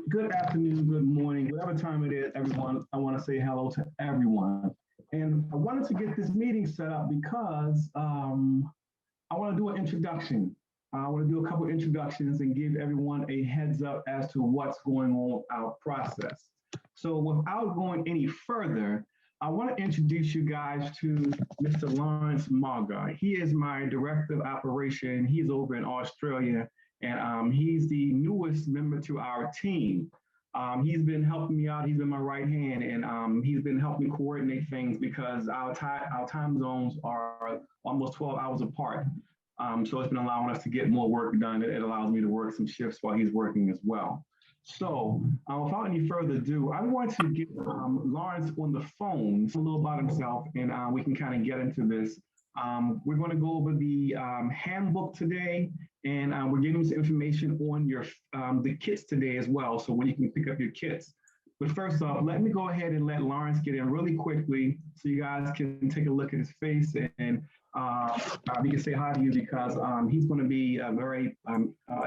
Good afternoon, good morning, whatever time it is, everyone. I want to say hello to everyone. And I wanted to get this meeting set up because I want to do an introduction. I want to do a couple of introductions and give everyone a heads up as to what's going on our process. So without going any further, I want to introduce you guys to Mr. Lawrence Maga. He is my director of operation. He's over in Australia, and he's the newest member to our team. He's been helping me out. He's been my right hand, and he's been helping me coordinate things because our time zones are almost 12 hours apart. So it's been allowing us to get more work done. It allows me to work some shifts while he's working as well. So without any further ado, I'm going to get Lawrence on the phone, a little about himself, and we can kind of get into this. We're going to go over the handbook today, and we're giving some information on your the kits today as well, so when you can pick up your kits. But first off, let me go ahead and let Lawrence get in really quickly so you guys can take a look at his face and we can say hi to you because he's going to be very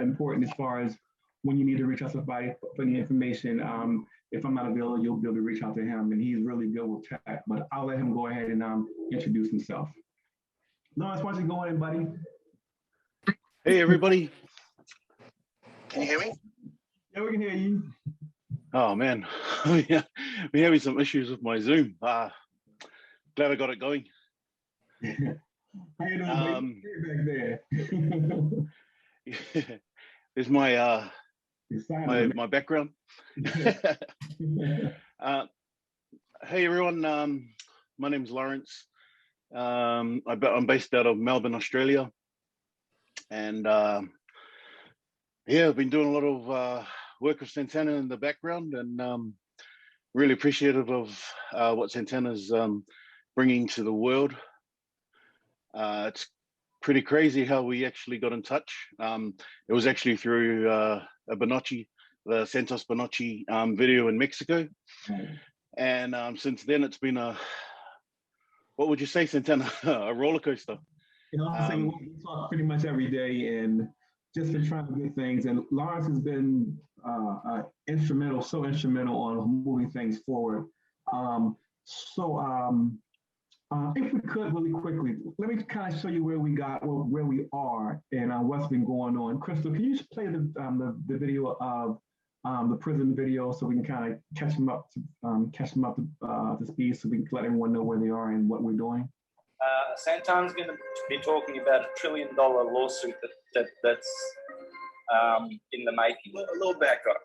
important as far as when you need to reach out to somebody for any information. If I'm not available, you'll be able to reach out to him, and he's really good with tech. But I'll let him go ahead and introduce himself. Lawrence, why don't you go in, buddy? Hey, everybody. Can you hear me? Yeah, we can hear you. Oh, man. Yeah, we're having some issues with my Zoom. Glad I got it going. How you doing, back there? There's my my background. Hey, everyone. My name's Lawrence. I'm based out of Melbourne, Australia. And yeah, I've been doing a lot of work with Santana in the background, and really appreciative of what Santana's bringing to the world. It's pretty crazy how we actually got in touch. It was actually through a Bonacci, the Santos Bonacci video in Mexico. And since then, it's been what would you say, Santana? A roller coaster. You know, I'm saying we talk pretty much every day and just been trying to get things. And Lawrence has been instrumental, so instrumental on moving things forward. If we could really quickly, let me kind of show you where we are and what's been going on. Crystal, can you just play the video of the prison video so we can kind of catch them up to speed so we can let everyone know where they are and what we're doing? Santana's going to be talking about $1 trillion lawsuit that's in the making. A little back up.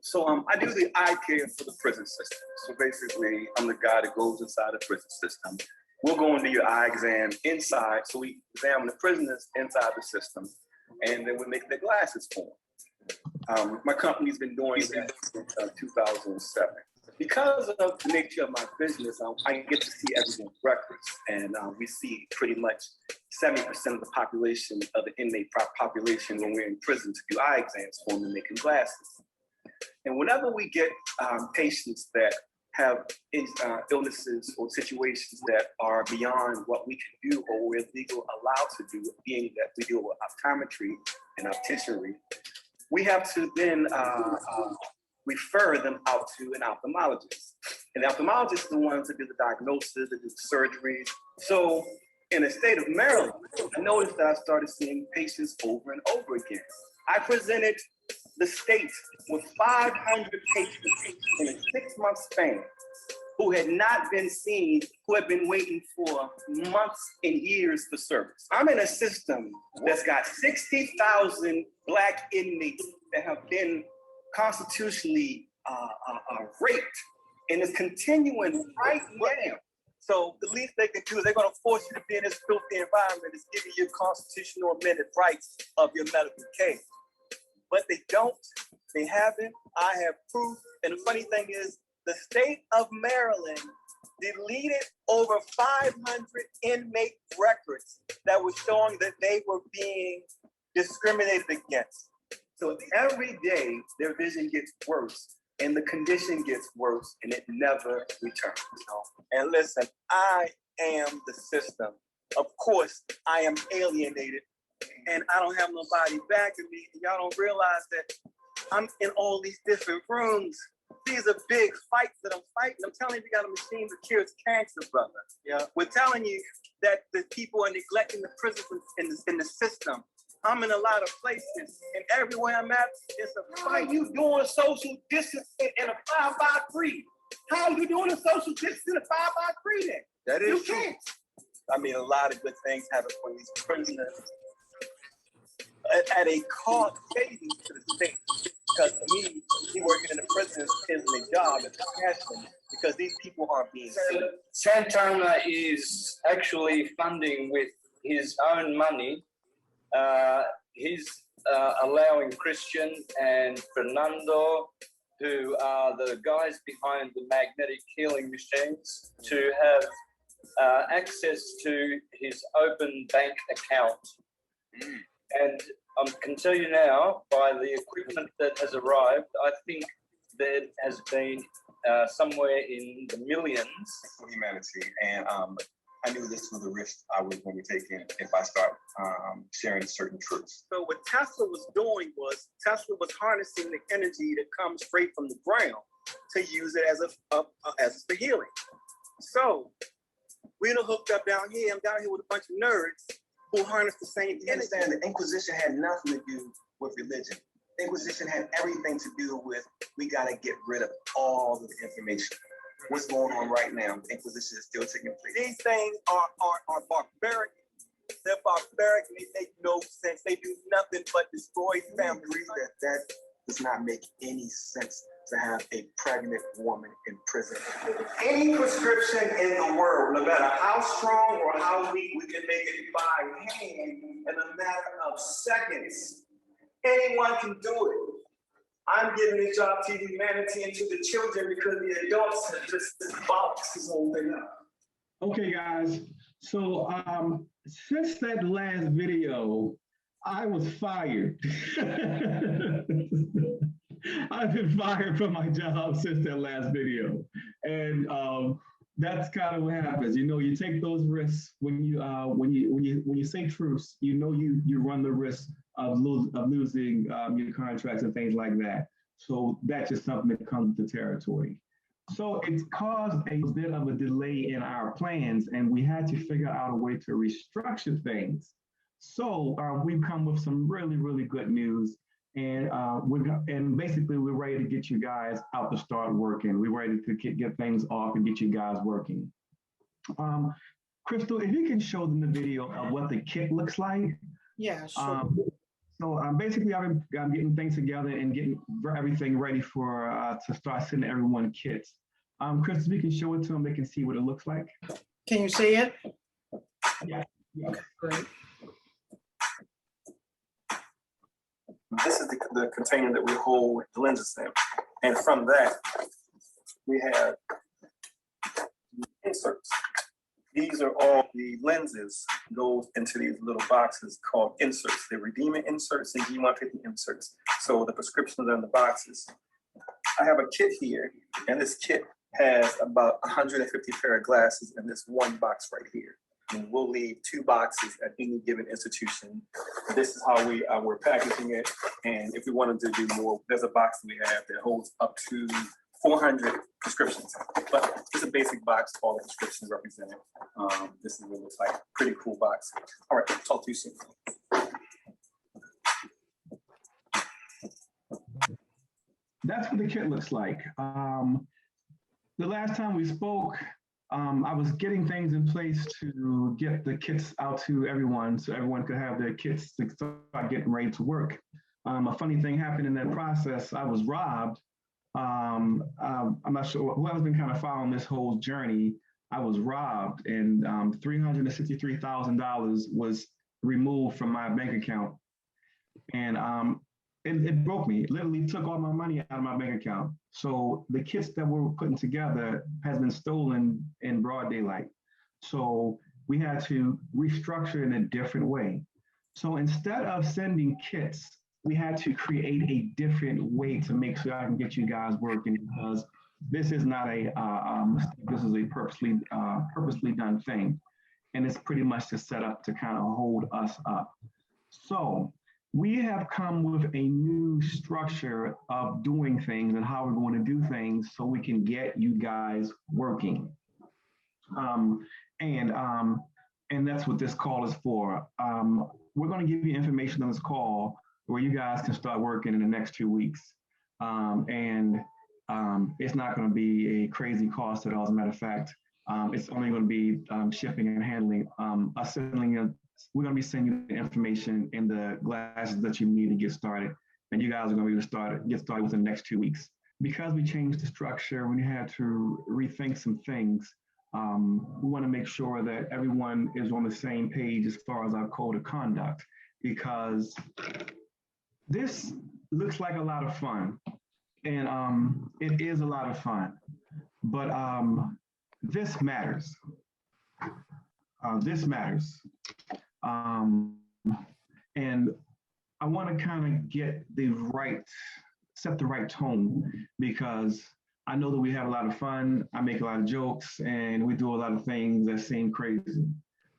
So I do the eye care for the prison system. So basically, I'm the guy that goes inside the prison system. We'll go into your eye exam inside. So we examine the prisoners inside the system, and then we make their glasses for them. My company's been doing that since 2007. Because of the nature of my business, I get to see everyone's records, and we see pretty much 70% of the population, of the inmate population when we're in prison to do eye exams for them and making glasses. And whenever we get patients that have illnesses or situations that are beyond what we can do or we're legally allowed to do, being that we deal with optometry and opticianry, we have to then refer them out to an ophthalmologist. And the ophthalmologist is the ones that do the diagnosis, that do the surgeries. So in the state of Maryland, I noticed that I started seeing patients over and over again. I presented the state with 500 patients in a 6-month span who had not been seen, who had been waiting for months and years for service. I'm in a system that's got 60,000 Black inmates that have been constitutionally raped, and it's continuing right now. So the least they can do is they're going to force you to be in this filthy environment is giving you constitutional amended rights of your medical care. But they don't, they haven't, I have proof. And the funny thing is, the state of Maryland deleted over 500 inmate records that were showing that they were being discriminated against. So every day, their vision gets worse and the condition gets worse and it never returns. And listen, I am the system. Of course, I am alienated and I don't have nobody backing me. Y'all don't realize that I'm in all these different rooms. These are big fights that I'm fighting. I'm telling you, we got a machine that cures cancer, brother. Yeah. We're telling you that the people are neglecting the prisons in the system. I'm in a lot of places, and everywhere I'm at, it's a fight. How are you doing social distancing in a 5x3? How are you doing a social distance in a 5x3 then? That is true. You can't. I mean, a lot of good things happen for these prisoners at a cost savings to the state. Because to me, working in the prison is a job, it's a passion, because these people aren't being saved. Santana is actually funding with his own money. He's allowing Christian and Fernando, who are the guys behind the magnetic healing machines, to have access to his open bank account. And I can tell you now, by the equipment that has arrived, I think there has been somewhere in the millions. For humanity, and I knew this was the risk I was going to be taking if I start sharing certain truths. So what Tesla was doing was, Tesla was harnessing the energy that comes straight from the ground to use it as for healing. So we're hooked up down here. I'm down here with a bunch of nerds who harness the same energy. Understand, the Inquisition had nothing to do with religion. The Inquisition had everything to do with, we got to get rid of all of the information. What's going on right now? The Inquisition is still taking place. These things are barbaric. They're barbaric and they make no sense. They do nothing but destroy families. That does not make any sense to have a pregnant woman in prison. Any prescription in the world, no matter how strong or how weak, we can make it by hand in a matter of seconds. Anyone can do it. I'm giving this job to humanity and to the children because the adults have just boxed this whole thing up. Okay, guys. So since that last video, I was fired. I've been fired from my job since that last video, and that's kind of what happens. You know, you take those risks when you say truths. You know, you run the risk of losing your contracts and things like that. So that's just something that comes with the territory. So it's caused a bit of a delay in our plans, and we had to figure out a way to restructure things. So we've come with some really, really good news. And basically, we're ready to get you guys out to start working. We're ready to get things off and get you guys working. Crystal, if you can show them the video of what the kit looks like. Yeah, sure. So basically, I'm getting things together and getting everything ready for to start sending everyone kits. Crystal, if you can show it to them, they can see what it looks like. Can you see it? Yeah. Okay, great. This is the container that we hold the lenses in. And from that, we have inserts. These are all the lenses goes into these little boxes called inserts. They're redeeming inserts and G150 inserts. So the prescriptions are in the boxes. I have a kit here, and this kit has about 150 pair of glasses in this one box right here. And we'll leave 2 boxes at any given institution. This is how we're packaging it. And if we wanted to do more, there's a box that we have that holds up to 400 prescriptions. But it's a basic box, all the prescriptions represented. This is what it looks like. Pretty cool box. All right, talk to you soon. That's what the kit looks like. The last time we spoke, I was getting things in place to get the kits out to everyone so everyone could have their kits to start getting ready to work. A funny thing happened in that process. I was robbed. I'm not sure whoever's been kind of following this whole journey. I was robbed, and $363,000 was removed from my bank account. And it broke me. It literally took all my money out of my bank account. So the kits that we're putting together has been stolen in broad daylight. So we had to restructure in a different way. So instead of sending kits, we had to create a different way to make sure I can get you guys working, because this is not a mistake. This is a purposely done thing. And it's pretty much just set up to kind of hold us up. So we have come with a new structure of doing things and how we're going to do things so we can get you guys working. And that's what this call is for. We're going to give you information on this call where you guys can start working in the next 2 weeks. It's not going to be a crazy cost at all. As a matter of fact, it's only going to be shipping and handling. We're going to be sending you the information and the glasses that you need to get started. And you guys are going to be able to get started within the next 2 weeks. Because we changed the structure, we had to rethink some things. We want to make sure that everyone is on the same page as far as our code of conduct, because this looks like a lot of fun. And it is a lot of fun, but this matters. This matters. And I want to kind of set the right tone, because I know that we have a lot of fun. I make a lot of jokes and we do a lot of things that seem crazy,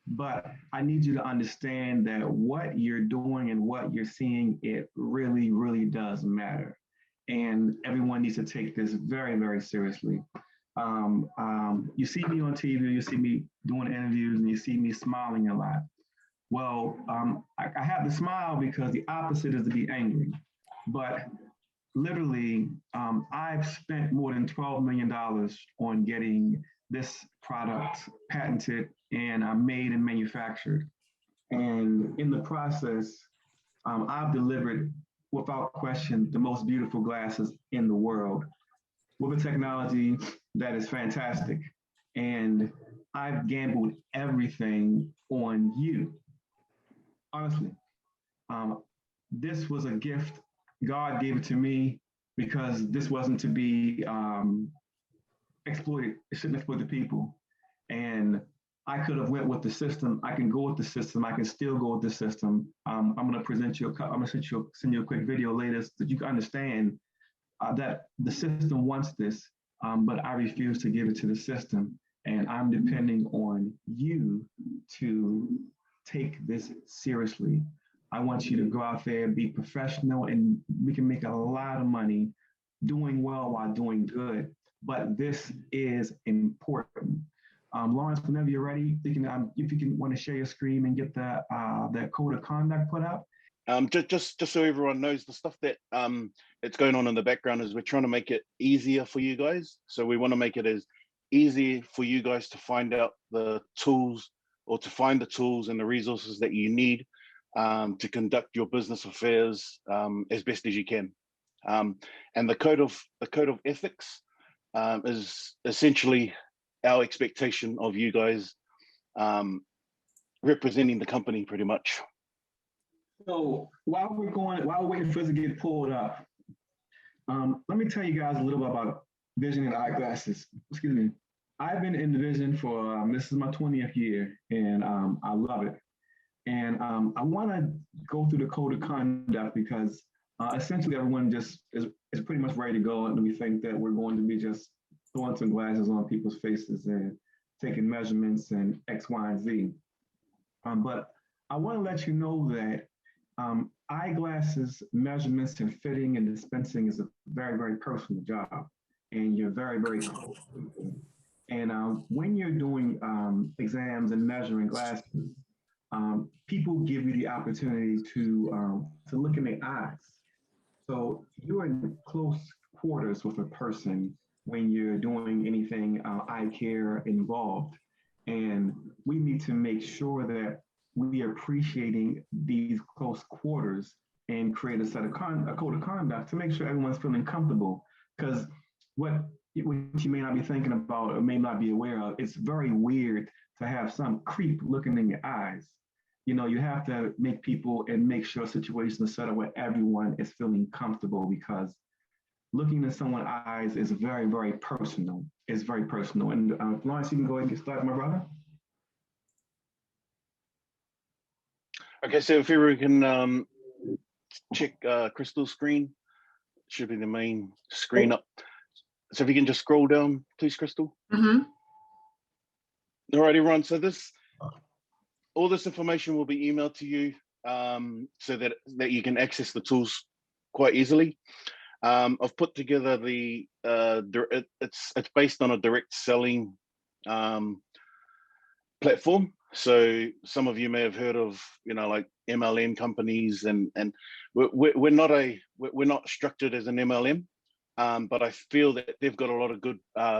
but I need you to understand that what you're doing and what you're seeing, it really, really does matter. And everyone needs to take this very, very seriously. You see me on TV, you see me doing interviews, and you see me smiling a lot. Well, I have to smile because the opposite is to be angry. But literally, I've spent more than $12 million on getting this product patented and made and manufactured. And in the process, I've delivered, without question, the most beautiful glasses in the world with a technology that is fantastic. And I've gambled everything on you. Honestly, this was a gift. God gave it to me because this wasn't to be exploited. It shouldn't exploit the people. And I could have went with the system. I can go with the system. I can still go with the system. I'm going to present you. I'm going to send you a quick video later so that you can understand that the system wants this, but I refuse to give it to the system. And I'm depending on you to take this seriously. I want you to go out there and be professional, and we can make a lot of money doing well while doing good. But this is important. Lawrence, whenever you're ready, if you can want to share your screen and get that code of conduct put up. Just so everyone knows, the stuff that it's going on in the background is we're trying to make it easier for you guys. So we want to make it as easy for you guys to find out the tools, or to find the tools and the resources that you need to conduct your business affairs as best as you can. And the code of ethics is essentially our expectation of you guys representing the company, pretty much. So while we're waiting for it to get pulled up, let me tell you guys a little bit about vision and eyeglasses. Excuse me. I've been in the vision for, this is my 20th year, and I love it. And I want to go through the code of conduct because essentially everyone just is pretty much ready to go, and we think that we're going to be just throwing some glasses on people's faces and taking measurements and X, Y, and Z. But I want to let you know that eyeglasses measurements and fitting and dispensing is a very, very personal job, and you're very, very close to people. And when you're doing exams and measuring glasses, people give you the opportunity to look in their eyes. So you're in close quarters with a person when you're doing anything eye care involved. And we need to make sure that we are appreciating these close quarters and create a code of conduct to make sure everyone's feeling comfortable. Because what you may not be thinking about or may not be aware of, it's very weird to have some creep looking in your eyes. You know, you have to make people and make sure situations are set up where everyone is feeling comfortable, because looking in someone's eyes is very, very personal. It's very personal. And Lawrence, you can go ahead and get started, my brother. Okay, so if everyone can check Crystal's screen, should be the main screen up. So if you can just scroll down, please, Crystal. Mm-hmm. All right, everyone. So all this information will be emailed to you so that you can access the tools quite easily. I've put together the it's based on a direct selling platform. So some of you may have heard of, you know, like MLM companies, and we're not structured as an MLM, but I feel that they've got a lot of good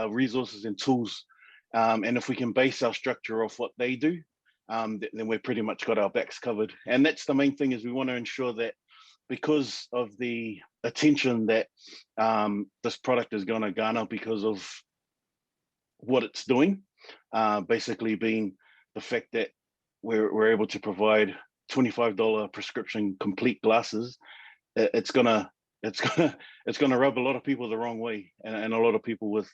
resources and tools, and if we can base our structure off what they do, then we've pretty much got our backs covered. And that's the main thing, is we want to ensure that because of the attention that this product is going to garner because of what it's doing, basically being the fact that we're able to provide $25 prescription complete glasses, it's gonna rub a lot of people the wrong way, and a lot of people with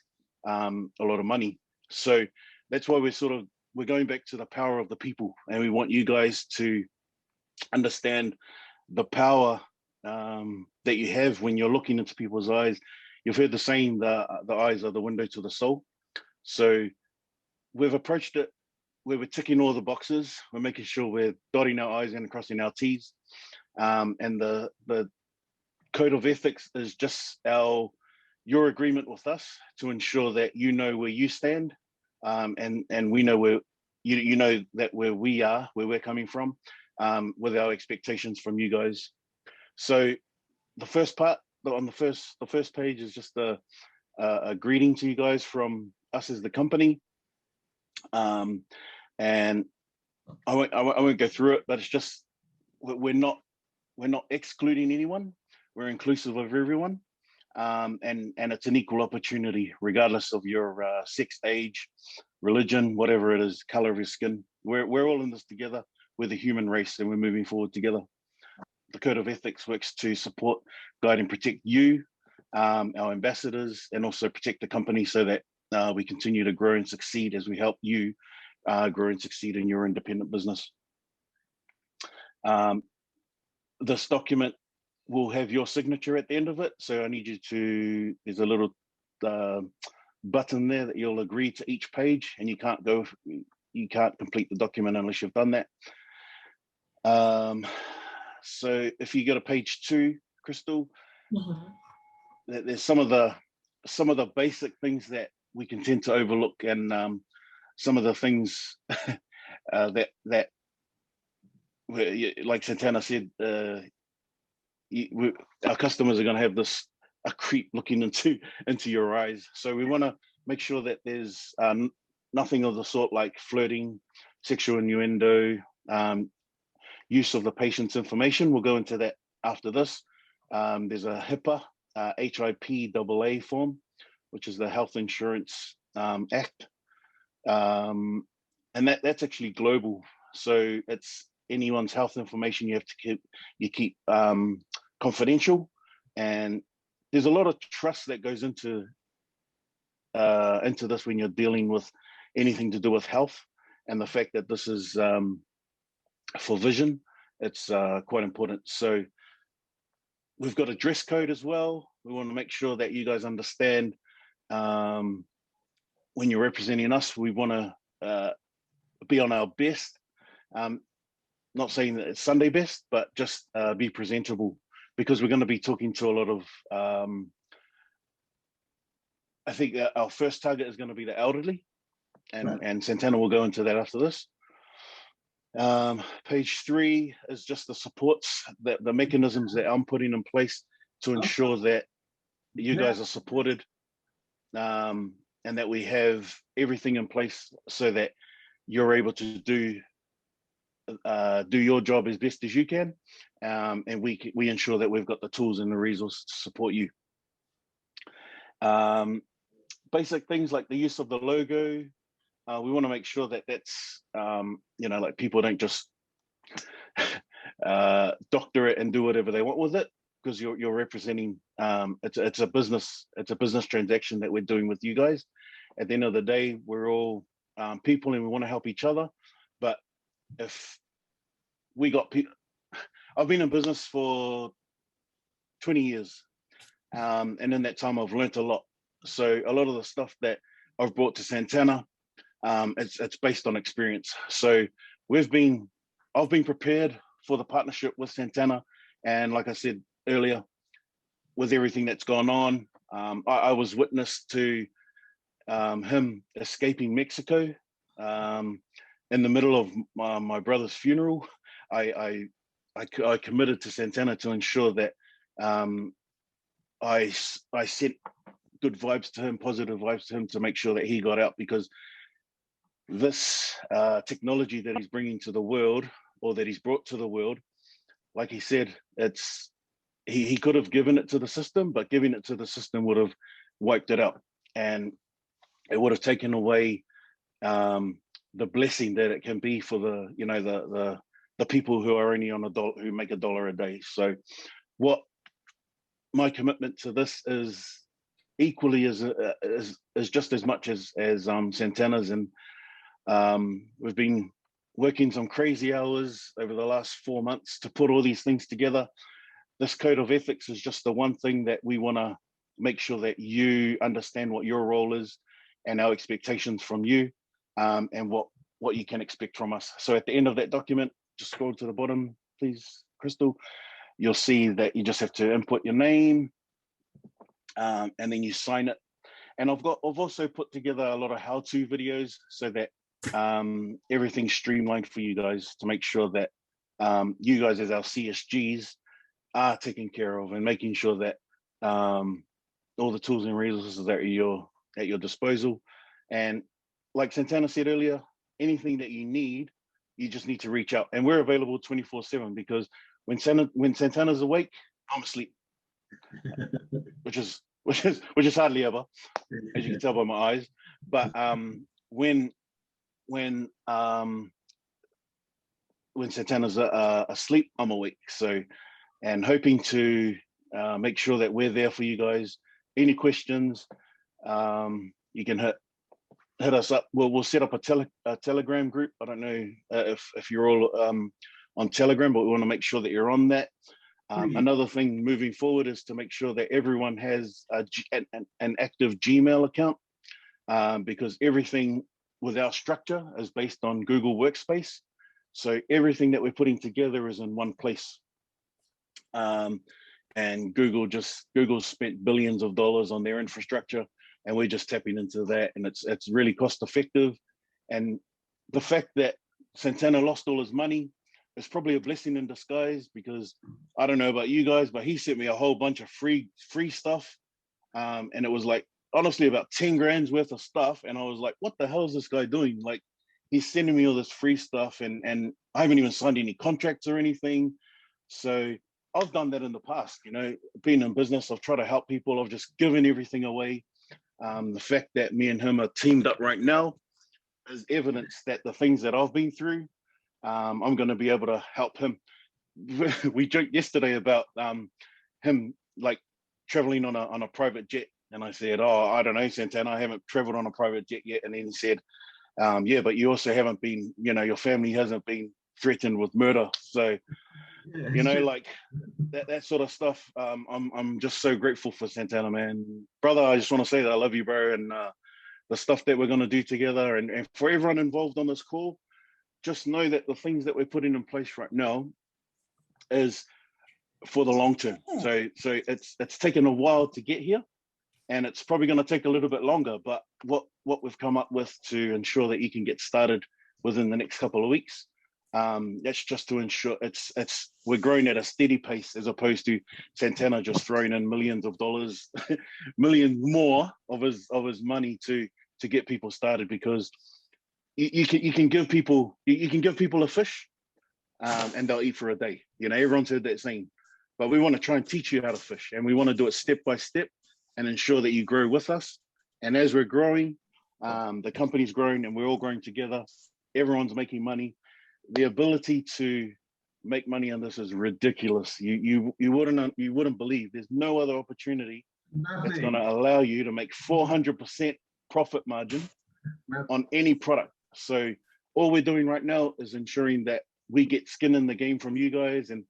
a lot of money. So that's why we're going back to the power of the people, and we want you guys to understand the power that you have when you're looking into people's eyes. You've heard the saying, the eyes are the window to the soul. So we've approached it where we're ticking all the boxes. We're making sure we're dotting our I's and crossing our T's. And the Code of Ethics is just your agreement with us to ensure that you know where you stand, and we know where you know that where we're coming from, with our expectations from you guys. So the first part on the first page is just a greeting to you guys from us as the company. And I won't go through it, but it's just, we're not excluding anyone. We're inclusive of everyone, and it's an equal opportunity, regardless of your sex, age, religion, whatever it is, color of your skin. We're all in this together. We're the human race, and we're moving forward together. The Code of Ethics works to support, guide, and protect you, our ambassadors, and also protect the company, so that we continue to grow and succeed as we help you grow and succeed in your independent business. This document will have your signature at the end of it. So I need you to, there's a little button there that you'll agree to each page, and you can't complete the document unless you've done that. So if you go to page 2, Crystal, there's some of the basic things that we can tend to overlook, and some of the things that like Santana said, our customers are going to have a creep looking into your eyes. So we want to make sure that there's nothing of the sort like flirting, sexual innuendo, use of the patient's information. We'll go into that after this. There's a HIPAA, HIPAA form, which is the Health Insurance Act. And that's actually global. So it's anyone's health information you have to keep confidential. And there's a lot of trust that goes into this when you're dealing with anything to do with health. And the fact that this is for vision, it's quite important. So we've got a dress code as well. We want to make sure that you guys understand, when you're representing us, we want to be on our best. Not saying that it's Sunday best, but just be presentable, because we're going to be talking to a lot of, I think our first target is going to be the elderly, and Santana will go into that after this. Page 3 is just the supports, the mechanisms that I'm putting in place to ensure that you guys are supported, and that we have everything in place so that you're able to do your job as best as you can, and we ensure that we've got the tools and the resources to support you. Basic things like the use of the logo. We want to make sure that that's, like people don't just doctor it and do whatever they want with it, because you're representing, it's a business transaction that we're doing with you guys. At the end of the day, we're all people, and we want to help each other. But if we got people, I've been in business for 20 years, and in that time I've learned a lot. So a lot of the stuff that I've brought to Santana, it's based on experience. So I've been prepared for the partnership with Santana. And like I said earlier, with everything that's gone on, I was witness to him escaping Mexico in the middle of my brother's funeral. I committed to Santana to ensure that I sent good vibes to him, positive vibes to him, to make sure that he got out, because this technology that he's bringing to the world, or that he's brought to the world, like he said, he could have given it to the system, but giving it to the system would have wiped it out, and it would have taken away the blessing that it can be for the people who are only on $1, who make $1 a day. So what my commitment to this is equally is just as much as Santana's, and we've been working some crazy hours over the last 4 months to put all these things together. This code of ethics is just the one thing that we want to make sure that you understand what your role is and our expectations from you, and what you can expect from us. So at the end of that document, just scroll to the bottom, please, Crystal. You'll see that you just have to input your name, and then you sign it. And I've also put together a lot of how-to videos so that everything's streamlined for you guys, to make sure that you guys as our CSGs are taken care of, and making sure that all the tools and resources that are at your disposal. And like Santana said earlier, anything that you need, you just need to reach out, and we're available 24/7, because when Santana's awake, I'm asleep, which is hardly ever, as you can tell by my eyes. But when Santana's asleep, I'm awake. So, and hoping to make sure that we're there for you guys. Any questions, you can hit us up. We'll set up a Telegram group. I don't know if you're all on Telegram, but we want to make sure that you're on that. Another thing moving forward is to make sure that everyone has an active Gmail account, because everything with our structure is based on Google Workspace. So everything that we're putting together is in one place. And Google spent billions of dollars on their infrastructure, and we're just tapping into that, and it's really cost effective. And the fact that Santana lost all his money is probably a blessing in disguise, because I don't know about you guys, but he sent me a whole bunch of free stuff, and it was like honestly about 10 grand's worth of stuff, and I was like, what the hell is this guy doing? Like, he's sending me all this free stuff, and I haven't even signed any contracts or anything. So I've done that in the past, being in business. I've tried to help people. I've just given everything away. The fact that me and him are teamed up right now is evidence that the things that I've been through, I'm going to be able to help him. We joked yesterday about him like traveling on a private jet, and I said, "Oh, I don't know, Santana, I haven't traveled on a private jet yet." And then he said, "Yeah, but you also haven't been, your family hasn't been threatened with murder." So, like that sort of stuff. I'm just so grateful for Santana, man. Brother, I just want to say that I love you, bro, and the stuff that we're going to do together, and for everyone involved on this call, just know that the things that we're putting in place right now is for the long term. So it's taken a while to get here, and it's probably going to take a little bit longer, but what we've come up with to ensure that you can get started within the next couple of weeks, that's just to ensure we're growing at a steady pace, as opposed to Santana just throwing in millions of dollars, millions more of his money to get people started, because you can give people a fish, and they'll eat for a day. Everyone's heard that saying, but we want to try and teach you how to fish, and we want to do it step by step and ensure that you grow with us. And as we're growing, the company's growing, and we're all growing together. Everyone's making money. The ability to make money on this is ridiculous. You wouldn't believe. There's no other opportunity that's going to allow you to make 400% profit margin on any product. So all we're doing right now is ensuring that we get skin in the game from you guys. And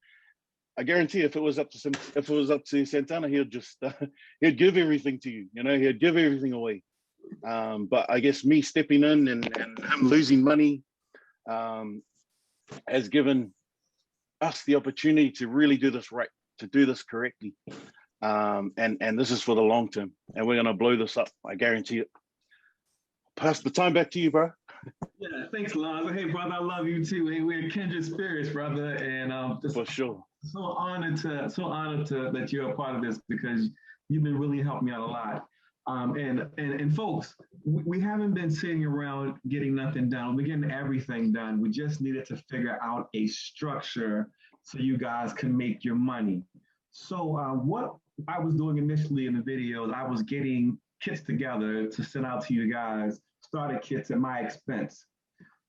I guarantee if it was up to Santana, he'd just he'd give everything to you. He'd give everything away. But I guess me stepping in and him losing money has given us the opportunity to really do this right, to do this correctly. And this is for the long term, and we're gonna blow this up, I guarantee it. Pass the time back to you, bro. Yeah, thanks, Lawrence. Hey, brother, I love you too. Hey, we're kindred spirits, brother, and just For sure. so honored to that you're a part of this, because you've been really helping me out a lot. And folks, we haven't been sitting around getting nothing done. We're getting everything done. We just needed to figure out a structure so you guys can make your money. So what I was doing initially in the videos, I was getting kits together to send out to you guys, starter kits at my expense.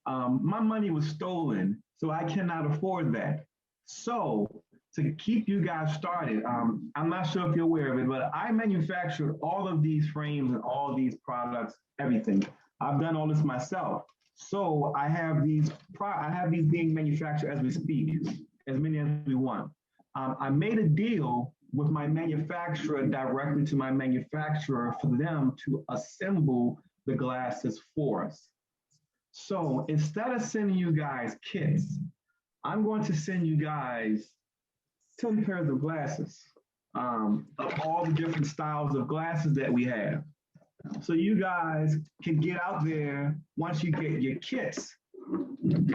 My money was stolen, so I cannot afford that. So to keep you guys started, I'm not sure if you're aware of it, but I manufactured all of these frames and all these products, everything. I've done all this myself. So I have these being manufactured as we speak, as many as we want. I made a deal with my manufacturer directly to my manufacturer for them to assemble the glasses for us. So instead of sending you guys kits, I'm going to send you guys 10 pairs of glasses of all the different styles of glasses that we have. So you guys can get out there. Once you get your kits,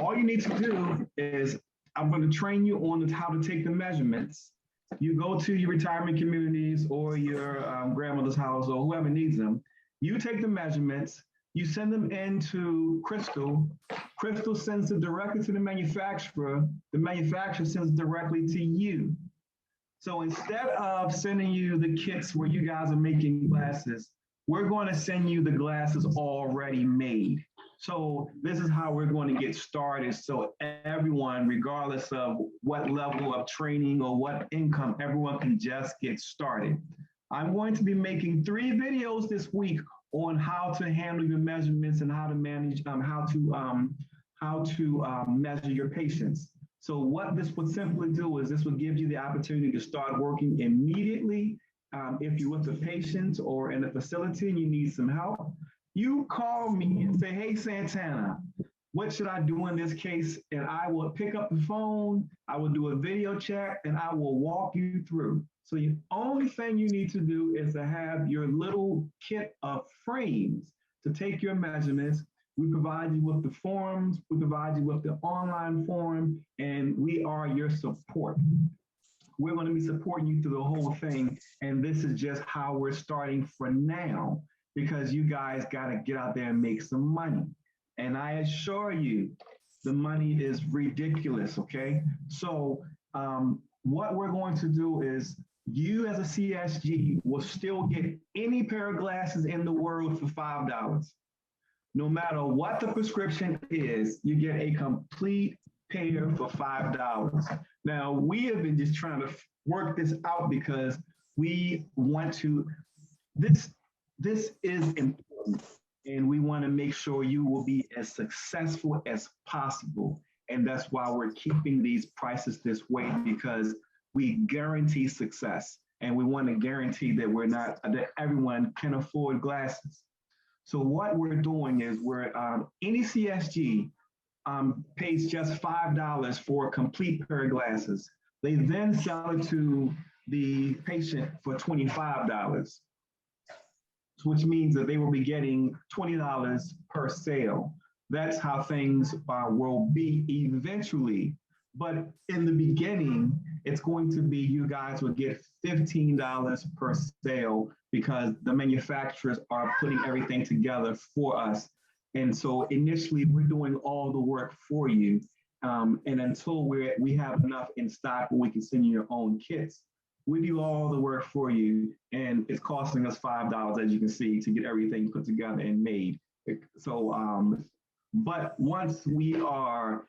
all you need to do is, I'm going to train you on how to take the measurements. You go to your retirement communities or your grandmother's house or whoever needs them. You take the measurements, you send them into Crystal. Crystal sends it directly to the manufacturer. The manufacturer sends it directly to you. So instead of sending you the kits where you guys are making glasses, we're going to send you the glasses already made. So this is how we're going to get started. So everyone, regardless of what level of training or what income, everyone can just get started. I'm going to be making 3 videos this week on how to handle your measurements and how to manage, how to measure your patients. So what this would simply do is this would give you the opportunity to start working immediately. If you're with a patient or in a facility and you need some help, you call me and say, hey, Santana, what should I do in this case? And I will pick up the phone, I will do a video chat, and I will walk you through. So the only thing you need to do is to have your little kit of frames to take your measurements. We provide you with the forms, we provide you with the online form, and we are your support. We're going to be supporting you through the whole thing. And this is just how we're starting for now, because you guys got to get out there and make some money. And I assure you, the money is ridiculous, okay? So what we're going to do is, you as a CSG will still get any pair of glasses in the world for $5. No matter what the prescription is, you get a complete pair for $5. Now, we have been just trying to work this out because we want to, this is important, and we want to make sure you will be as successful as possible. And that's why we're keeping these prices this way, because we guarantee success, and we want to guarantee that that everyone can afford glasses. So what we're doing is any CSG pays just $5 for a complete pair of glasses. They then sell it to the patient for $25, which means that they will be getting $20 per sale. That's how things will be eventually. But in the beginning, it's going to be, you guys will get $15 per sale, because the manufacturers are putting everything together for us. And so initially, we're doing all the work for you. And until we have enough in stock where we can send you your own kits, we do all the work for you. And it's costing us $5, as you can see, to get everything put together and made. So, but once we are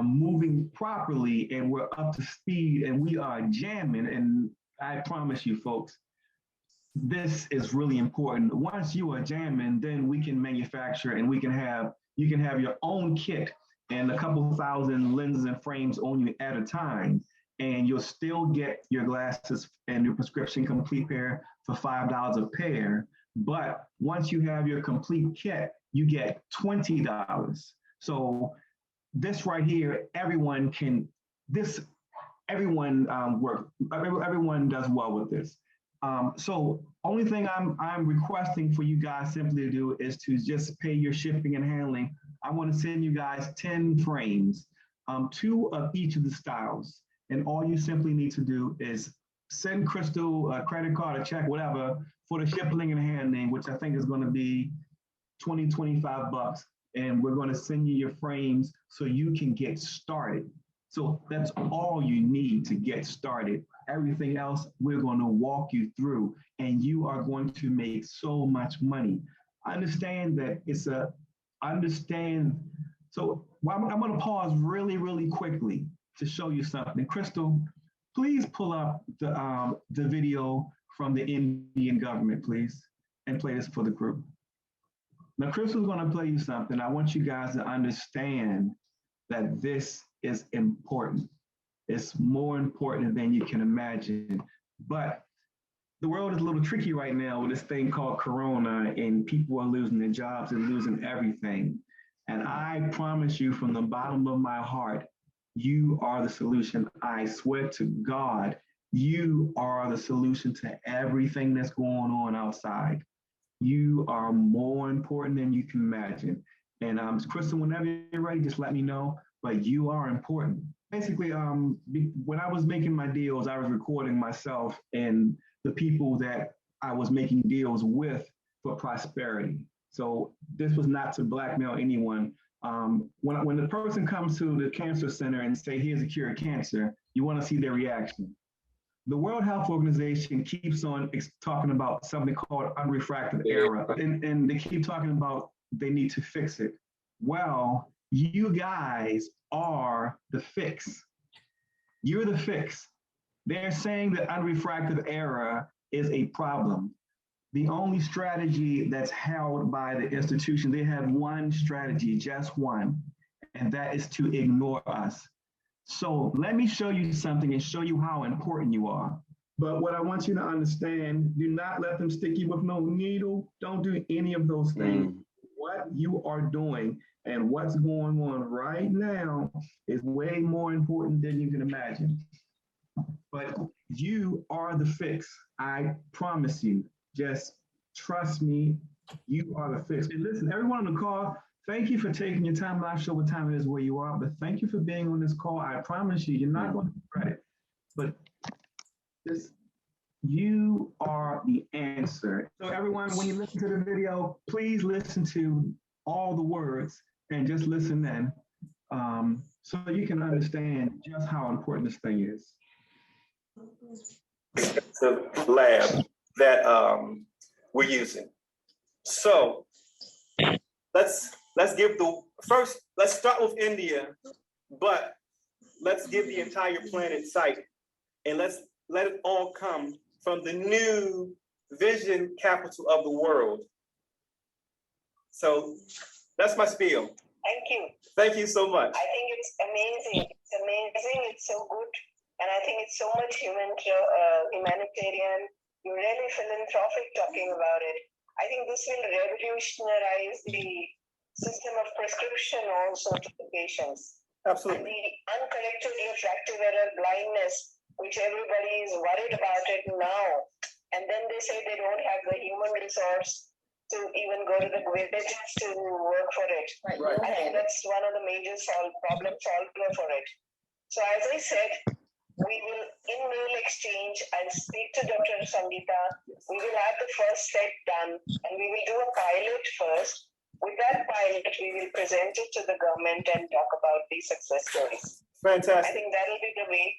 moving properly and we're up to speed and we are jamming, and I promise you folks, this is really important. Once you are jamming, then we can manufacture, and you can have your own kit and a couple thousand lenses and frames on you at a time, and you'll still get your glasses and your prescription complete pair for $5 a pair. But once you have your complete kit, you get $20. So this right here, everyone can, this everyone everyone does well with this. So only thing I'm requesting for you guys simply to do is to just pay your shipping and handling. I want to send you guys 10 frames, 2 of each of the styles. And all you simply need to do is send Crystal a credit card, a check, whatever, for the shipping and handling, which I think is going to be 20, 25 bucks. And we're going to send you your frames so you can get started. So that's all you need to get started. Everything else, we're going to walk you through, and you are going to make so much money. I understand that So I'm going to pause really, really quickly to show you something. Crystal, please pull up the video from the Indian government, please, and play this for the group. Now, Crystal's going to play you something. I want you guys to understand that this is important. It's more important than you can imagine. But the world is a little tricky right now with this thing called Corona, and people are losing their jobs and losing everything. And I promise you from the bottom of my heart, you are the solution. I swear to God, you are the solution to everything that's going on outside. You are more important than you can imagine. And Crystal, whenever you're ready, just let me know. But you are important. Basically, when I was making my deals, I was recording myself and the people that I was making deals with for prosperity. So this was not to blackmail anyone. When the person comes to the cancer center and say, here's a cure of cancer, you want to see their reaction. The World Health Organization keeps on talking about something called unrefractive error, and they keep talking about they need to fix it. Well, you guys are the fix. You're the fix. They're saying that unrefractive error is a problem. The only strategy that's held by the institution, they have one strategy, just one, and that is to ignore us. So let me show you something and show you how important you are. But what I want you to understand, do not let them stick you with no needle. Don't do any of those things. What you are doing and what's going on right now is way more important than you can imagine. But you are the fix. I promise you. Just trust me. You are the fix. And listen, everyone on the call, thank you for taking your time. I'm not sure what time it is where you are, but thank you for being on this call. I promise you, you're not going to regret it. But you are the answer. So everyone, when you listen to the video, please listen to all the words and just listen then, so you can understand just how important this thing is. The lab that we're using. So let's give let's start with India, but let's give the entire planet sight, and let's let it all come from the new vision capital of the world. So that's my spiel. Thank you. Thank you so much. I think it's amazing. It's amazing. It's so good. And I think it's so much humanitarian, really philanthropic talking about it. I think this will revolutionize the system of prescription also to the patients. Absolutely. And the uncorrected refractive error blindness, which everybody is worried about it now. And then they say they don't have the human resource to even go to the villages to work for it. Right. I think that's one of the major problem solver for it. So as I said, we will, in mail exchange, I'll speak to Dr. Sangeeta. We will have the first set done, and we will do a pilot first. With that pilot, we will present it to the government and talk about the success stories. Fantastic. I think that'll be the way.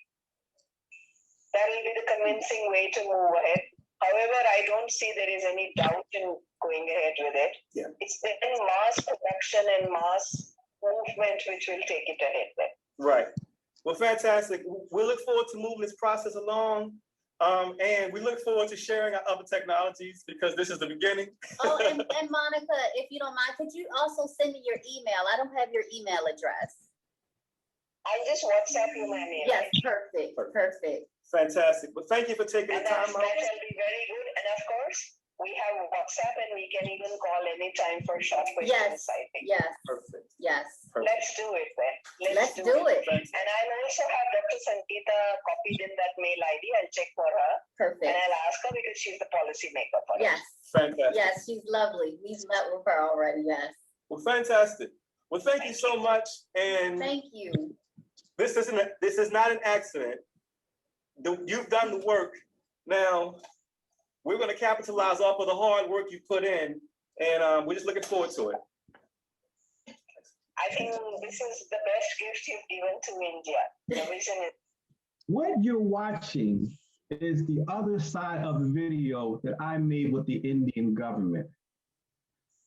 That'll be the convincing way to move ahead. However, I don't see there is any doubt in going ahead with it. Yeah. It's the mass production and mass movement which will take it ahead then. Right. Well, fantastic. We look forward to moving this process along. And we look forward to sharing our other technologies because this is the beginning. Oh, and Monica, if you don't mind, could you also send me your email? I don't have your email address. I'll just WhatsApp you my mail. Yes, perfect. Fantastic. Well, thank you for taking the time out. That will be very good. And of course, we have WhatsApp and we can even call anytime for short questions. Yes. I think. Yes. Perfect. Yes. Perfect. Let's do it then. Let's do it. And I'll also have Dr. Sangeeta copied in that mail ID. I'll check for her. Perfect. And I'll ask her because she's the policy maker for it. Yes. Fantastic. Yes, she's lovely. We've met with her already. Yes. Well, fantastic. Well, thank you so much. And Thank you. this is not an accident. You've done the work. Now, we're going to capitalize off of the hard work you put in, and we're just looking forward to it. I think this is the best gift you've given to India. The vision is. What you're watching is the other side of the video that I made with the Indian government.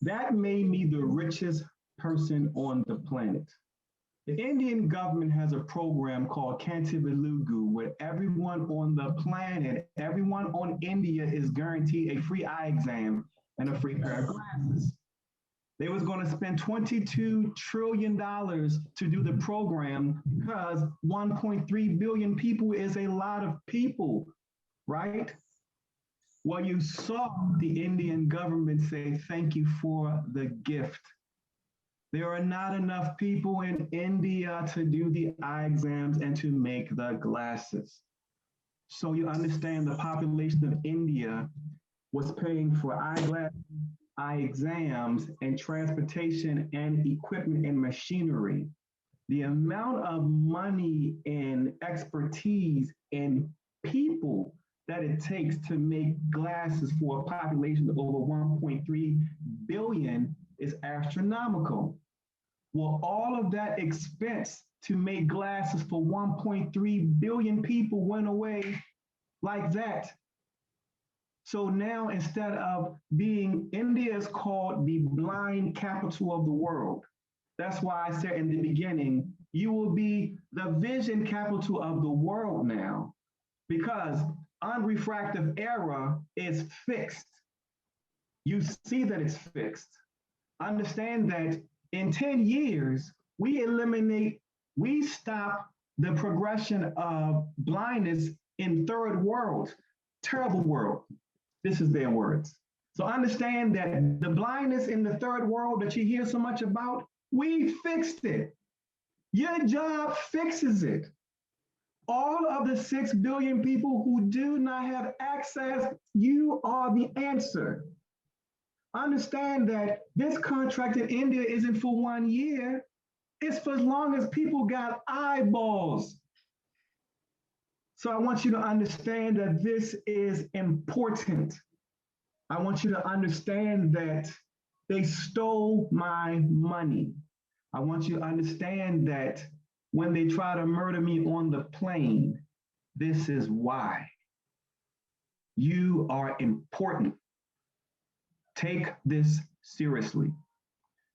That made me the richest person on the planet. The Indian government has a program called Kantivalugu, where everyone on the planet, everyone on India is guaranteed a free eye exam and a free pair of glasses. They was going to spend $22 trillion to do the program because 1.3 billion people is a lot of people, right? Well, you saw the Indian government say, thank you for the gift. There are not enough people in India to do the eye exams and to make the glasses. So you understand the population of India was paying for eyeglasses, eye exams, and transportation and equipment and machinery. The amount of money and expertise and people that it takes to make glasses for a population of over 1.3 billion is astronomical. Well, all of that expense to make glasses for 1.3 billion people went away like that. So now, instead of being, India is called the blind capital of the world. That's why I said in the beginning, you will be the vision capital of the world now, because unrefractive error is fixed. You see that it's fixed. Understand that in 10 years, we stop the progression of blindness in third world, terrible world. This is their words. So understand that the blindness in the third world that you hear so much about, we fixed it. Your job fixes it. All of the 6 billion people who do not have access, you are the answer. Understand that this contract in India isn't for 1 year. It's for as long as people got eyeballs. So I want you to understand that this is important. I want you to understand that they stole my money. I want you to understand that when they try to murder me on the plane, this is why. You are important. Take this seriously.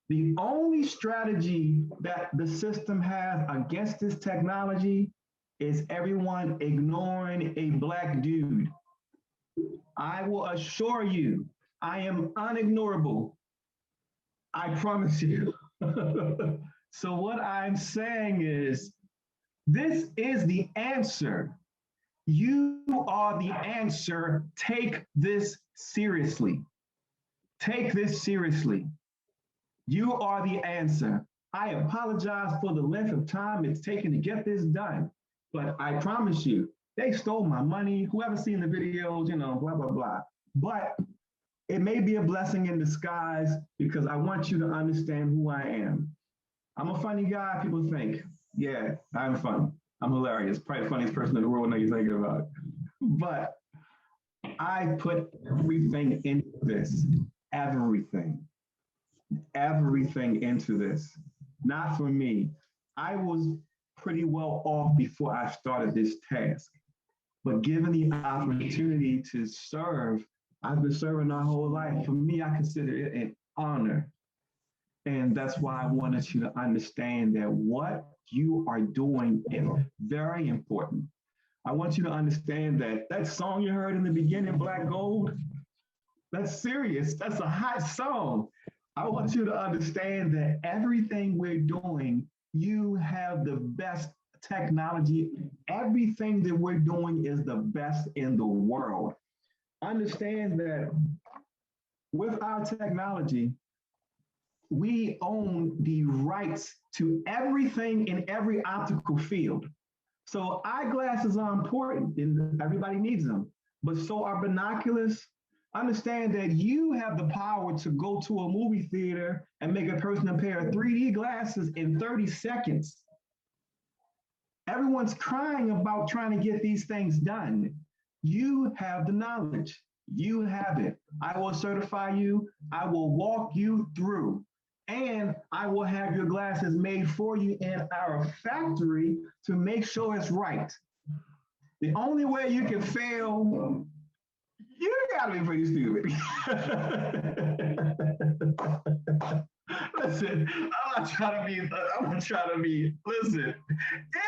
The only strategy that the system has against this technology is everyone ignoring a Black dude. I will assure you, I am unignorable. I promise you. So what I'm saying is, this is the answer. You are the answer. Take this seriously. Take this seriously. You are the answer. I apologize for the length of time it's taken to get this done, but I promise you, they stole my money. Whoever's seen the videos, you know, blah, blah, blah. But it may be a blessing in disguise because I want you to understand who I am. I'm a funny guy, people think. Yeah, I'm funny. I'm hilarious. Probably the funniest person in the world now you're thinking about. But I put everything into this. Everything into this, not for me. I was pretty well off before I started this task, but given the opportunity to serve, I've been serving my whole life. For me, I consider it an honor. And that's why I wanted you to understand that what you are doing is very important. I want you to understand that that song you heard in the beginning, Black Gold, that's serious. That's a hot song. I want you to understand that everything we're doing, you have the best technology. Everything that we're doing is the best in the world. Understand that with our technology, we own the rights to everything in every optical field. So eyeglasses are important and everybody needs them, but so are binoculars. Understand that you have the power to go to a movie theater and make a person a pair of 3D glasses in 30 seconds. Everyone's crying about trying to get these things done. You have the knowledge. You have it. I will certify you. I will walk you through. And I will have your glasses made for you in our factory to make sure it's right. The only way you can fail, you gotta be pretty stupid. Listen, I'm trying to be, listen,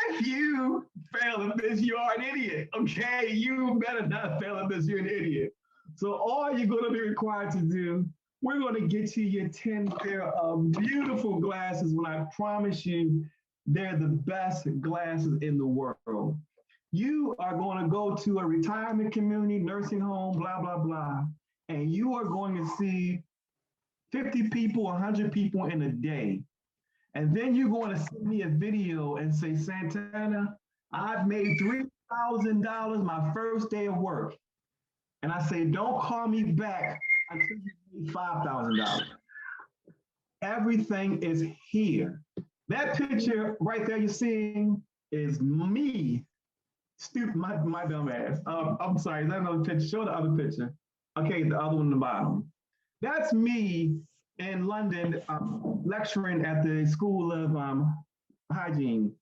if you fail at this, you are an idiot, okay? You better not fail at this, you're an idiot. So all you're gonna be required to do, we're gonna get you your 10 pair of beautiful glasses when I promise you they're the best glasses in the world. You are gonna go to a retirement community, nursing home, blah, blah, blah, and you are going to see 50 people, 100 people in a day. And then you're going to send me a video and say, Santana, I've made $3,000 my first day of work. And I say, don't call me back until you made $5,000. Everything is here. That picture right there you're seeing is me. Stupid, my dumb ass. I'm sorry, is that another picture? Show the other picture. Okay, the other one on the bottom. That's me in London lecturing at the School of Hygiene.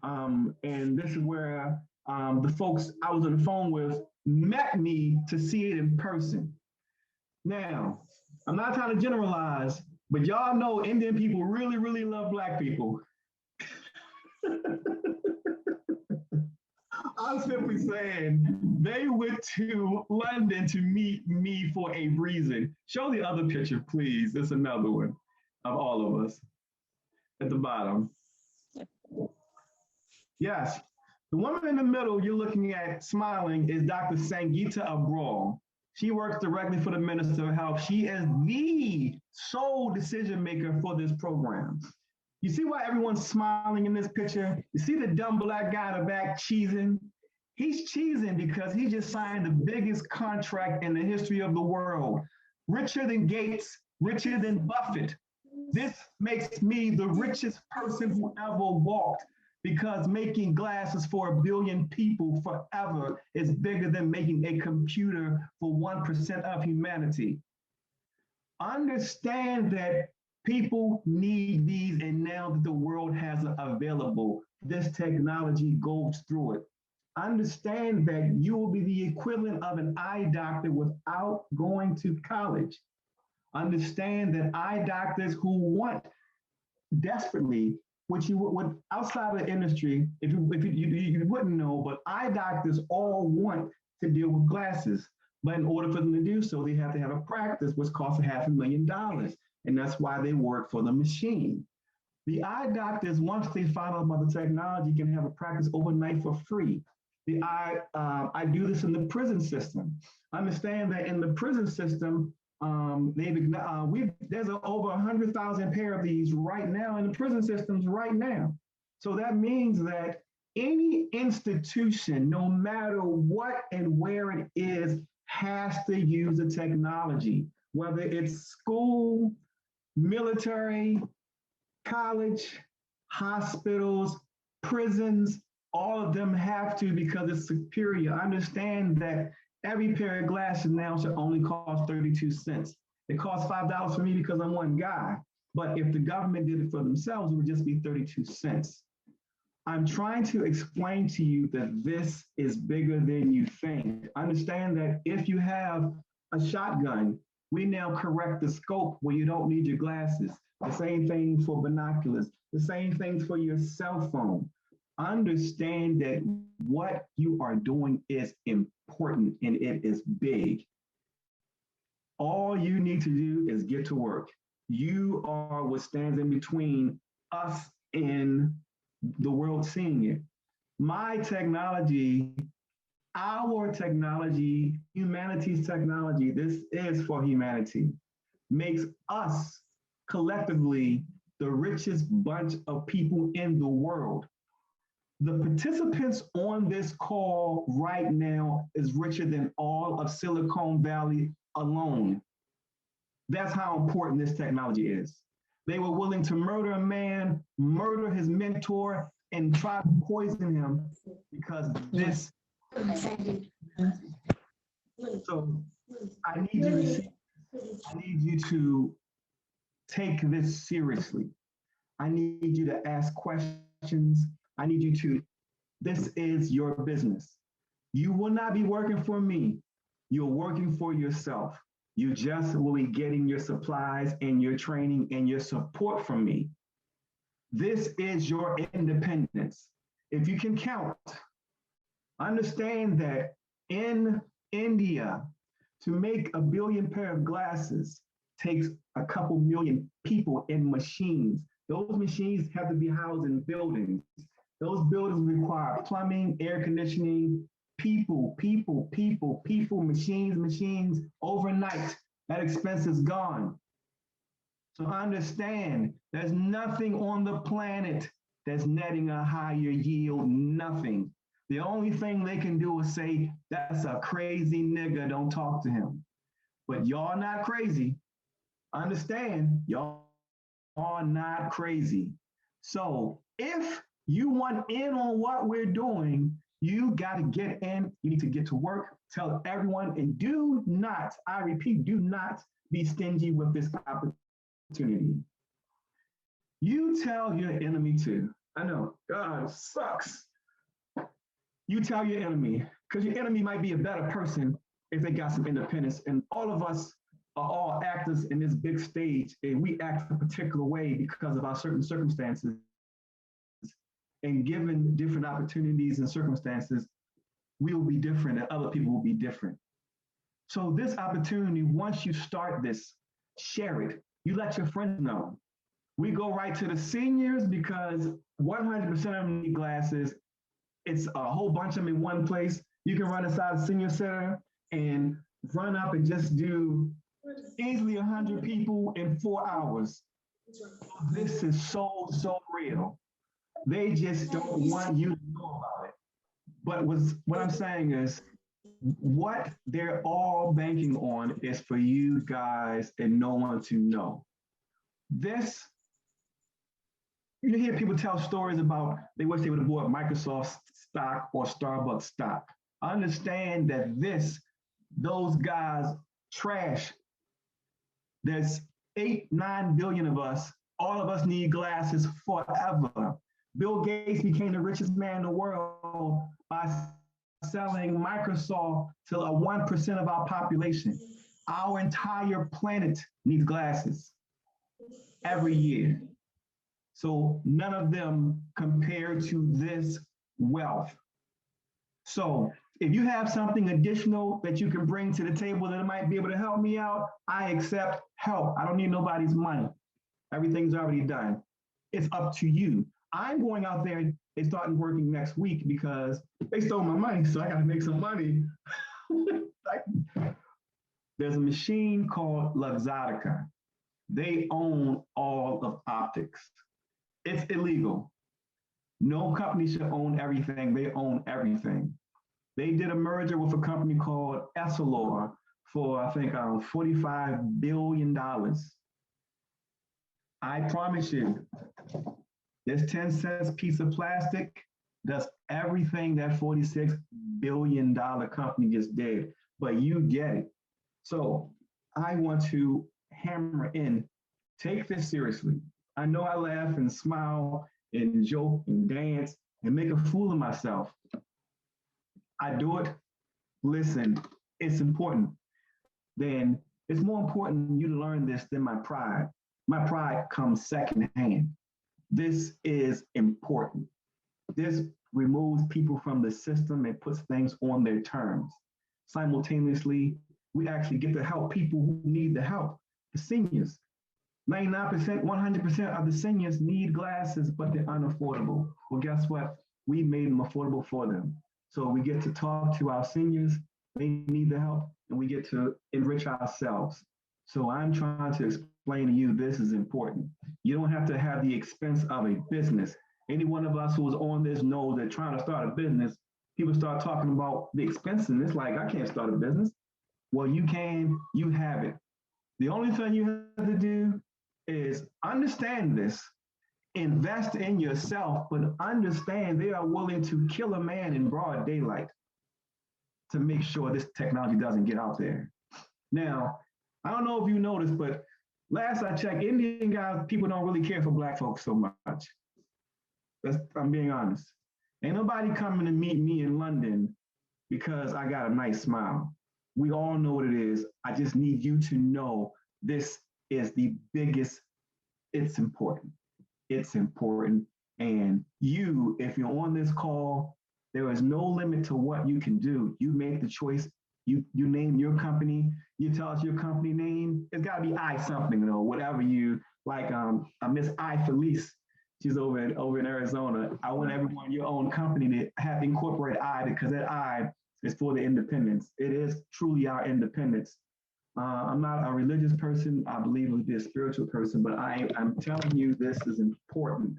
And this is where the folks I was on the phone with met me to see it in person. Now, I'm not trying to generalize, but y'all know Indian people really, really love Black people. I'm simply saying they went to London to meet me for a reason. Show the other picture, please. There's another one of all of us at the bottom. Yes, the woman in the middle you're looking at smiling is Dr. Sangeeta Abral. She works directly for the Minister of Health. She is the sole decision maker for this program. You see why everyone's smiling in this picture? You see the dumb Black guy in the back cheesing? He's cheesing because he just signed the biggest contract in the history of the world. Richer than Gates, richer than Buffett. This makes me the richest person who ever walked because making glasses for 1 billion people forever is bigger than making a computer for 1% of humanity. Understand that people need these, and now that the world has it available, this technology goes through it. Understand that you will be the equivalent of an eye doctor without going to college. Understand that eye doctors who want desperately, which you would outside of the industry, if you wouldn't know, but eye doctors all want to deal with glasses. But in order for them to do so, they have to have a practice which costs $500,000. And that's why they work for the machine. The eye doctors, once they find out about the technology, can have a practice overnight for free. I do this in the prison system. Understand that in the prison system, there's over 100,000 pair of these right now in the prison systems right now. So that means that any institution, no matter what and where it is, has to use the technology, whether it's school, military, college, hospitals, prisons, all of them have to because it's superior. Understand that every pair of glasses now should only cost 32 cents. It costs $5 for me because I'm one guy. But if the government did it for themselves, it would just be 32 cents. I'm trying to explain to you that this is bigger than you think. Understand that if you have a shotgun, we now correct the scope where you don't need your glasses. The same thing for binoculars, the same thing for your cell phone. Understand that what you are doing is important and it is big. All you need to do is get to work. You are what stands in between us and the world seeing it. My technology, our technology, humanity's technology, this is for humanity, makes us collectively the richest bunch of people in the world. The participants on this call right now is richer than all of Silicon Valley alone. That's how important this technology is. They were willing to murder a man, murder his mentor, and try to poison him because this. So I need you to take this seriously. I need you to ask questions. I need you to, this is your business. You will not be working for me. You're working for yourself. You just will be getting your supplies and your training and your support from me. This is your independence. If you can count, understand that in India, to make 1 billion pair of glasses takes a couple million people in machines. Those machines have to be housed in buildings. Those buildings require plumbing, air conditioning, people, machines, overnight. That expense is gone. So understand, there's nothing on the planet that's netting a higher yield, nothing. The only thing they can do is say, that's a crazy nigga, don't talk to him. But y'all not crazy. Understand, y'all are not crazy. So if you want in on what we're doing, you got to get in, you need to get to work, tell everyone, and do not, I repeat, do not be stingy with this opportunity. You tell your enemy to, I know, God sucks. You tell your enemy, because your enemy might be a better person if they got some independence. And all of us are all actors in this big stage, and we act a particular way because of our certain circumstances. And given different opportunities and circumstances, we will be different and other people will be different. So this opportunity, once you start this, share it. You let your friends know. We go right to the seniors because 100% of them need glasses. It's a whole bunch of them in one place. You can run inside the senior center and run up and just do easily 100 people in 4 hours. This is so real. They just don't want you to know about it. But what I'm saying is, what they're all banking on is for you guys and no one to know. This, you hear people tell stories about they wish they would have bought Microsoft stock or Starbucks stock. Understand that those guys trash. There's 8-9 billion of us. All of us need glasses forever. Bill Gates became the richest man in the world by selling Microsoft to 1% of our population. Our entire planet needs glasses every year. So none of them compare to this wealth. So if you have something additional that you can bring to the table that might be able to help me out, I accept help. I don't need nobody's money. Everything's already done. It's up to you. I'm going out there and starting working next week because they stole my money, so I gotta make some money. There's a machine called Luxottica. They own all of optics. It's illegal. No company should own everything. They own everything. They did a merger with a company called Essilor for, I think, $45 billion. I promise you, this 10 cents piece of plastic does everything that $46 billion company just did, but you get it. So I want to hammer in, take this seriously. I know I laugh and smile and joke and dance and make a fool of myself. I do it. Listen, it's important. Then it's more important you to learn this than my pride. My pride comes secondhand. This is important. This removes people from the system and puts things on their terms. Simultaneously, we actually get to help people who need the help, the seniors. 99%, 100% of the seniors need glasses, but they're unaffordable. Well, guess what? We made them affordable for them. So we get to talk to our seniors, they need the help, and we get to enrich ourselves. So I'm trying to explain to you this is important. You don't have to have the expense of a business. Any one of us who is on this knows that trying to start a business, people start talking about the expense, and it's like, I can't start a business. Well, you can, you have it. The only thing you have to do is understand this, invest in yourself, but understand they are willing to kill a man in broad daylight to make sure this technology doesn't get out there. Now, I don't know if you noticed, but last I checked, Indian guys, people don't really care for Black folks so much. I'm being honest. Ain't nobody coming to meet me in London because I got a nice smile. We all know what it is. I just need you to know this is the biggest, it's important. It's important. And you, if you're on this call, there is no limit to what you can do. You make the choice. You name your company. You tell us your company name. It's got to be I something, though, whatever you like. Miss I Felice, she's over in Arizona. I want everyone, your own company, to have incorporate I, because that I is for the independence. It is truly our independence. I'm not a religious person. I believe to be a spiritual person, but I'm telling you this is important.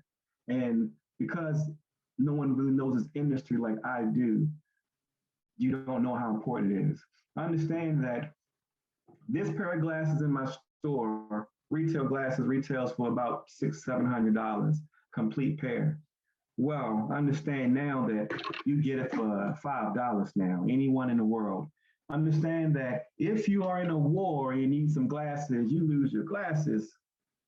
And because no one really knows this industry like I do, you don't know how important it is. I understand that this pair of glasses in my store, retail glasses retails for about $600-700, complete pair. Well, I understand now that you get it for $5 now, anyone in the world. Understand that if you are in a war and you need some glasses, you lose your glasses.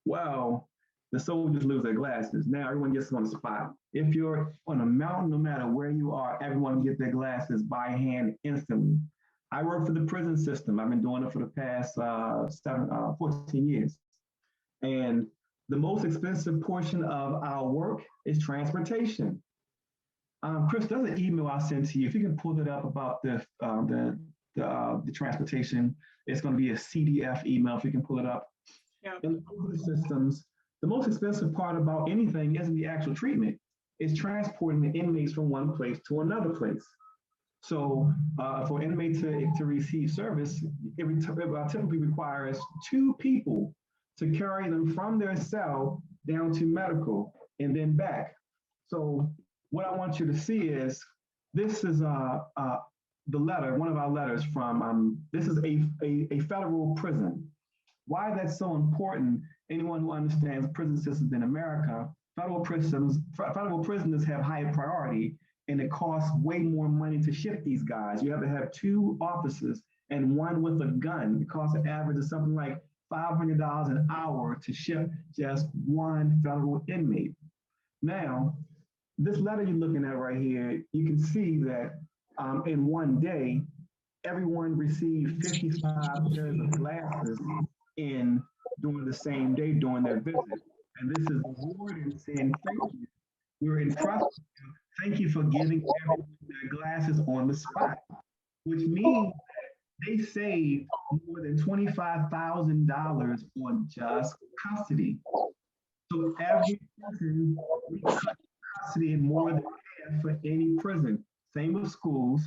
Well, the soldiers lose their glasses. Now everyone gets on the spot. If you're on a mountain, no matter where you are, everyone gets their glasses by hand instantly. I work for the prison system. I've been doing it for the past 14 years. And the most expensive portion of our work is transportation. Chris, there's an email I'll send to you. If you can pull it up about the transportation, it's going to be a CDF email if you can pull it up. Yeah. In the prison systems, the most expensive part about anything isn't the actual treatment. It's transporting the inmates from one place to another place. So for an inmate to receive service, it typically requires 2 people to carry them from their cell down to medical and then back. So what I want you to see is, this is the letter, one of our letters from, this is a federal prison. Why that's so important, anyone who understands prison systems in America, federal prisoners have higher priority, and it costs way more money to ship these guys. You have to have 2 officers and 1 with a gun. It costs an average of something like $500 an hour to ship just 1 federal inmate. Now, this letter you're looking at right here, you can see that in one day, everyone received 55 pairs of glasses during the same day during their visit. And this is the warden saying, thank you. We're entrusted. Thank you for giving everyone their glasses on the spot, which means that they saved more than $25,000 on just custody. So every prison, we cut custody in more than half for any prison. Same with schools,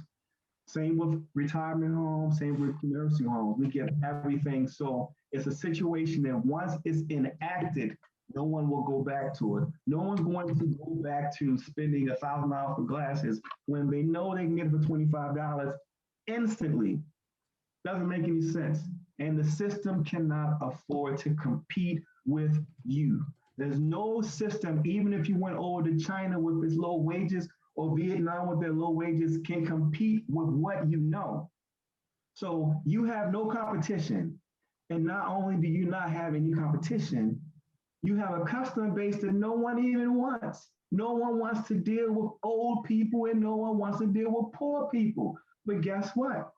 same with retirement homes, same with nursing homes. We get everything. So it's a situation that once it's enacted, no one will go back to it. No one's going to go back to spending $1,000 for glasses when they know they can get it for $25 instantly. Doesn't make any sense. And the system cannot afford to compete with you. There's no system, even if you went over to China with its low wages or Vietnam with their low wages, can compete with what you know. So you have no competition. And not only do you not have any competition, you have a customer base that no one even wants. No one wants to deal with old people and no one wants to deal with poor people. But guess what?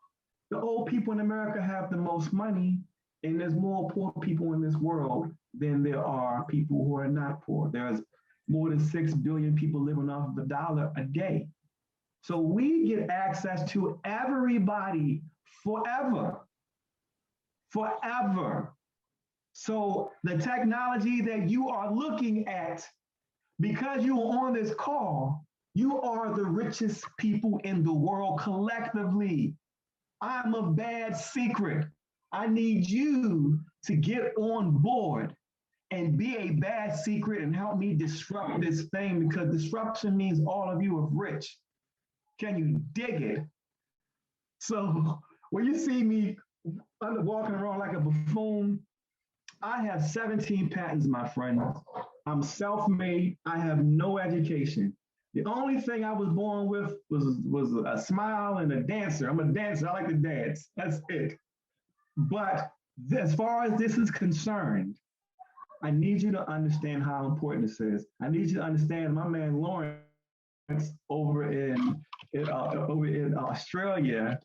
The old people in America have the most money, and there's more poor people in this world than there are people who are not poor. There's more than 6 billion people living off of $1 a day. So we get access to everybody forever. Forever. So the technology that you are looking at, because you are on this call, you are the richest people in the world collectively. I'm a bad secret. I need you to get on board and be a bad secret and help me disrupt this thing, because disruption means all of you are rich. Can you dig it? So when you see me walking around like a buffoon, I have 17 patents, my friend. I'm self-made. I have no education. The only thing I was born with was a smile and a dancer. I'm a dancer. I like to dance. That's it. But as far as this is concerned, I need you to understand how important this is. I need you to understand my man Lawrence over in Australia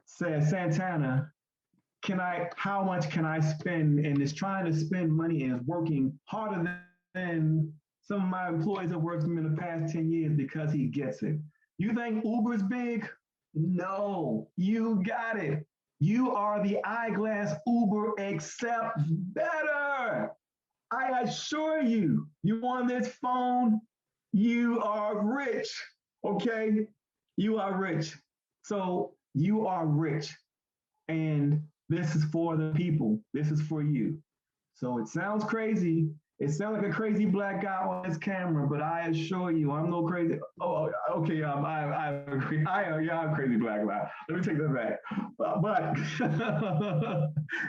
said, Santana, how much can I spend? And is trying to spend money and is working harder than some of my employees have worked with me in the past 10 years because he gets it. You think Uber's big? No, you got it. You are the eyeglass Uber, except better. I assure you, you on this phone, you are rich, okay? You are rich. So you are rich. And this is for the people. This is for you. So it sounds crazy. It sounds like a crazy black guy on this camera, but I assure you, I'm no crazy. Oh, okay, I agree. I'm a crazy black guy. Let me take that back. But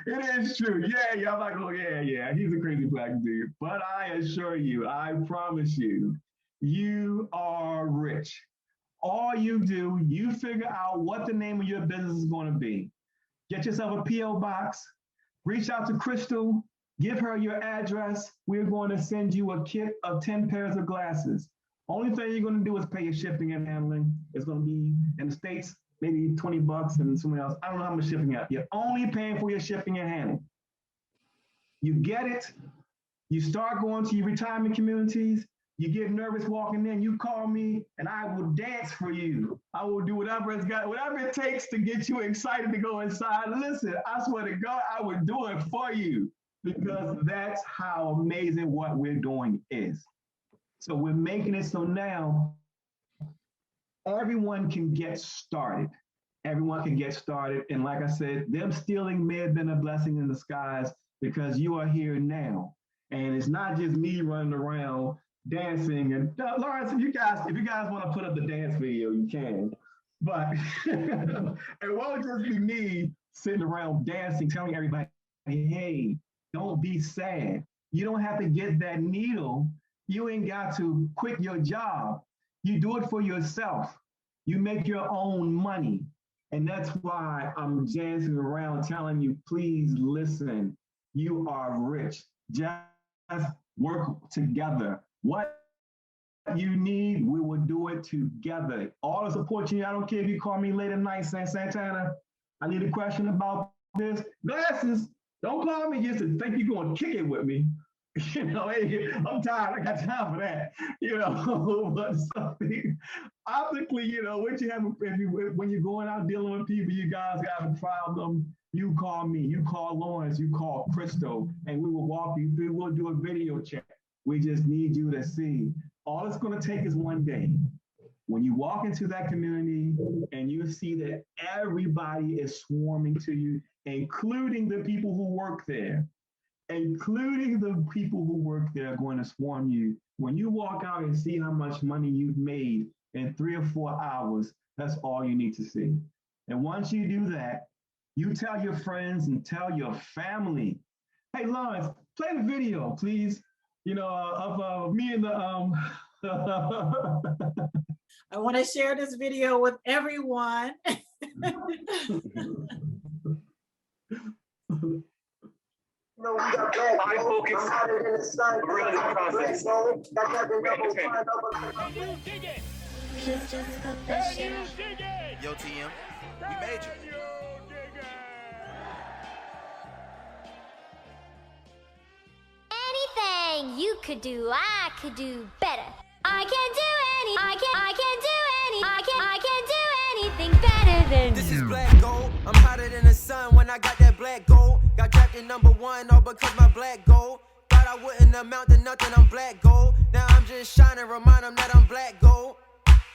it is true. Yeah, I'm like, oh, yeah, he's a crazy black dude. But I assure you, I promise you, you are rich. All you do, you figure out what the name of your business is going to be. Get yourself a P.O. box, reach out to Crystal, give her your address. We're going to send you a kit of 10 pairs of glasses. Only thing you're going to do is pay your shipping and handling. It's going to be in the States, maybe $20 and somewhere else. I don't know how much shipping out. You're only paying for your shipping and handling. You get it. You start going to your retirement communities. You get nervous walking in, you call me and I will dance for you. I will do whatever it takes to get you excited to go inside. Listen, I swear to God, I would do it for you, because that's how amazing what we're doing is. So we're making it so now everyone can get started. Everyone can get started. And like I said, them stealing may have been a blessing in disguise, because you are here now. And it's not just me running around dancing. And Lawrence, if you guys want to put up the dance video, you can. But it won't just be me sitting around dancing, telling everybody, hey, don't be sad. You don't have to get that needle. You ain't got to quit your job. You do it for yourself. You make your own money. And that's why I'm dancing around telling you, please listen. You are rich. Just work together. What you need, we will do it together. All the support you need. I don't care if you call me late at night saying, Santana, I need a question about this. Glasses, don't call me just to think you're going to kick it with me. You know, hey, I'm tired. I got time for that. You know, but something, optically, you know, what you have, when you're going out dealing with people, you guys got a problem, you call me, you call Lawrence, you call Crystal, and we will walk you through. We'll do a video check. We just need you to see. All it's going to take is one day. When you walk into that community and you see that everybody is swarming to you, including the people who work there, including the people who work there are going to swarm you. When you walk out and see how much money you've made in 3 or 4 hours, that's all you need to see. And once you do that, you tell your friends and tell your family, hey, Lawrence, play the video, please. You know, of me and the, I want to share this video with everyone. No, we got black. I focus. I'm hotter than the sun. Really process. Got that Yo, TM, we made you. Anything you could do, I could do better. I can do anything better than This is black gold. I'm hotter than the sun when I got that black gold. Got drafted #1 all because my black gold. Thought I wouldn't amount to nothing, I'm black gold. Now I'm just shining, remind them that I'm black gold.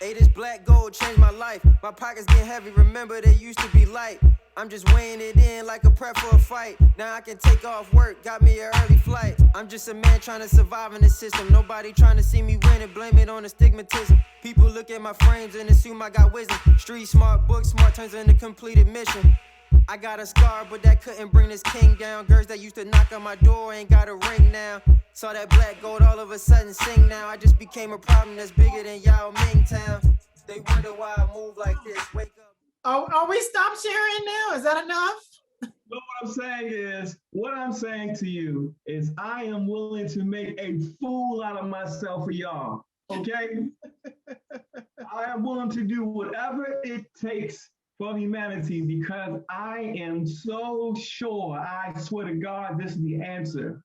Hey, this black gold changed my life. My pockets get heavy, remember they used to be light. I'm just weighing it in like a prep for a fight. Now I can take off work, got me an early flight. I'm just a man trying to survive in the system. Nobody trying to see me win and blame it on the stigmatism. People look at my frames and assume I got wisdom. Street smart, book smart turns into completed mission. I got a scar, but that couldn't bring this king down. Girls that used to knock on my door ain't got a ring now. Saw that black gold all of a sudden sing now. I just became a problem that's bigger than Yao Ming Town. They wonder why I move like this. Wake up. Are we stop sharing now? Is that enough? What I'm saying to you is I am willing to make a fool out of myself for y'all, okay? I am willing to do whatever it takes for humanity because I am so sure, I swear to God, this is the answer,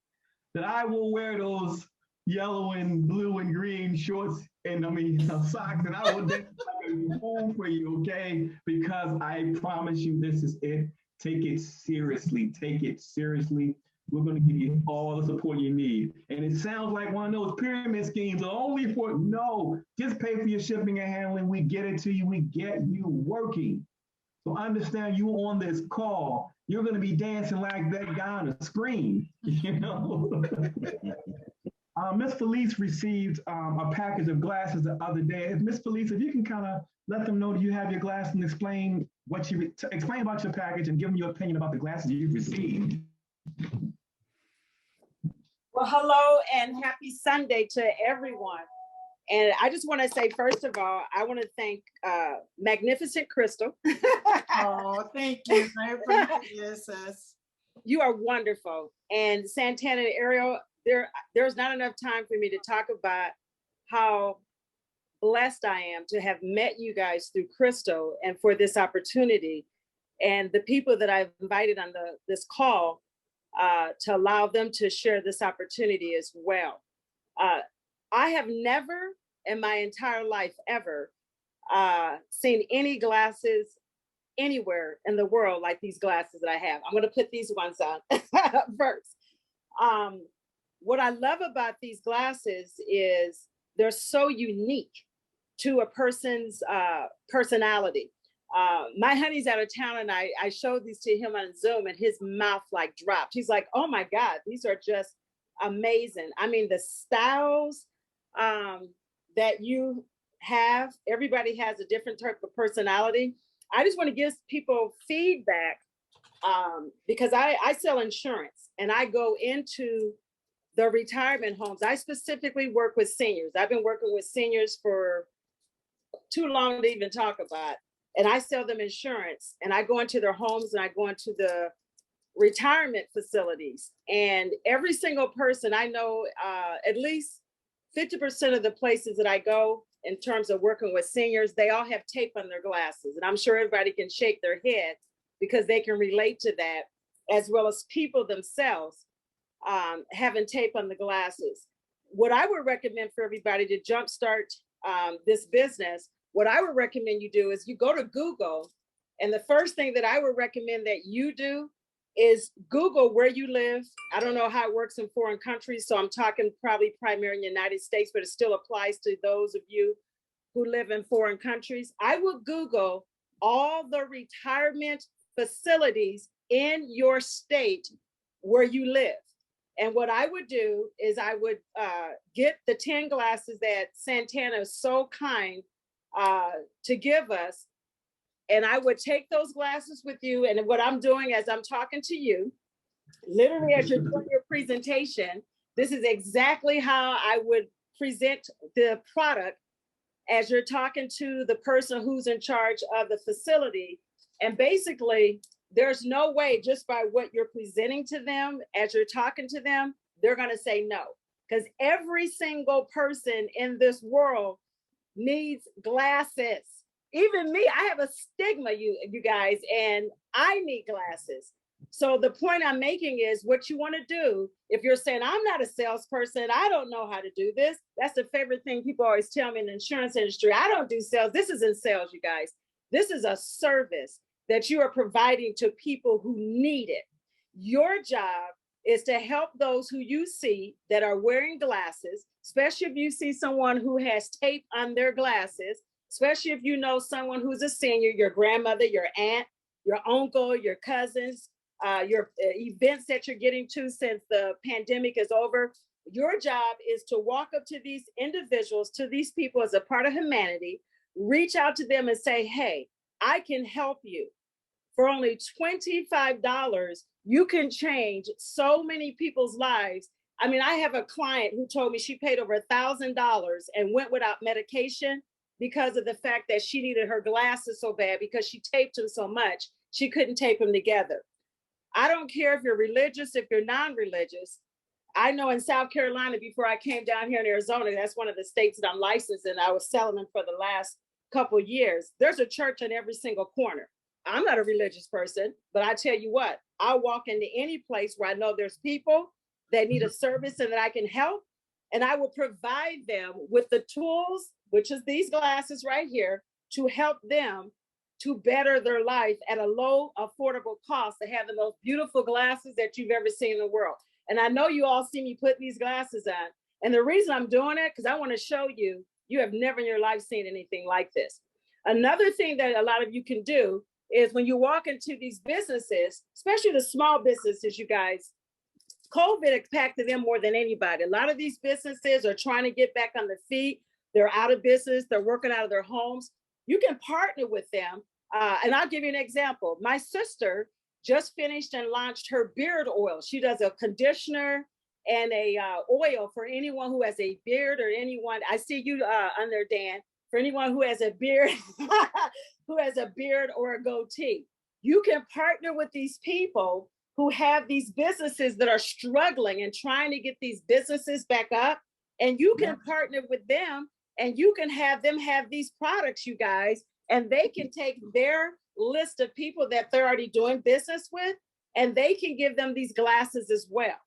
that I will wear those yellow and blue and green shorts and socks, and I will dance like a fool for you, okay? Because I promise you this is it. Take it seriously. Take it seriously. We're going to give you all the support you need. And it sounds like one of those pyramid schemes only for, no, just pay for your shipping and handling. We get it to you. We get you working. So understand you on this call, you're going to be dancing like that guy on the screen, you know? Miss Felice received a package of glasses the other day. Miss Felice, if you can kind of let them know that you have your glasses and explain explain about your package and give them your opinion about the glasses you've received. Well, hello and happy Sunday to everyone. And I just want to say, first of all, I want to thank Magnificent Crystal. Oh, thank you. I appreciate this. You are wonderful. And Santana and Ariel, there's not enough time for me to talk about how blessed I am to have met you guys through Crystal and for this opportunity and the people that I've invited on this call to allow them to share this opportunity as well. I have never in my entire life ever seen any glasses anywhere in the world like these glasses that I have. I'm going to put these ones on first. What I love about these glasses is they're so unique to a person's personality. My honey's out of town and I showed these to him on Zoom and his mouth like dropped. He's like, oh my God, these are just amazing. I mean, the styles that you have, everybody has a different type of personality. I just want to give people feedback because I sell insurance and I go into the retirement homes. I specifically work with seniors. I've been working with seniors for too long to even talk about. And I sell them insurance and I go into their homes and I go into the retirement facilities. And every single person I know, at least 50% of the places that I go in terms of working with seniors, they all have tape on their glasses. And I'm sure everybody can shake their head because they can relate to that, as well as people themselves having tape on the glasses. What I would recommend for everybody to jumpstart this business, what I would recommend you do is you go to Google, and the first thing that I would recommend that you do is Google where you live. I don't know how it works in foreign countries, so I'm talking probably primarily in the United States, but it still applies to those of you who live in foreign countries. I would Google all the retirement facilities in your state where you live. And what I would do is I would get the 10 glasses that Santana is so kind to give us. And I would take those glasses with you. And what I'm doing as I'm talking to you, literally as you're doing your presentation, this is exactly how I would present the product as you're talking to the person who's in charge of the facility. And basically, there's no way just by what you're presenting to them, as you're talking to them, they're going to say no. Because every single person in this world needs glasses. Even me, I have a stigma, you guys, and I need glasses. So the point I'm making is what you want to do, if you're saying, I'm not a salesperson, I don't know how to do this. That's the favorite thing people always tell me in the insurance industry. I don't do sales. This isn't sales, you guys. This is a service that you are providing to people who need it. Your job is to help those who you see that are wearing glasses, especially if you see someone who has tape on their glasses, especially if you know someone who's a senior, your grandmother, your aunt, your uncle, your cousins, your events that you're getting to since the pandemic is over. Your job is to walk up to these individuals, to these people as a part of humanity, reach out to them and say, hey, I can help you. For only $25, you can change so many people's lives. I mean, I have a client who told me she paid over $1,000 and went without medication because of the fact that she needed her glasses so bad because she taped them so much, she couldn't tape them together. I don't care if you're religious, if you're non-religious. I know in South Carolina, before I came down here in Arizona, that's one of the states that I'm licensed in. I was selling them for the last couple of years. There's a church on every single corner. I'm not a religious person, but I tell you what, I walk into any place where I know there's people that need a service and that I can help. And I will provide them with the tools, which is these glasses right here, to help them to better their life at a low, affordable cost, to have the most beautiful glasses that you've ever seen in the world. And I know you all see me put these glasses on. And the reason I'm doing it, because I want to show you, you have never in your life seen anything like this. Another thing that a lot of you can do is when you walk into these businesses, especially the small businesses, you guys, COVID impacted them more than anybody. A lot of these businesses are trying to get back on their feet. They're out of business. They're working out of their homes. You can partner with them. And I'll give you an example. My sister just finished and launched her beard oil. She does a conditioner and a oil for anyone who has a beard or anyone. I see you on there, Dan. For anyone who has a beard, who has a beard or a goatee. You can partner with these people who have these businesses that are struggling and trying to get these businesses back up. And you can partner with them and you can have them have these products, you guys, and they can take their list of people that they're already doing business with, and they can give them these glasses as well.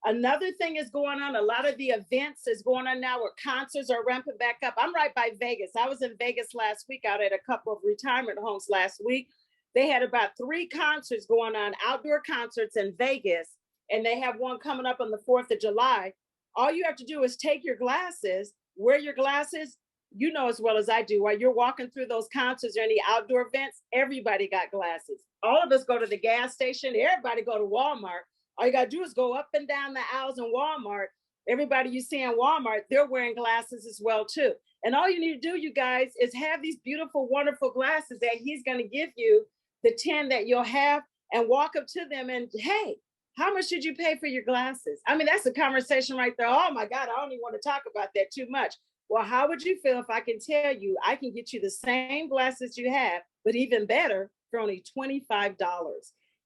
Another thing is going on, a lot of the events is going on now where concerts are ramping back up. I'm right by Vegas. I was in Vegas last week out at a couple of retirement homes last week. They had about 3 concerts going on, outdoor concerts in Vegas, and they have one coming up on the 4th of July. All you have to do is take your glasses, wear your glasses. You know as well as I do, while you're walking through those concerts or any outdoor events, everybody got glasses. All of us go to the gas station, everybody go to Walmart. All you gotta do is go up and down the aisles in Walmart. Everybody you see in Walmart, they're wearing glasses as well too. And all you need to do, you guys, is have these beautiful, wonderful glasses that he's gonna give you, the 10 that you'll have, and walk up to them and, hey, how much did you pay for your glasses? I mean, that's a conversation right there. Oh my God, I don't even want to talk about that too much. Well, how would you feel if I can tell you, I can get you the same glasses you have, but even better for only $25?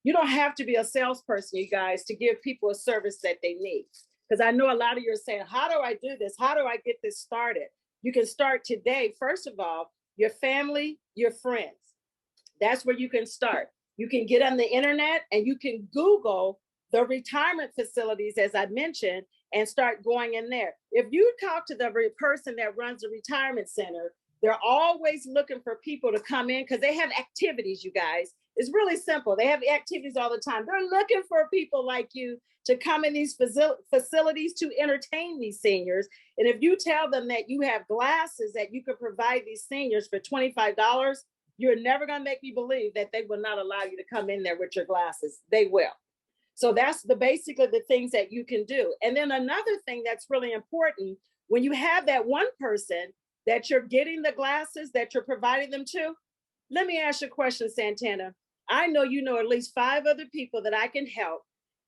You don't have to be a salesperson, you guys, to give people a service that they need. Because I know a lot of you are saying, how do I do this? How do I get this started? You can start today. First of all, your family, your friends. That's where you can start. You can get on the internet and you can Google the retirement facilities, as I mentioned, and start going in there. If you talk to the person that runs the retirement center, they're always looking for people to come in because they have activities, you guys. It's really simple. They have activities all the time. They're looking for people like you to come in these facilities to entertain these seniors. And if you tell them that you have glasses that you could provide these seniors for $25, you're never going to make me believe that they will not allow you to come in there with your glasses. They will. So that's basically the things that you can do. And then another thing that's really important, when you have that one person that you're getting the glasses that you're providing them to, let me ask you a question, Santana. I know you know at least 5 other people that I can help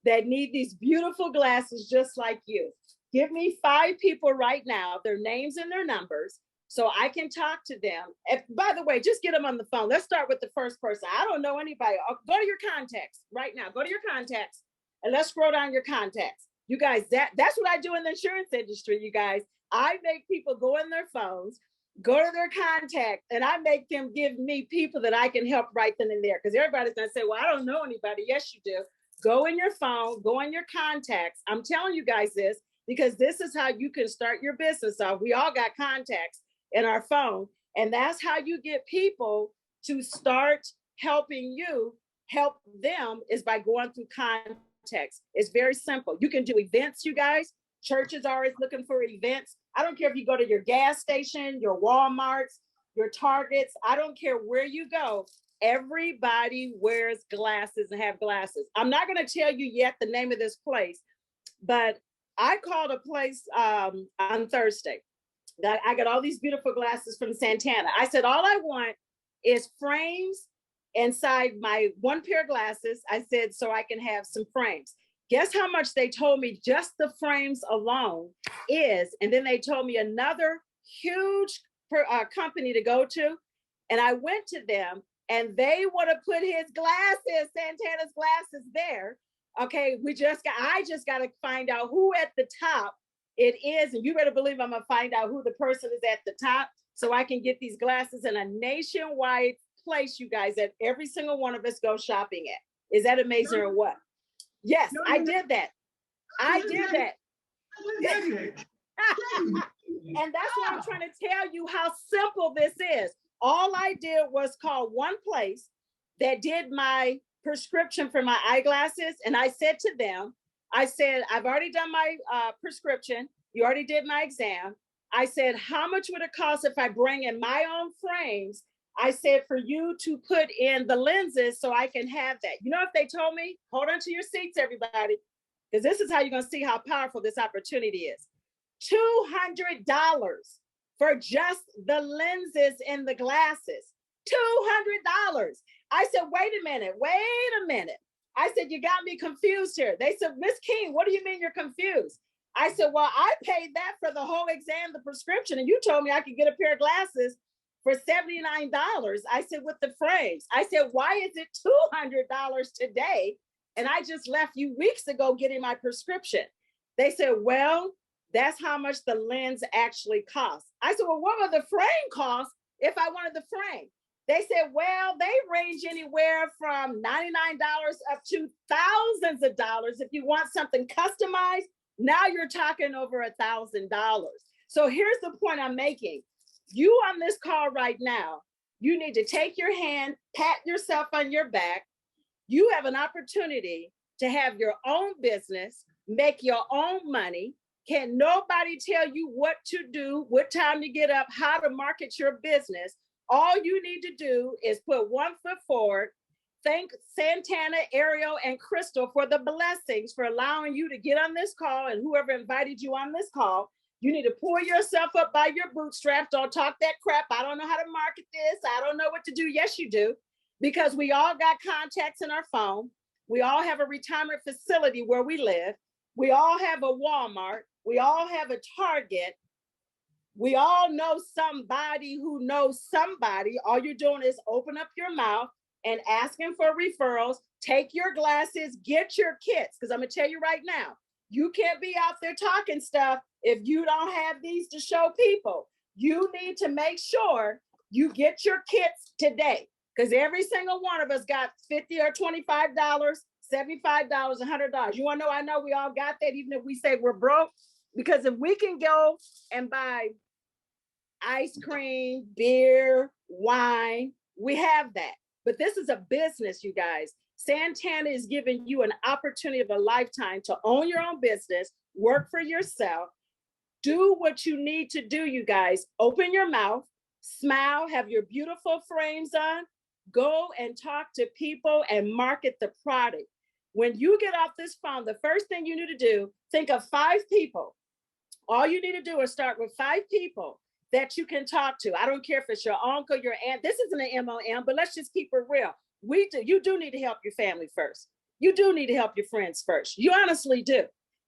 that need these beautiful glasses just like you. Give me 5 people right now, their names and their numbers, so I can talk to them. And by the way, just get them on the phone. Let's start with the first person. I don't know anybody. Go to your contacts right now. Go to your contacts and let's scroll down your contacts. You guys, that's what I do in the insurance industry, you guys. I make people go in their phones, go to their contact, and I make them give me people that I can help right then and there. Because everybody's gonna say, well, I don't know anybody. Yes, you do. Go in your phone, go in your contacts. I'm telling you guys this because this is how you can start your business off. We all got contacts in our phone. And that's how you get people to start helping you help them, is by going through contacts. It's very simple. You can do events, you guys. Churches are always looking for events. I don't care if you go to your gas station, your Walmarts, your Targets, I don't care where you go, everybody wears glasses and have glasses. I'm not going to tell you yet the name of this place, but I called a place on Thursday. I got all these beautiful glasses from Santana. I said, all I want is frames inside my one pair of glasses. I said, so I can have some frames. Guess how much they told me just the frames alone is? And then they told me another huge company to go to. And I went to them and they want to put his glasses, Santana's glasses there. Okay, I just got to find out who at the top it is. And you better believe I'm going to find out who the person is at the top so I can get these glasses in a nationwide place, you guys, that every single one of us go shopping at. Is that amazing or what? Yes, I did that. I did that. And that's what I'm trying to tell you how simple this is. All I did was call one place that did my prescription for my eyeglasses. And I said to them, I said, I've already done my prescription. You already did my exam. I said, how much would it cost if I bring in my own frames? I said, for you to put in the lenses so I can have that. You know, if they told me, hold on to your seats, everybody, because this is how you're going to see how powerful this opportunity is. $200 for just the lenses and the glasses. $200. I said, wait a minute. I said, you got me confused here. They said, Miss King, what do you mean you're confused? I said, well, I paid that for the whole exam, the prescription, and you told me I could get a pair of glasses for $79. I said, with the frames. I said, why is it $200 today? And I just left you weeks ago getting my prescription. They said, well, that's how much the lens actually costs. I said, well, what would the frame cost if I wanted the frame? They said, well, they range anywhere from $99 up to thousands of dollars. If you want something customized, now you're talking over $1,000. So here's the point I'm making. You on this call right now, you need to take your hand, pat yourself on your back. You have an opportunity to have your own business, make your own money. Can nobody tell you what to do, what time to get up, how to market your business? All you need to do is put one foot forward. Thank Santana, Ariel, and Crystal for the blessings for allowing you to get on this call, and whoever invited you on this call. You need to pull yourself up by your bootstraps. Don't talk that crap. I don't know how to market this. I don't know what to do. Yes, you do. Because we all got contacts in our phone. We all have a retirement facility where we live. We all have a Walmart. We all have a Target. We all know somebody who knows somebody. All you're doing is open up your mouth and asking for referrals. Take your glasses, get your kits. Because I'm going to tell you right now, you can't be out there talking stuff if you don't have these to show people. You need to make sure you get your kits today, because every single one of us got $50 or $25, $75, $100. You want to know? I know we all got that, even if we say we're broke, because if we can go and buy ice cream, beer, wine, we have that. But this is a business, you guys. Santana is giving you an opportunity of a lifetime to own your own business, work for yourself, do what you need to do, you guys. Open your mouth, smile, have your beautiful frames on, go and talk to people and market the product. When you get off this phone, the first thing you need to do, think of 5 people. All you need to do is start with 5 people that you can talk to. I don't care if it's your uncle, your aunt. This isn't an MOM, but let's just keep it real. You do need to help your family first. You do need to help your friends first. You honestly do.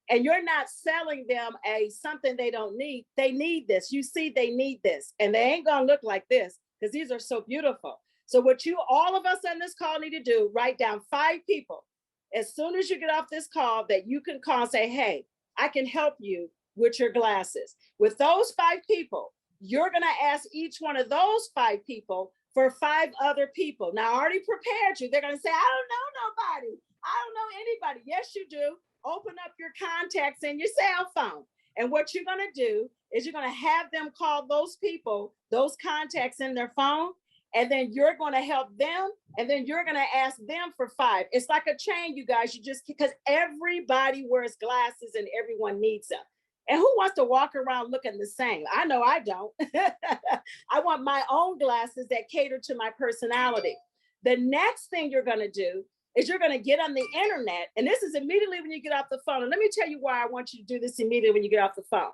And you're not selling them something they don't need. They need this. You see, they need this. And they ain't gonna look like this because these are so beautiful. So what all of us on this call need to do, write down 5 people. As soon as you get off this call that you can call and say, hey, I can help you with your glasses. With those 5 people, you're gonna ask each one of those 5 people for 5 other people. Now, I already prepared you. They're gonna say, I don't know nobody. I don't know anybody. Yes, you do. Open up your contacts in your cell phone. And what you're gonna do is you're gonna have them call those people, those contacts in their phone, and then you're gonna help them, and then you're gonna ask them for 5. It's like a chain, you guys. Because everybody wears glasses and everyone needs them. And who wants to walk around looking the same? I know I don't. I want my own glasses that cater to my personality. The next thing you're going to do is you're going to get on the internet. And this is immediately when you get off the phone. And let me tell you why I want you to do this immediately when you get off the phone.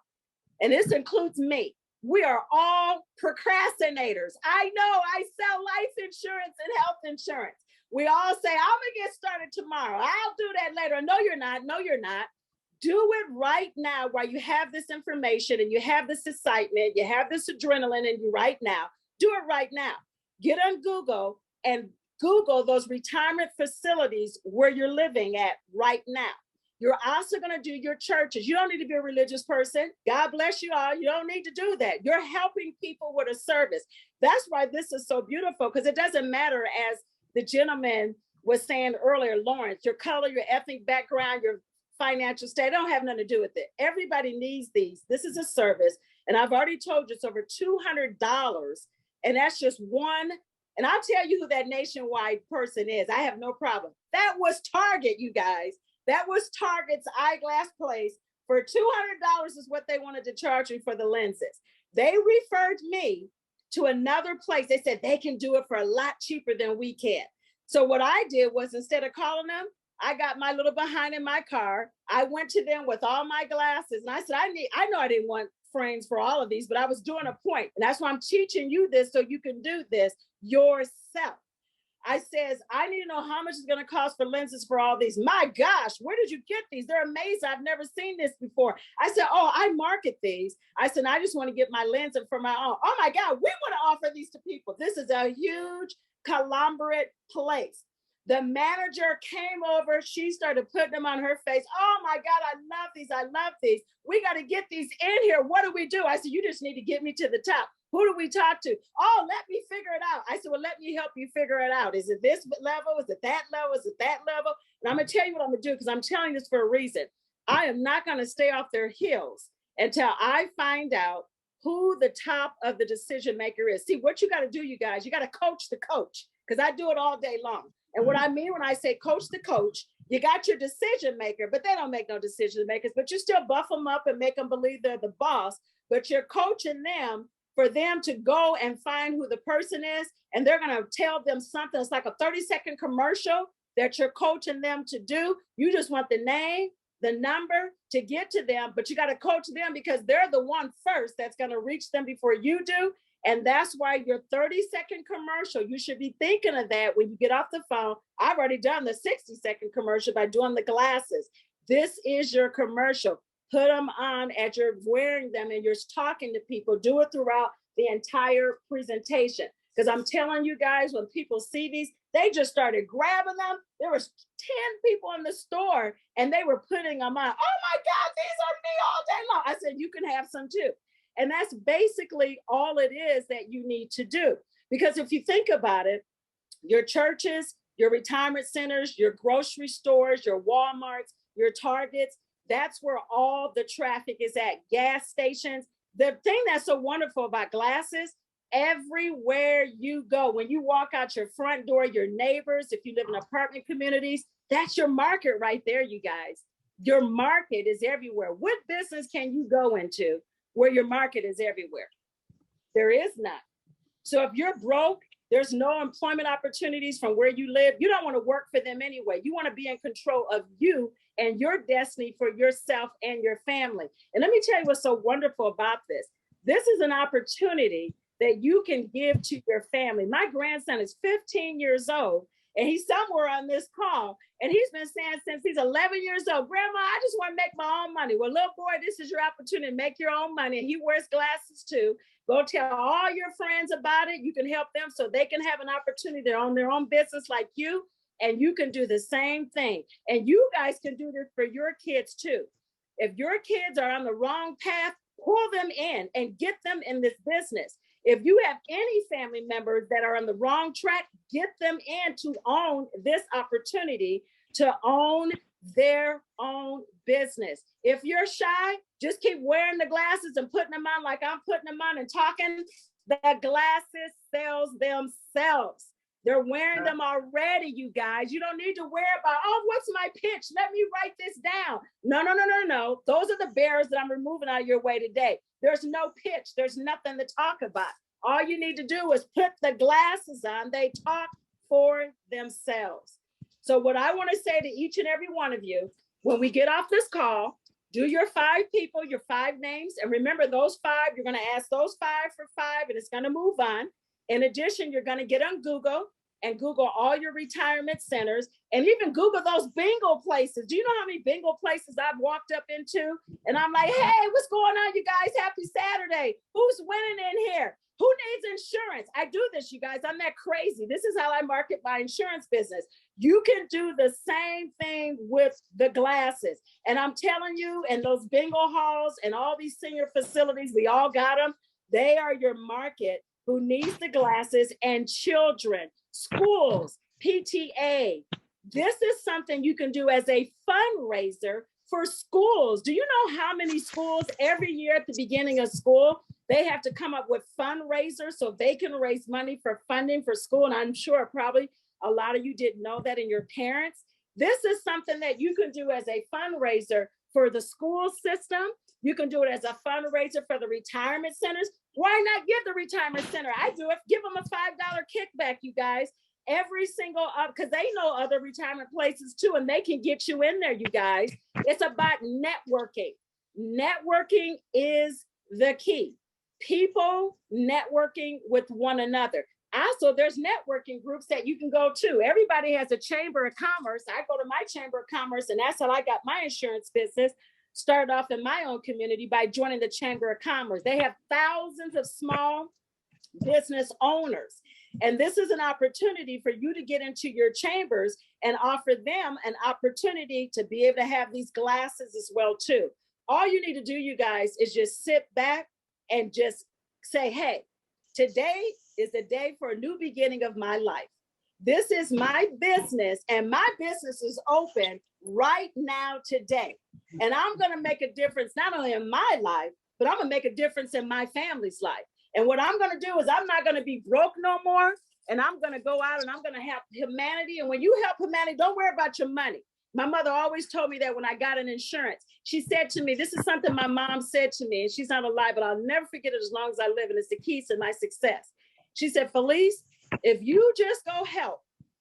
And this includes me. We are all procrastinators. I know I sell life insurance and health insurance. We all say, I'm gonna get started tomorrow. I'll do that later. No, you're not. No, you're not. Do it right now while you have this information and you have this excitement, you have this adrenaline in you right now. Do it right now. Get on Google and Google those retirement facilities where you're living at right now. You're also going to do your churches. You don't need to be a religious person. God bless you all. You don't need to do that. You're helping people with a service. That's why this is so beautiful, because it doesn't matter, as the gentleman was saying earlier, Lawrence, your color, your ethnic background, your financial state, don't have nothing to do with it. Everybody needs these. This is a service. And I've already told you it's over $200. And that's just one. And I'll tell you who that nationwide person is. I have no problem. That was Target, you guys. That was Target's eyeglass place. For $200 is what they wanted to charge me for the lenses. They referred me to another place. They said they can do it for a lot cheaper than we can. So what I did was, instead of calling them, I got my little behind in my car. I went to them with all my glasses. And I said, I know I didn't want frames for all of these, but I was doing a point. And that's why I'm teaching you this, so you can do this yourself. I says, I need to know how much it's going to cost for lenses for all these. My gosh, where did you get these? They're amazing. I've never seen this before. I said, oh, I market these. I said, I just want to get my lens for my own. Oh my God, we want to offer these to people. This is a huge conglomerate place. The manager came over. She started putting them on her face. Oh my God, I love these. I love these. We got to get these in here. What do we do? I said, you just need to get me to the top. Who do we talk to? Oh, let me figure it out. I said, well, let me help you figure it out. Is it this level? Is it that level? Is it that level? And I'm going to tell you what I'm going to do, because I'm telling this for a reason. I am not going to stay off their heels until I find out who the top of the decision maker is. See, what you got to do, you guys, you got to coach the coach, because I do it all day long. And what I mean when I say coach the coach, you got your decision maker, but they don't make no decision makers, but you still buff them up and make them believe they're the boss, but you're coaching them for them to go and find who the person is. And they're going to tell them something. It's like a 30-second commercial that you're coaching them to do. You just want the name, the number to get to them, but you got to coach them, because they're the one first that's going to reach them before you do. And that's why your 30-second commercial, you should be thinking of that when you get off the phone. I've already done the 60-second commercial by doing the glasses. This is your commercial. Put them on as you're wearing them and you're talking to people. Do it throughout the entire presentation. Because I'm telling you guys, when people see these, they just started grabbing them. There was 10 people in the store and they were putting them on. Oh my God, these are me all day long. I said, you can have some too. And that's basically all it is that you need to do. Because if you think about it, your churches, your retirement centers, your grocery stores, your Walmarts, your Targets, that's where all the traffic is at. Gas stations. The thing that's so wonderful about glasses, everywhere you go, when you walk out your front door, your neighbors, if you live in apartment communities, that's your market right there, you guys. Your market is everywhere. What business can you go into where your market is everywhere? There is none. So if you're broke, there's no employment opportunities from where you live. You don't want to work for them anyway. You want to be in control of you and your destiny for yourself and your family. And let me tell you what's so wonderful about this. This is an opportunity that you can give to your family. My grandson is 15 years old, and he's somewhere on this call, and he's been saying since he's 11 years old, Grandma, I just want to make my own money. Well, little boy, this is your opportunity to make your own money. And he wears glasses too. Go tell all your friends about it. You can help them so they can have an opportunity to own their own business like you, and you can do the same thing. And you guys can do this for your kids too. If your kids are on the wrong path, pull them in and get them in this business. If you have any family members that are on the wrong track, get them in to own this opportunity to own their own business. If you're shy, just keep wearing the glasses and putting them on like I'm putting them on and talking. The glasses sells themselves. They're wearing them already, you guys. You don't need to worry about, oh, what's my pitch? Let me write this down. No, no, no, no, no. Those are the barriers that I'm removing out of your way today. There's no pitch. There's nothing to talk about. All you need to do is put the glasses on. They talk for themselves. So what I want to say to each and every one of you, when we get off this call, do your 5 people, your 5 names. And remember those 5, you're going to ask those 5 for 5 and it's going to move on. In addition, you're going to get on Google and Google all your retirement centers and even Google those bingo places. Do you know how many bingo places I've walked up into? And I'm like, hey, what's going on, you guys? Happy Saturday. Who's winning in here? Who needs insurance? I do this, you guys. I'm that crazy. This is how I market my insurance business. You can do the same thing with the glasses. And I'm telling you, and those bingo halls and all these senior facilities, we all got them. They are your market who needs the glasses, and children, schools, PTA. This is something you can do as a fundraiser for schools. Do you know how many schools every year at the beginning of school, they have to come up with fundraisers so they can raise money for funding for school? And I'm sure probably a lot of you didn't know that, in your parents. This is something that you can do as a fundraiser for the school system. You can do it as a fundraiser for the retirement centers. Why not give the retirement center? I do it. Give them a $5 kickback, you guys. Every single, because they know other retirement places too, and they can get you in there, you guys. It's about networking. Networking is the key. People networking with one another. Also, there's networking groups that you can go to. Everybody has a chamber of commerce. I go to my chamber of commerce, and that's how I got my insurance business. Started off in my own community by joining the Chamber of Commerce. They have thousands of small business owners. And this is an opportunity for you to get into your chambers and offer them an opportunity to be able to have these glasses as well too. All you need to do, you guys, is just sit back and just say, hey, today is the day for a new beginning of my life. This is my business, and my business is open right now today. And I'm going to make a difference, not only in my life, but I'm going to make a difference in my family's life. And what I'm going to do is I'm not going to be broke no more. And I'm going to go out and I'm going to help humanity. And when you help humanity, don't worry about your money. My mother always told me that when I got an insurance. She said to me, this is something my mom said to me, and she's not alive, but I'll never forget it as long as I live. And it's the key to my success. She said, Felice, if you just go help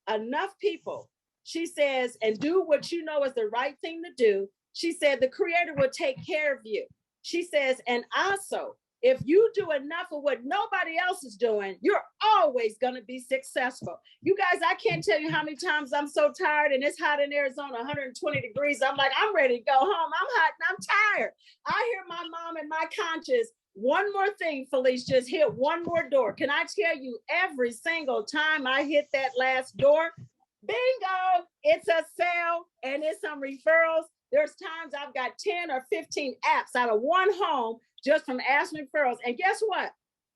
enough people, she says, and do what you know is the right thing to do, she said, the Creator will take care of you. She says, and also, if you do enough of what nobody else is doing, you're always going to be successful. You guys, I can't tell you how many times I'm so tired, and it's hot in Arizona, 120 degrees. I'm like, I'm ready to go home. I'm hot and I'm tired. I hear my mom and my conscience. One more thing, Felice, just hit one more door. Can I tell you, every single time I hit that last door, bingo, it's a sale and it's some referrals. There's times I've got 10 or 15 apps out of one home just from asking referrals. And guess what?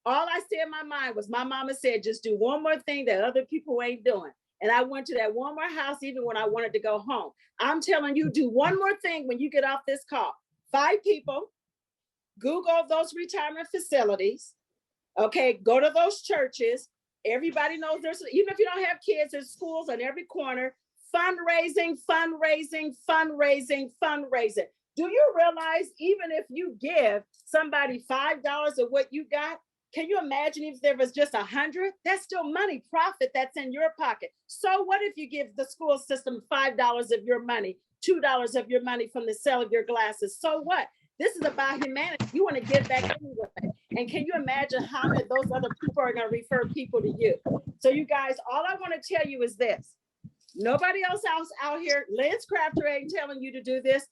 All I said in my mind was, my mama said, just do one more thing that other people ain't doing. And I went to that one more house even when I wanted to go home. I'm telling you, do one more thing when you get off this call. 5 people, Google those retirement facilities. Okay, go to those churches. Everybody knows there's, even if you don't have kids, there's schools on every corner. Fundraising, fundraising, fundraising, fundraising. Do you realize even if you give somebody $5 of what you got, can you imagine if there was just 100? That's still money, profit that's in your pocket. So what if you give the school system $5 of your money, $2 of your money from the sale of your glasses? So what? This is about humanity. You want to give back anyway. And can you imagine how many of those other people are going to refer people to you? So you guys, all I want to tell you is this. Nobody else out here, Lance Crafter ain't telling you to do this.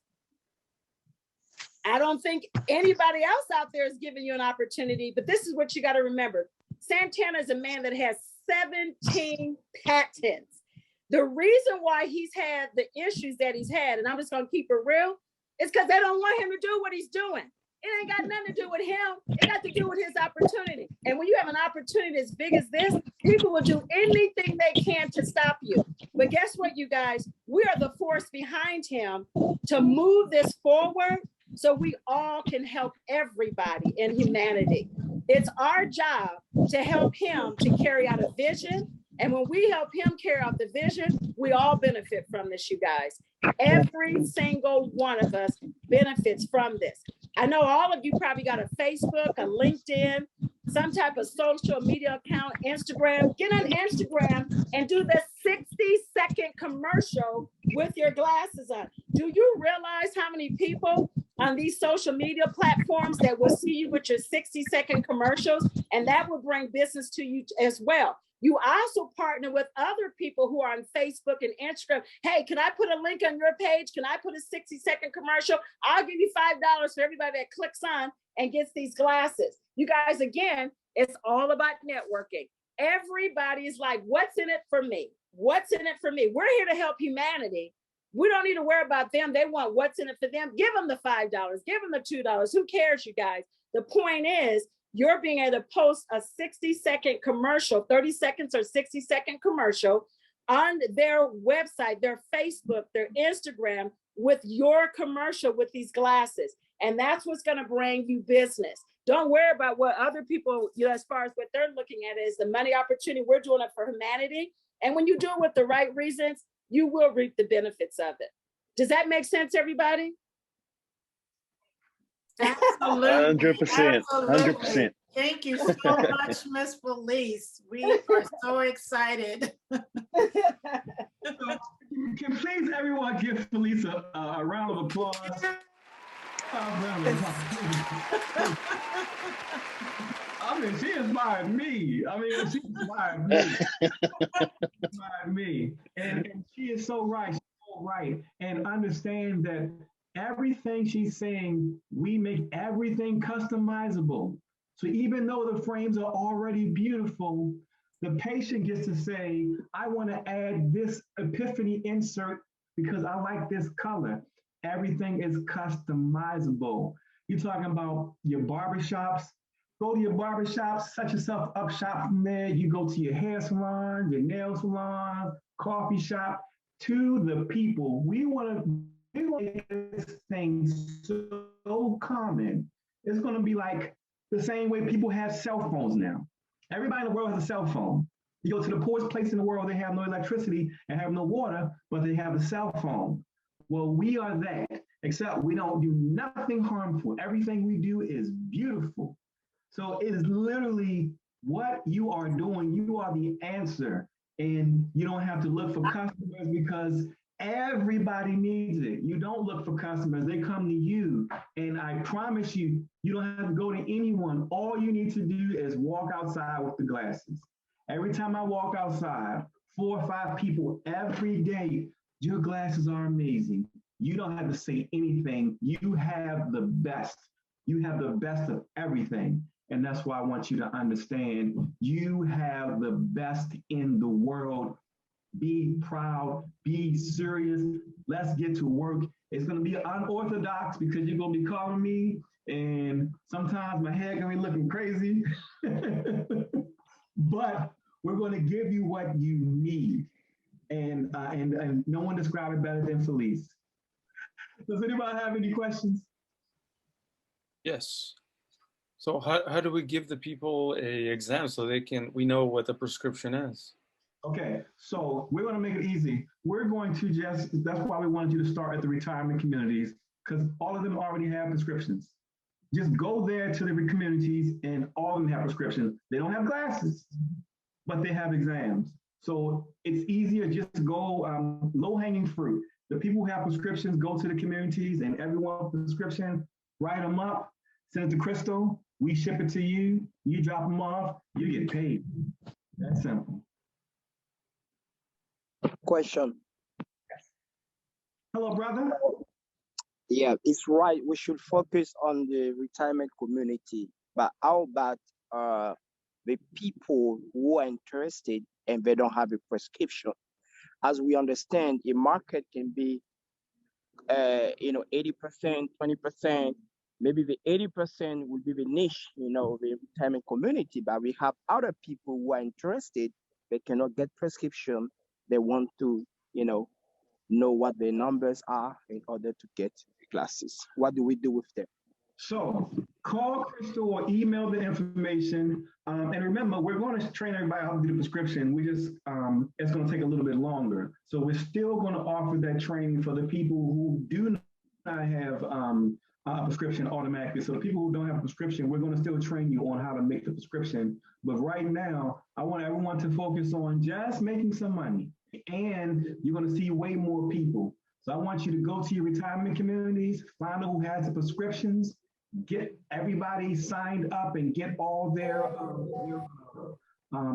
I don't think anybody else out there is giving you an opportunity, but this is what you got to remember. Santana is a man that has 17 patents. The reason why he's had the issues that he's had, and I'm just going to keep it real, is because they don't want him to do what he's doing. It ain't got nothing to do with him. It got to do with his opportunity. And when you have an opportunity as big as this, people will do anything they can to stop you. But guess what, you guys? We are the force behind him to move this forward so we all can help everybody in humanity. It's our job to help him to carry out a vision, And when we help him carry out the vision, we all benefit from this, you guys. Every single one of us benefits from this. I know all of you probably got a Facebook, a LinkedIn, some type of social media account, Instagram. Get on Instagram and do the 60-second commercial with your glasses on. Do you realize how many people on these social media platforms that will see you with your 60-second commercials? And that will bring business to you as well. You also partner with other people who are on Facebook and Instagram. Hey, can I put a link on your page? Can I put a 60-second commercial? I'll give you $5 for everybody that clicks on and gets these glasses. You guys, again, it's all about networking. Everybody is like, what's in it for me? What's in it for me? We're here to help humanity. We don't need to worry about them. They want what's in it for them. Give them the $5, give them the $2. Who cares, you guys? The point is, you're being able to post a 60-second commercial, 30 seconds or 60-second commercial on their website, their Facebook, their Instagram with your commercial with these glasses. And that's what's going to bring you business. Don't worry about what other people, as far as what they're looking at is the money opportunity. We're doing it for humanity. And when you do it with the right reasons, you will reap the benefits of it. Does that make sense, everybody? Absolutely. 100%. 100%. Thank you so much, Miss Felice. We are so excited. Can please everyone give Felice a round of applause? I mean, she inspired me. She inspired me. And she is so right. She's so right. And understand that everything she's saying, we make everything customizable. So even though the frames are already beautiful, the patient gets to say, I want to add this epiphany insert because I like this color. Everything is customizable. You're talking about your barbershops. Go to your barbershops, set yourself up shop from there. You go to your hair salon, your nail salon, coffee shop, to the people. We want to make this thing so common. It's going to be like the same way people have cell phones now. Everybody in the world has a cell phone. You go to the poorest place in the world, they have no electricity and have no water, but they have a cell phone. Well, we are that, except we don't do nothing harmful. Everything we do is beautiful. So it is literally what you are doing. You are the answer. And you don't have to look for customers because everybody needs it. You don't look for customers, they come to you. And I promise you, you don't have to go to anyone. All you need to do is walk outside with the glasses. Every time I walk outside, 4 or 5 people every day, your glasses are amazing. You don't have to say anything. You have the best. You have the best of everything. And that's why I want you to understand, you have the best in the world. Be proud, be serious. Let's get to work. It's going to be unorthodox because you're going to be calling me, and sometimes my head going to be looking crazy. But we're going to give you what you need. And no one described it better than Felice. Does anybody have any questions? Yes. So how do we give the people a exam so we know what the prescription is? Okay, so we're going to make it easy. We're going to that's why we wanted you to start at the retirement communities, because all of them already have prescriptions. Just go there to the communities and all of them have prescriptions. They don't have glasses, but they have exams. So it's easier just to go low-hanging fruit. The people who have prescriptions go to the communities, and everyone with a prescription, write them up, send it to Crystal, we ship it to you, you drop them off, you get paid. That's simple. Question. Hello, brother. Yeah, it's right. We should focus on the retirement community. But how about the people who are interested and they don't have a prescription? As we understand, a market can be, 80%, 20%. Maybe the 80% will be the niche, the retirement community. But we have other people who are interested. They cannot get prescription. They want to, know what their numbers are in order to get glasses. What do we do with them? So Call Crystal or email the information. And remember, we're going to train everybody how to do the prescription. We just, it's going to take a little bit longer. So we're still going to offer that training for the people who do not have a prescription automatically. So the people who don't have a prescription, we're going to still train you on how to make the prescription. But right now, I want everyone to focus on just making some money. And you're going to see way more people. So I want you to go to your retirement communities, find out who has the prescriptions, get everybody signed up and get all their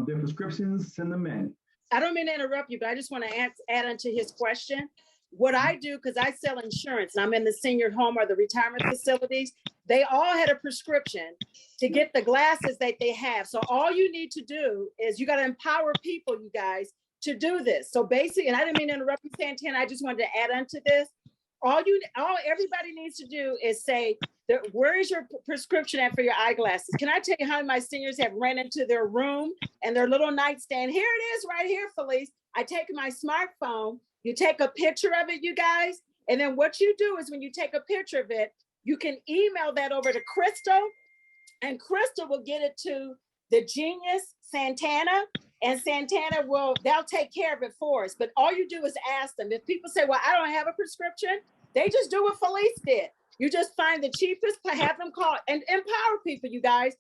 prescriptions, send them in. I don't mean to interrupt you, but I just want to add onto his question. What I do, because I sell insurance and I'm in the senior home or the retirement facilities, they all had a prescription to get the glasses that they have. So all you need to do is you got to empower people, you guys, to do this. So basically, and I didn't mean to interrupt you, Santana, I just wanted to add onto this. All everybody needs to do is say, where is your prescription at for your eyeglasses? Can I tell you how many of my seniors have ran into their room and their little nightstand? Here it is right here, Felice. I take my smartphone, you take a picture of it, you guys. And then what you do is when you take a picture of it, you can email that over to Crystal, and Crystal will get it to the genius, Santana, and Santana they'll take care of it for us. But all you do is ask them. If people say, well, I don't have a prescription, they just do what Felice did. You just find the cheapest, have them call and empower people, you guys.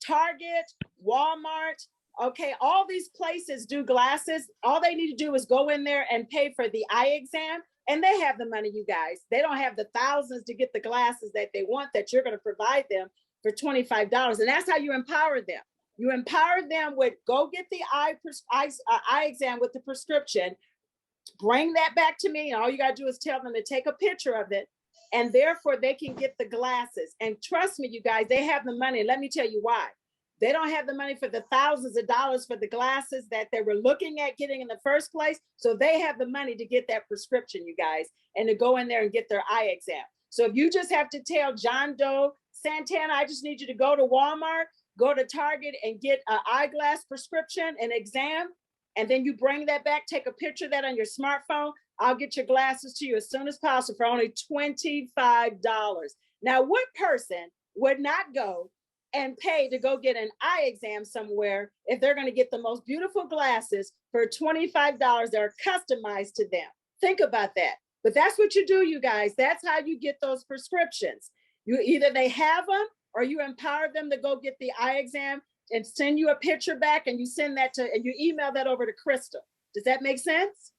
Target, Walmart, okay, all these places do glasses. All they need to do is go in there and pay for the eye exam, and they have the money, you guys. They don't have the thousands to get the glasses that they want that you're going to provide them for $25. And that's how you empower them. You empower them with, go get the eye exam with the prescription, bring that back to me. And all you got to do is tell them to take a picture of it. And therefore they can get the glasses. And trust me, you guys, they have the money. Let me tell you why. They don't have the money for the thousands of dollars for the glasses that they were looking at getting in the first place. So they have the money to get that prescription, you guys, and to go in there and get their eye exam. So if you just have to tell John Doe, Santana, I just need you to go to Walmart, go to Target and get an eyeglass prescription, an exam, and then you bring that back, take a picture of that on your smartphone. I'll get your glasses to you as soon as possible for only $25. Now, what person would not go and pay to go get an eye exam somewhere if they're going to get the most beautiful glasses for $25 that are customized to them? Think about that. But that's what you do, you guys. That's how you get those prescriptions. You either they have them or you empower them to go get the eye exam and send you a picture back, and you send that to, and you email that over to Crystal. Does that make sense?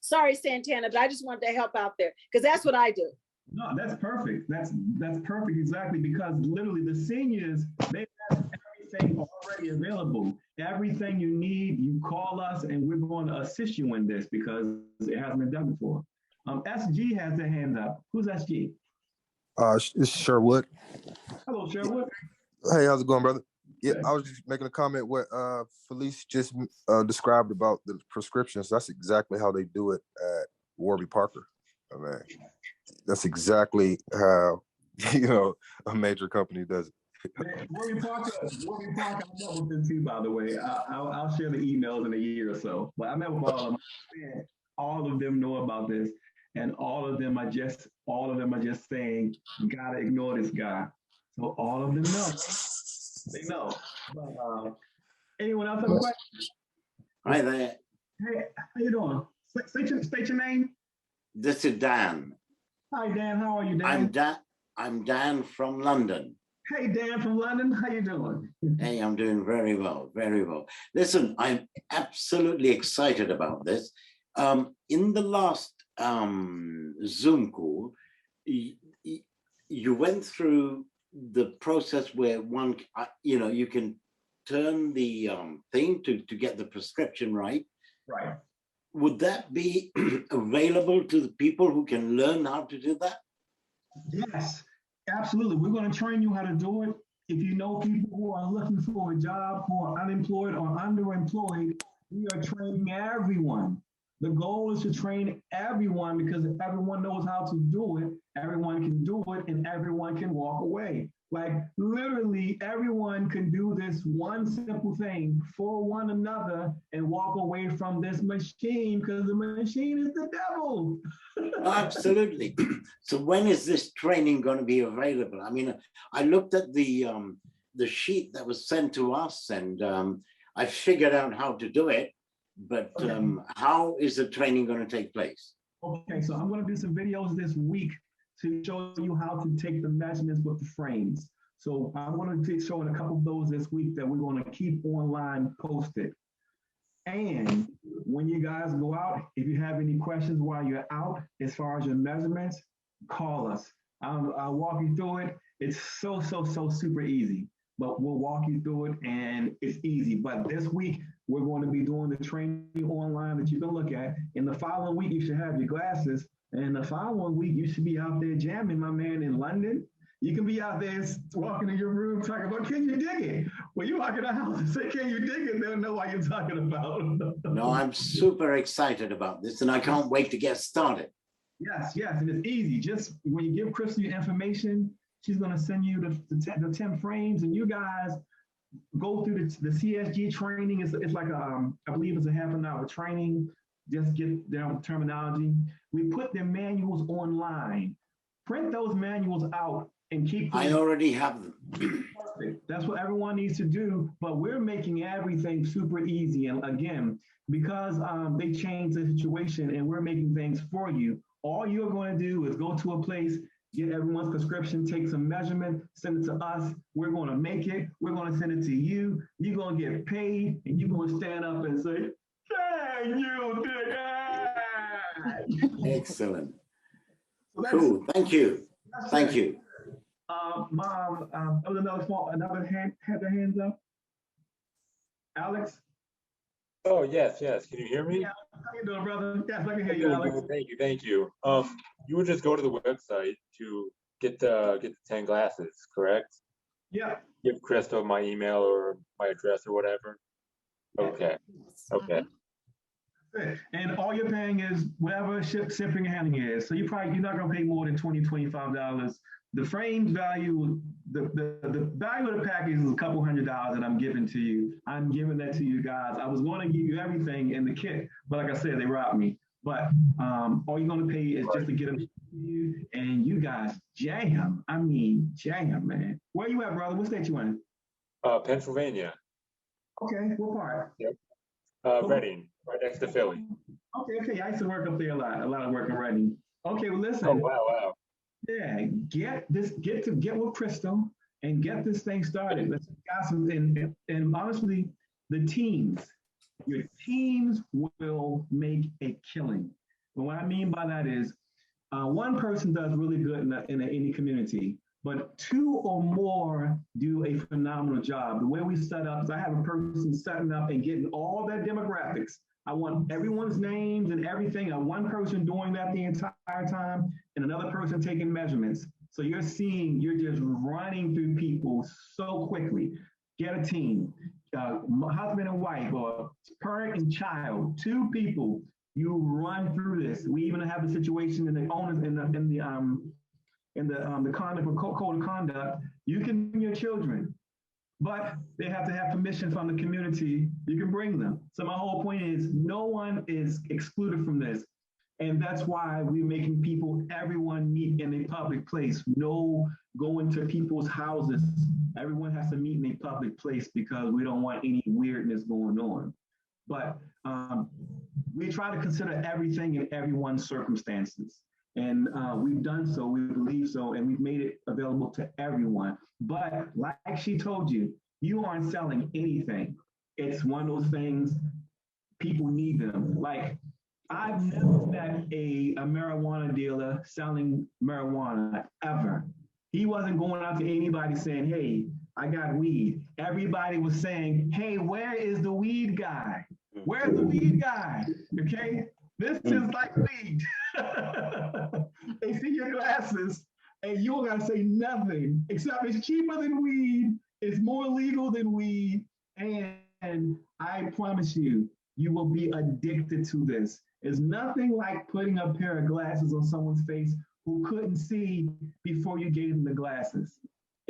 Sorry, Santana, but I just wanted to help out there because that's what I do. No, that's perfect. That's perfect, exactly, because literally the seniors, they have everything already available. Everything you need, you call us and we're going to assist you in this because it hasn't been done before. SG has their hand up. Who's SG? It's Sherwood. Hello, Sherwood. Hey, how's it going, brother? Yeah, I was just making a comment what Felice just described about the prescriptions. That's exactly how they do it at Warby Parker. I mean, that's exactly how, a major company does it. Warby Parker, I met with them too, by the way. I'll share the emails in a year or so. But I met with all of them. All of them know about this, and all of them are just saying, you gotta ignore this guy. So all of them know. They know. But, anyone else have a question? Hi there. Hey, how you doing? State your name. This is Dan. Hi, Dan. How are you, Dan? I'm Dan from London. Hey, Dan from London. How you doing? Hey, I'm doing very well, very well. Listen, I'm absolutely excited about this. In the last Zoom call, you went through the process where one, you can turn the thing to get the prescription right. Right. Would that be available to the people who can learn how to do that? Yes, absolutely. We're going to train you how to do it. If you know people who are looking for a job, who are unemployed or underemployed, we are training everyone. The goal is to train everyone because if everyone knows how to do it, everyone can do it and everyone can walk away. Like literally everyone can do this one simple thing for one another and walk away from this machine because the machine is the devil. Absolutely. So when is this training going to be available? I mean, I looked at the sheet that was sent to us, and I figured out how to do it, but how is the training going to take place? Okay, so I'm going to do some videos this week to show you how to take the measurements with the frames. So I'm going to be showing a couple of those this week that we're going to keep online posted. And when you guys go out, if you have any questions while you're out, as far as your measurements, call us. I'll walk you through it. It's so super easy, but we'll walk you through it and it's easy. But this week, we're going to be doing the training online that you can look at. In the following week, you should have your glasses. And the following week, you should be out there jamming, my man, in London. You can be out there walking in your room talking about, can you dig it? When you walk in the house and say, can you dig it? They'll know what you're talking about. No, I'm super excited about this and I can't wait to get started. Yes, and it's easy. Just when you give Crystal your information, she's going to send you the 10 frames and you guys go through the CSG training. It's like I believe it's a half an hour training. Just get their terminology. We put their manuals online. Print those manuals out and keep them. I already have them. Perfect. That's what everyone needs to do, but we're making everything super easy. And again, because they changed the situation and we're making things for you, all you're going to do is go to a place, get everyone's prescription, take some measurement, send it to us. We're going to make it. We're going to send it to you. You're going to get paid and you're going to stand up and say, thank you, Dick. Excellent. Cool. Thank you. Thank you. Mom, there was another hand had their hands up. Alex? Oh, yes. Can you hear me? Yeah. How you doing, brother? Yes, I can hear you, Alex. Thank you. You would just go to the website to get the 10 glasses, correct? Yeah. Give Crystal my email or my address or whatever. Okay. And all you're paying is whatever shipping and handling is. So you're not gonna pay more than $20, $25. The frames value, the value of the package is a couple $100 that I'm giving to you. I'm giving that to you guys. I was going to give you everything in the kit, but like I said, they robbed me. But all you're gonna pay is just to get them to you, and you guys jam. I mean, jam, man. Where you at, brother? What state you in? Pennsylvania. Okay, what part? Yep. Reading, right next to Philly. Okay. I used to work up there a lot of work in Reading. Okay, well listen. Oh, wow. Yeah, get with Crystal and get this thing started. Let's and honestly, the teams, your teams will make a killing. And what I mean by that is, one person does really good in any community, but 2 or more do a phenomenal job. The way we set up is I have a person setting up and getting all their demographics. I want everyone's names and everything, and one person doing that the entire time, and another person taking measurements. So you're just running through people so quickly. Get a team, husband and wife, or parent and child, 2 people. You run through this. We even have a situation in the owners in the conduct or code of conduct. You can bring your children, but they have to have permission from the community. You can bring them. So my whole point is no one is excluded from this. And that's why we're making everyone meet in a public place. No going to people's houses. Everyone has to meet in a public place because we don't want any weirdness going on. But we try to consider everything in everyone's circumstances. And we've done so, we believe so, and we've made it available to everyone. But like she told you, you aren't selling anything. It's one of those things, people need them. Like, I've never met a marijuana dealer selling marijuana, ever. He wasn't going out to anybody saying, hey, I got weed. Everybody was saying, hey, where is the weed guy? Where's the weed guy? Okay? This is like weed. They see your glasses and you don't gotta say nothing except it's cheaper than weed, it's more legal than weed, and I promise you, you will be addicted to this. It's nothing like putting a pair of glasses on someone's face who couldn't see before you gave them the glasses.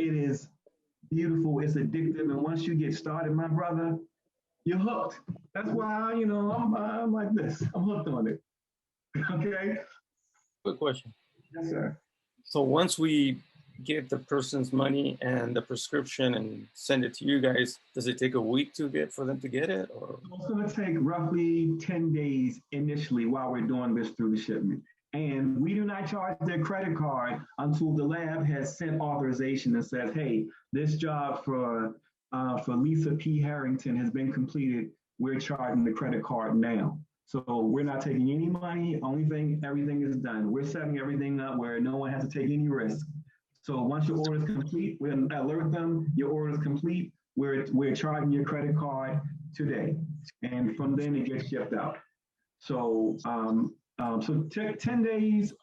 It is beautiful. It's addictive. And once you get started, my brother, you're hooked. That's why, you know, I'm like this. I'm hooked on it. Okay. Quick question. Yes, sir. So once we give the person's money and the prescription and send it to you guys, does it take a week for them to get it? Or it's going to take roughly 10 days initially while we're doing this through the shipment. And we do not charge their credit card until the lab has sent authorization that says, hey, this job for Lisa P. Harrington has been completed. We're charging the credit card now. So we're not taking any money. Everything is done. We're setting everything up where no one has to take any risk. So once your order is complete, we alert them, your order is complete. We're charging your credit card today. And from then it gets shipped out. So, 10 days,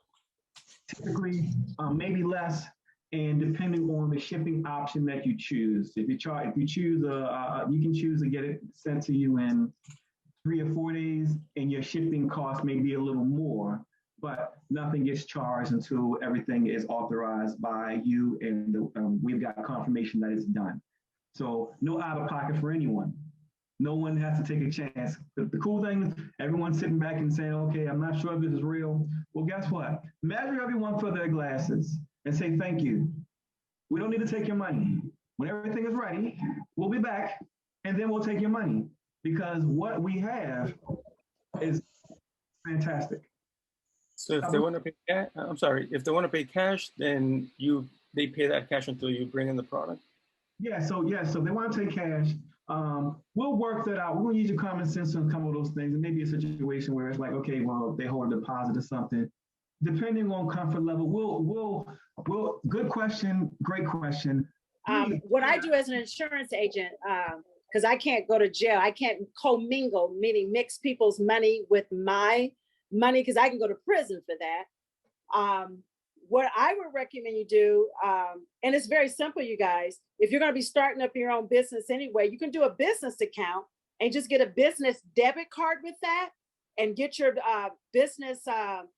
typically, maybe less, and depending on the shipping option that you choose. If you choose, you can choose to get it sent to you in 3 or 4 days, and your shipping cost may be a little more, but nothing gets charged until everything is authorized by you, and we've got confirmation that it's done. So no out of pocket for anyone. No one has to take a chance. The cool thing is everyone's sitting back and saying, okay, I'm not sure if this is real. Well, guess what? Measure everyone for their glasses and say, thank you. We don't need to take your money. When everything is ready, we'll be back and then we'll take your money because what we have is fantastic. so if they want to pay cash, I'm sorry, if they want to pay cash, then they pay that cash until you bring in the product? So if they want to take cash, we'll work that out. We're going to use your common sense on some of those things. And maybe a situation where it's like, okay, well, they hold a deposit or something. Depending on comfort level, we'll good question, great question. What I do as an insurance agent, because I can't go to jail, I can't commingle, meaning mix people's money with my money, because I can go to prison for that. What I would recommend you do, and it's very simple, you guys, if you're going to be starting up your own business anyway, you can do a business account and just get a business debit card with that and get your business cards,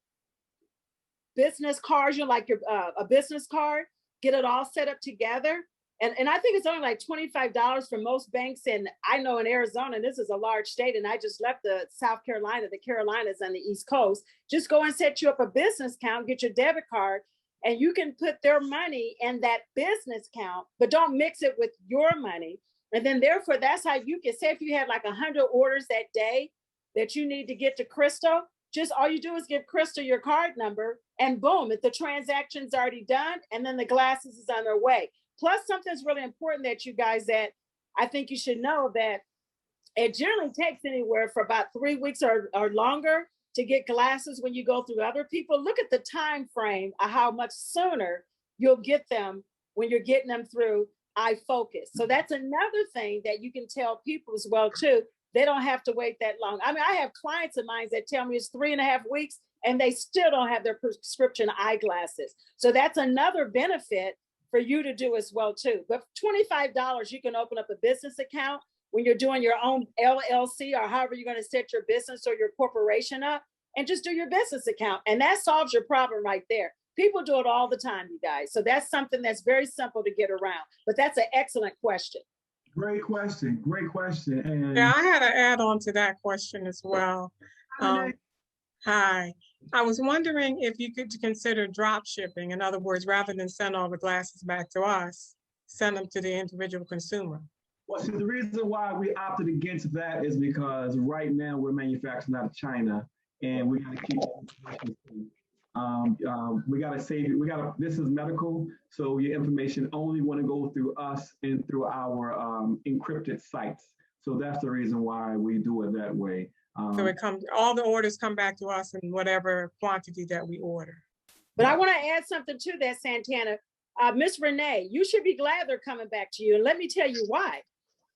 a business card, get it all set up together. And I think it's only like $25 for most banks. And I know in Arizona, and this is a large state, and I just left the South Carolina, the Carolinas on the East Coast, just go and set you up a business account, get your debit card, and you can put their money in that business account, but don't mix it with your money. And then therefore, that's how you can say if you had like 100 orders that day that you need to get to Crystal, just all you do is give Crystal your card number and boom, if the transaction's already done, and then the glasses is on their way. Plus, something's really important that you guys, that I think you should know, that it generally takes anywhere for about 3 weeks or longer to get glasses when you go through other people. Look at the time frame of how much sooner you'll get them when you're getting them through iFocus. So that's another thing that you can tell people as well too. They don't have to wait that long. I mean, I have clients of mine that tell me it's 3.5 weeks and they still don't have their prescription eyeglasses. So that's another benefit for you to do as well too. But $25, you can open up a business account when you're doing your own LLC or however you're going to set your business or your corporation up, and just do your business account. And that solves your problem right there. People do it all the time, you guys. So that's something that's very simple to get around. But that's an excellent question. Great question. Great question. And yeah, I had to add on to that question as well. Hi. I was wondering if you could consider drop shipping. In other words, rather than send all the glasses back to us, send them to the individual consumer. Well, see, the reason why we opted against that is because right now we're manufacturing out of China, and we got to keep we got to save it. This is medical, so your information only want to go through us and through our encrypted sites. So that's the reason why we do it that way. So all the orders come back to us in whatever quantity that we order. But I want to add something to that, Santana. Miss Renee, you should be glad they're coming back to you. And let me tell you why.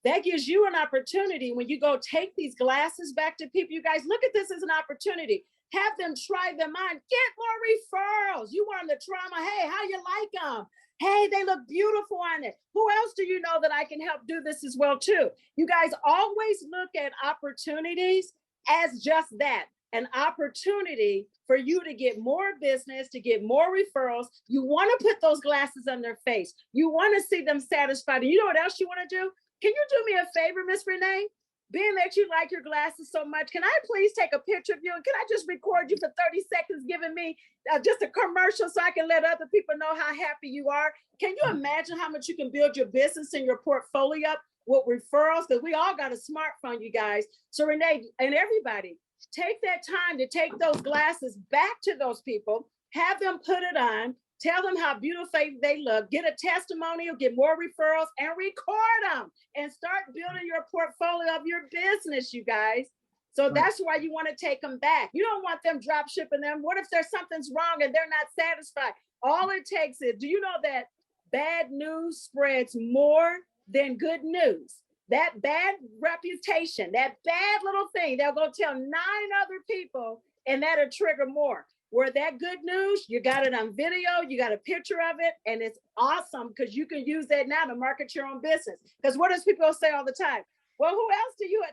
That gives you an opportunity when you go take these glasses back to people. You guys, look at this as an opportunity. Have them try them on. Get more referrals. You want them to try them. Hey, how you like them? Hey, they look beautiful on it. Who else do you know that I can help do this as well too? You guys always look at opportunities as just that, an opportunity for you to get more business, to get more referrals. You want to put those glasses on their face. You want to see them satisfied. And you know what else you want to do? Can you do me a favor, Miss Renee? Being that you like your glasses so much, can I please take a picture of you? And can I just record you for 30 seconds, giving me just a commercial so I can let other people know how happy you are? Can you imagine how much you can build your business and your portfolio up with referrals? Because we all got a smartphone, you guys. So Renee and everybody, take that time to take those glasses back to those people, have them put it on, tell them how beautiful they look, get a testimonial, get more referrals, and record them and start building your portfolio of your business, you guys. So that's why you want to take them back. You don't want them drop shipping them. What if there's something's wrong and they're not satisfied? All it takes is, do you know that bad news spreads more than good news? That bad reputation, that bad little thing, they'll go tell 9 other people and that'll trigger more. Where that good news, you got it on video, you got a picture of it, and it's awesome because you can use that now to market your own business. Because what does people say all the time? Well, who else do you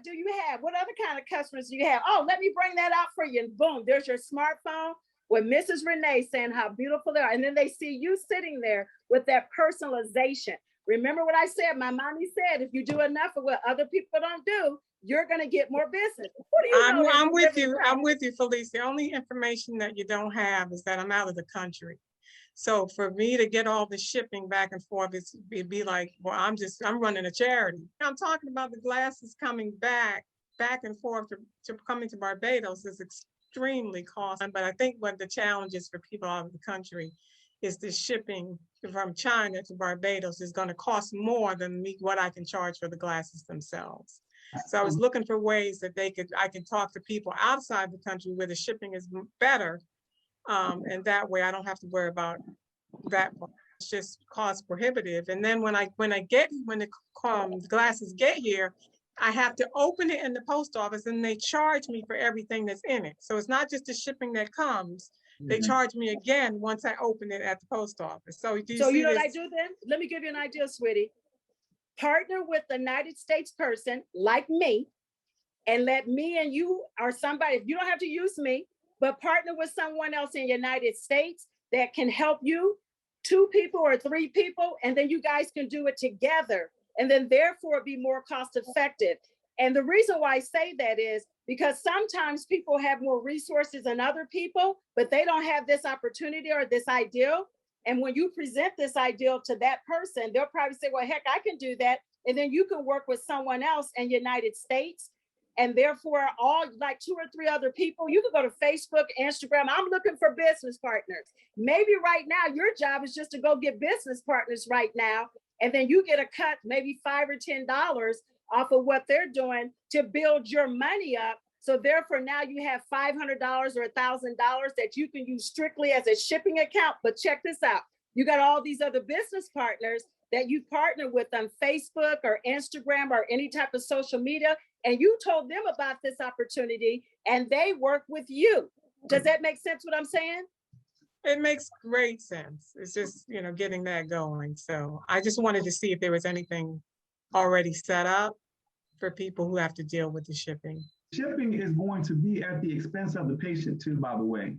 have? What other kind of customers do you have? Oh, let me bring that out for you. And boom, there's your smartphone with Mrs. Renee saying how beautiful they are. And then they see you sitting there with that personalization. Remember what I said? My mommy said, if you do enough of what other people don't do, you're going to get more business. What do you know? I'm with you. I'm with you, Felice. The only information that you don't have is that I'm out of the country. So for me to get all the shipping back and forth, it'd be like, well, I'm running a charity. I'm talking about the glasses coming back and forth to coming to Barbados is extremely costly. But I think what the challenge is for people out of the country is the shipping from China to Barbados is going to cost more than what I can charge for the glasses themselves. So I was looking for ways that I can talk to people outside the country where the shipping is better. And that way I don't have to worry about that part. It's just cost prohibitive. And then when the glasses get here, I have to open it in the post office and they charge me for everything that's in it. So it's not just the shipping that comes. They charge me again once I open it at the post office. So you know what I do then? Let me give you an idea, sweetie. Partner with the United States person like me, and let me and you or somebody, you don't have to use me, but partner with someone else in the United States that can help you, 2 people or 3 people, and then you guys can do it together. And then therefore be more cost effective. And the reason why I say that is because sometimes people have more resources than other people, but they don't have this opportunity or this ideal. And when you present this ideal to that person, they'll probably say, well, heck, I can do that. And then you can work with someone else in the United States. And therefore, all like 2 or 3 other people, you can go to Facebook, Instagram. I'm looking for business partners. Maybe right now, your job is just to go get business partners right now. And then you get a cut, maybe $5 or $10 off of what they're doing to build your money up. So therefore, now you have $500 or $1,000 that you can use strictly as a shipping account. But check this out. You got all these other business partners that you partner with on Facebook or Instagram or any type of social media. And you told them about this opportunity and they work with you. Does that make sense what I'm saying? It makes great sense. It's just, getting that going. So I just wanted to see if there was anything already set up for people who have to deal with the shipping. Shipping is going to be at the expense of the patient too, by the way.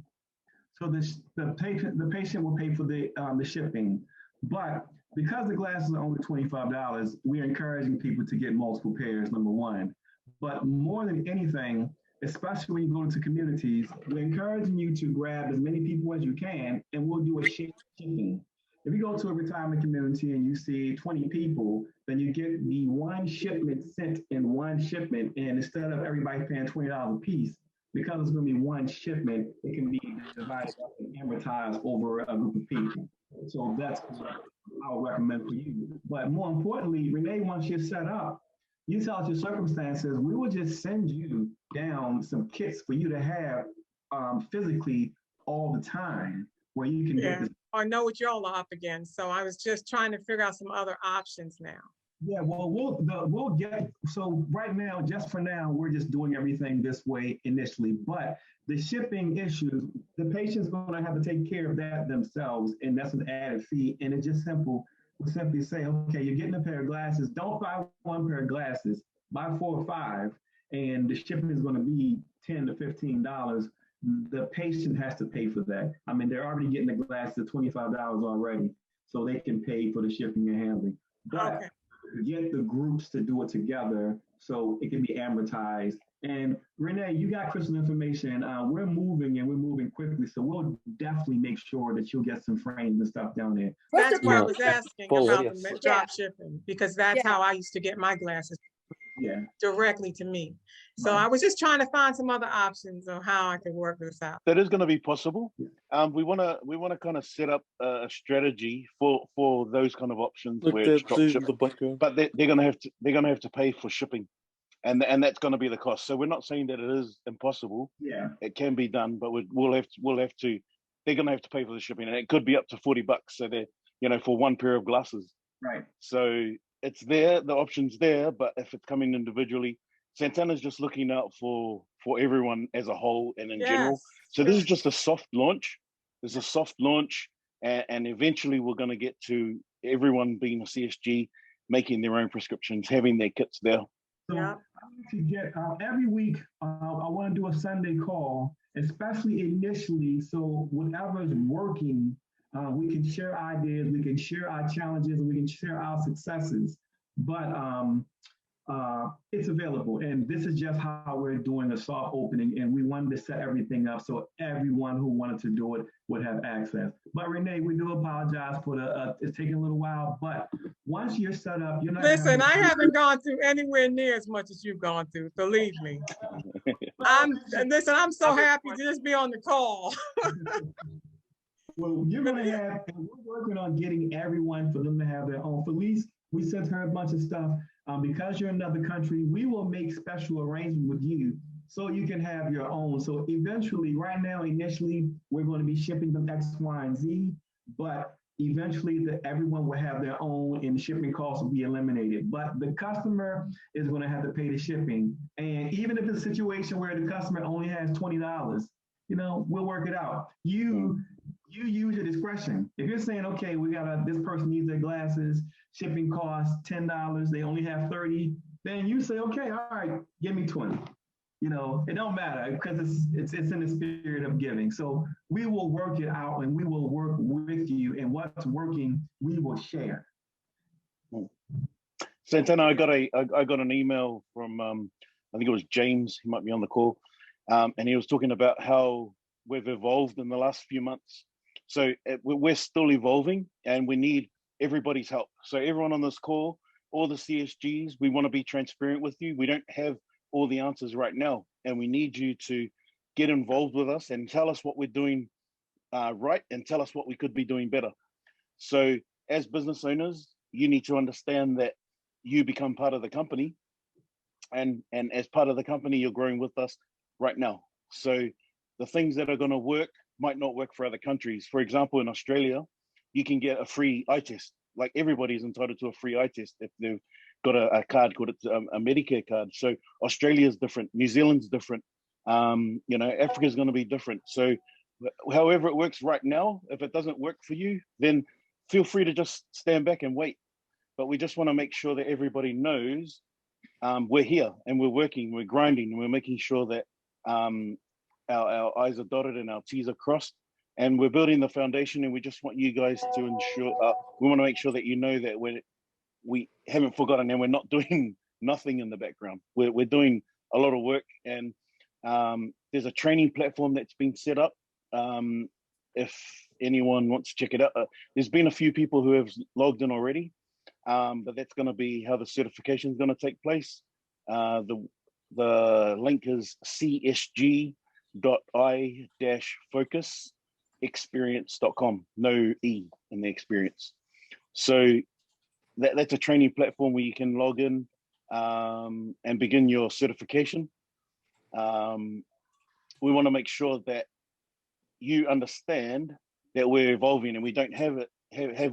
So the patient will pay for the shipping, but because the glasses are only $25, we're encouraging people to get multiple pairs, number one. But more than anything, especially when you go into communities, we're encouraging you to grab as many people as you can, and we'll do a shared shipping. If you go to a retirement community and you see 20 people, then you get the one shipment sent in one shipment. And instead of everybody paying $20 a piece, because it's going to be one shipment, it can be divided up and amortized over a group of people. So that's what I would recommend for you. But more importantly, Renee, once you're set up, you tell us your circumstances, we will just send you down some kits for you to have physically all the time where you can get this. I know what y'all are up against, so I was just trying to figure out some other options now. Yeah, well, we'll get, so right now, just for now, we're just doing everything this way initially, but the shipping issues, the patient's gonna have to take care of that themselves, and that's an added fee, and it's just simple. We'll simply say, okay, you're getting a pair of glasses, don't buy 1 pair of glasses, buy 4 or 5, and the shipping is going to be $10 to $15, the patient has to pay for that. I mean, they're already getting the glasses at $25 already, so they can pay for the shipping and handling. But get the groups to do it together so it can be amortized. And Renee, you got Crystal information. We're moving quickly, so we'll definitely make sure that you'll get some frames and stuff down there. That's why I was asking about the drop shipping, because that's how I used to get my glasses directly to me. So I was just trying to find some other options on how I could work this out. That is going to be possible. We want to kind of set up a strategy for those kind of options where it's drop shipping. But they're going to have to pay for shipping, and that's going to be the cost. So we're not saying that it is impossible. Yeah, it can be done, but we'll have to. They're going to have to pay for the shipping, and it could be up to $40. So they're for one pair of glasses. Right. So it's there, the option's there, but if it's coming individually, Santana's just looking out for everyone as a whole and in general. So this is just a soft launch. It's a soft launch, and eventually we're going to get to everyone being a CSG, making their own prescriptions, having their kits there. So to get every week, I want to do a Sunday call, especially initially, so whatever is working, we can share ideas, we can share our challenges, and we can share our successes. But it's available, and this is just how we're doing a soft opening, and we wanted to set everything up so everyone who wanted to do it would have access. But Renee, we do apologize for it's taking a little while, but once you're set up, you're not— Listen, I haven't gone through anywhere near as much as you've gone through, believe me. I'm so happy to just be on the call. Well, you're going to have, and we're working on getting everyone for them to have their own. Felice, we sent her a bunch of stuff. Because you're in another country, we will make special arrangements with you so you can have your own. So eventually, right now, initially, we're going to be shipping them X, Y, and Z, but eventually everyone will have their own and shipping costs will be eliminated. But the customer is going to have to pay the shipping. And even if it's a situation where the customer only has $20, we'll work it out. You use your discretion. If you're saying, okay, this person needs their glasses, shipping costs $10, they only have 30, then you say, okay, all right, give me 20. It don't matter because it's in the spirit of giving. So we will work it out and we will work with you, and what's working, we will share. Santana, I got an email from I think it was James, he might be on the call, and he was talking about how we've evolved in the last few months. So we're still evolving, and we need everybody's help. So everyone on this call, all the CSGs, we want to be transparent with you. We don't have all the answers right now, and we need you to get involved with us and tell us what we're doing right, and tell us what we could be doing better. So as business owners, you need to understand that you become part of the company, and as part of the company, you're growing with us right now. So the things that are going to work might not work for other countries. For example, in Australia, you can get a free eye test. Like, everybody's entitled to a free eye test if they've got a card called a Medicare card. So Australia is different, New Zealand's different, Africa is going to be different. So however it works right now, if it doesn't work for you, then feel free to just stand back and wait. But we just want to make sure that everybody knows we're here and we're working, we're grinding, and we're making sure that our I's are dotted and our T's are crossed, and we're building the foundation. And we just want you guys to ensure, we want to make sure that you know that we haven't forgotten, and we're not doing nothing in the background. We're doing a lot of work, and there's a training platform that's been set up. If anyone wants to check it out, there's been a few people who have logged in already, but that's going to be how the certification is going to take place. The link is csg.i-focus Xperience.com, no E in the experience. So that's a training platform where you can log in and begin your certification. We want to make sure that you understand that we're evolving, and we don't have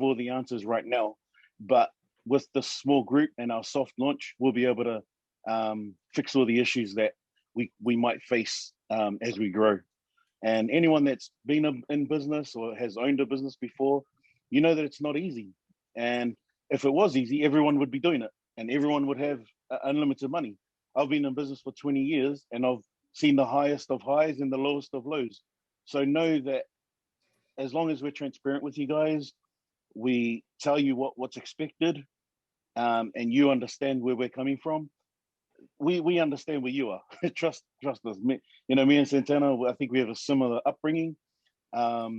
all the answers right now, but with this small group and our soft launch, we'll be able to fix all the issues that we might face as we grow. And anyone that's been in business or has owned a business before, you know that it's not easy. And if it was easy, everyone would be doing it, and everyone would have unlimited money. I've been in business for 20 years and I've seen the highest of highs and the lowest of lows. So know that as long as we're transparent with you guys, we tell you what's expected, and you understand where we're coming from. We understand where you are. trust us. Me and Santana, I think we have a similar upbringing. I've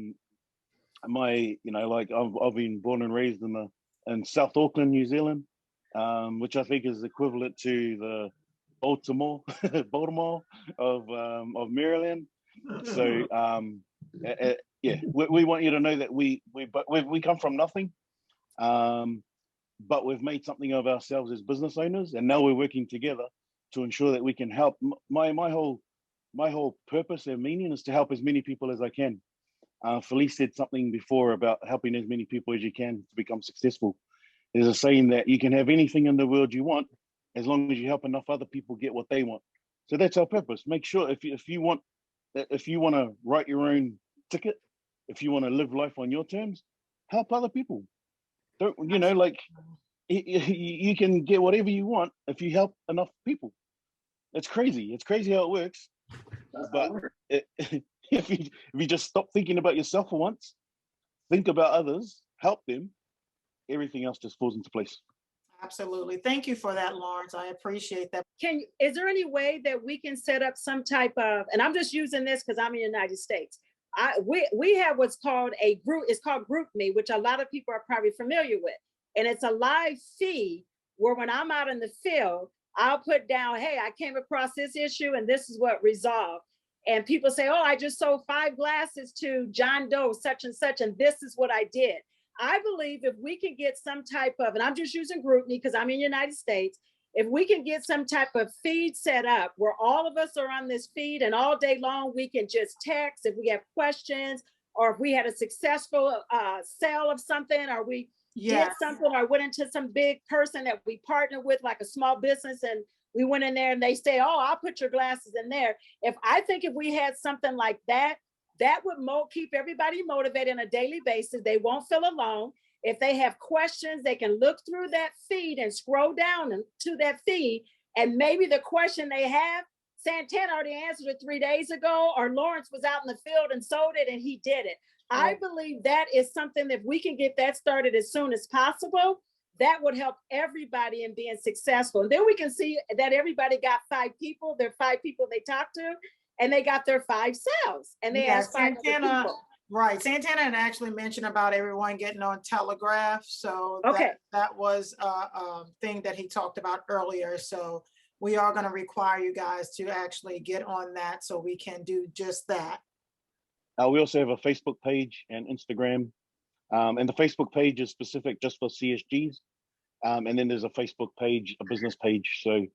been born and raised in South Auckland, New Zealand, which I think is equivalent to the Baltimore of Maryland. So we want you to know that we come from nothing, but we've made something of ourselves as business owners, and now we're working together to ensure that we can help. My whole purpose and meaning is to help as many people as I can. Felice said something before about helping as many people as you can to become successful. There's a saying that you can have anything in the world you want as long as you help enough other people get what they want. So that's our purpose. Make sure if you want to write your own ticket, if you want to live life on your terms, help other people. Don't you can get whatever you want if you help enough people. It's crazy. It's crazy how it works. But if you just stop thinking about yourself for once, think about others, help them, everything else just falls into place. Absolutely. Thank you for that, Lawrence. I appreciate that. Is there any way that we can set up some type of, and I'm just using this because I'm in the United States. We have what's called a group, it's called GroupMe, which a lot of people are probably familiar with. And it's a live feed where when I'm out in the field, I'll put down, hey, I came across this issue and this is what resolved. And people say, oh, I just sold 5 glasses to John Doe, such and such, and this is what I did. I believe if we can get some type of, and I'm just using GroupMe because I'm in the United States, if we can get some type of feed set up where all of us are on this feed and all day long we can just text if we have questions, or if we had a successful sale of something, or we did something, or went into some big person that we partnered with, like a small business, and we went in there and they say, oh, I'll put your glasses in there. If we had something like that, that would keep everybody motivated on a daily basis. They won't feel alone. If they have questions, they can look through that feed and scroll down to that feed. And maybe the question they have, Santana already answered it 3 days ago, or Lawrence was out in the field and sold it and he did it. I believe that is something that if we can get that started as soon as possible, that would help everybody in being successful. And then we can see that everybody got 5 people, there are 5 people they talked to, and they got their 5 sales, and they asked 5 people. Right, Santana had actually mentioned about everyone getting on Telegraph, so that was a thing that he talked about earlier. So we are going to require you guys to actually get on that so we can do just that. We also have a Facebook page and Instagram, and the Facebook page is specific just for CSGs, and then there's a Facebook page, a business page. So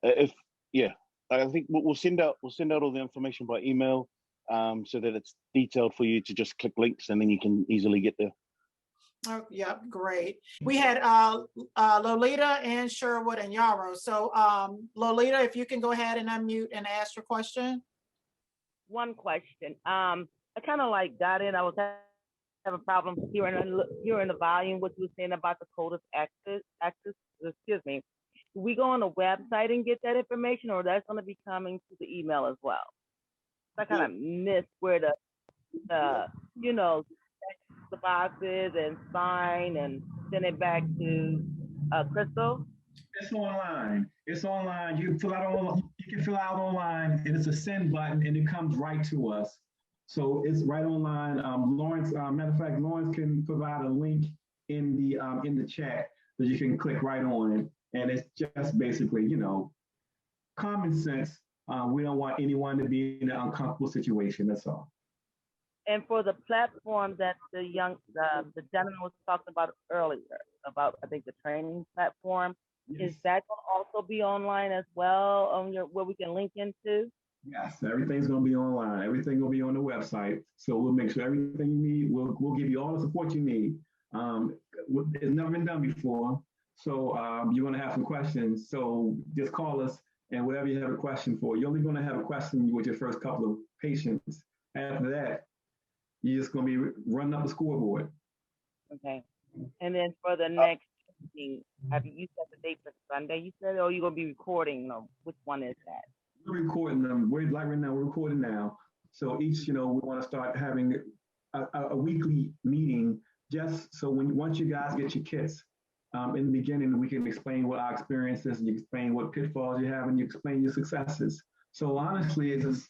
I think we'll send out all the information by email, so that it's detailed for you to just click links and then you can easily get there. Oh, yeah, great. We had Lolita and Sherwood and Yarrow. So Lolita, if you can go ahead and unmute and ask your question. One question. I kind of got in. I was having problems hearing the volume, what you were saying about the code of ethics. Excuse me. Do we go on the website and get that information, or that's going to be coming to the email as well? I kind of missed where the boxes and sign and send it back to Crystal. It's online. It's online. You can fill out online, and it's a send button, and it comes right to us. So it's right online. Lawrence, matter of fact, Lawrence can provide a link in the chat that you can click right on it. And it's just basically, common sense. We don't want anyone to be in an uncomfortable situation. That's all. And for the platform that the gentleman was talking about earlier, about I think the training platform, is that going to also be online as well on where we can link into? Yes, everything's going to be online. Everything will be on the website. So we'll make sure everything you need. We'll give you all the support you need. It's never been done before. So you're going to have some questions. So just call us, and whatever you have a question for, you're only going to have a question with your first couple of patients. After that, you're just going to be running up the scoreboard. Okay. And then for the next Have you set the date for Sunday? You said, or you gonna be recording them? Which one is that? We're recording them. We're like right now. We're recording now. So each, we want to start having a weekly meeting, just so once you guys get your kits, in the beginning, we can explain what our experience is, and you explain what pitfalls you have, and you explain your successes. So honestly, it's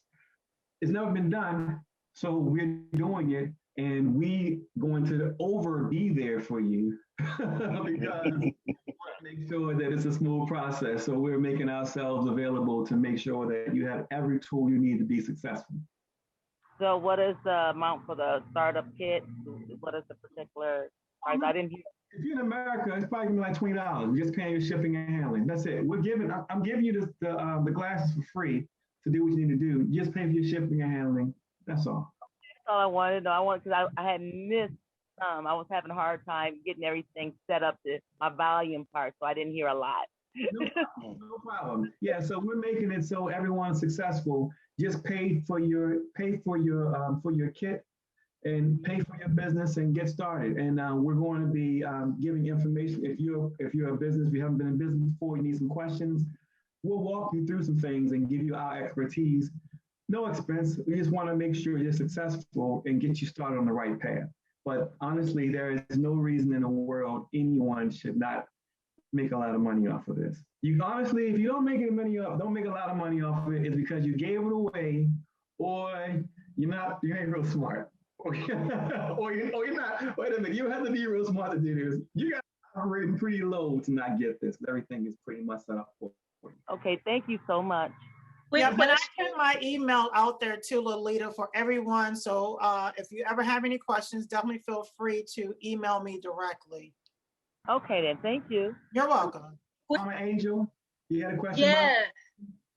never been done. So we're doing it, and we going to be there for you because make sure that it's a smooth process. So we're making ourselves available to make sure that you have every tool you need to be successful. So what is the amount for the startup kit? What is the particular price? I didn't hear. If you're in America, it's probably gonna be like $20. You're just paying your shipping and handling. That's it. I'm giving you the glasses for free to do what you need to do. You just pay for your shipping and handling. That's all. That's all I wanted to know. Because I had missed I was having a hard time getting everything set up to my volume part, so I didn't hear a lot. No problem. Yeah, so we're making it so everyone's successful. Just pay for your kit and pay for your business and get started. And we're going to be giving information. If you're a business, if you haven't been in business before, you need some questions, we'll walk you through some things and give you our expertise. No expense. We just want to make sure you're successful and get you started on the right path. But honestly, there is no reason in the world anyone should not make a lot of money off of this. Honestly, if you don't make any money don't make a lot of money off of it, it's because you gave it away, or you ain't real smart. Or you're not, wait a minute, you have to be real smart to do this. You got to operate pretty low to not get this. Everything is pretty much set up for you. Okay, thank you so much. Yeah, but I put my email out there too, Lolita, for everyone. So if you ever have any questions, definitely feel free to email me directly. Okay, then. Thank you. You're welcome. I'm an Angel. You had a question? Yeah.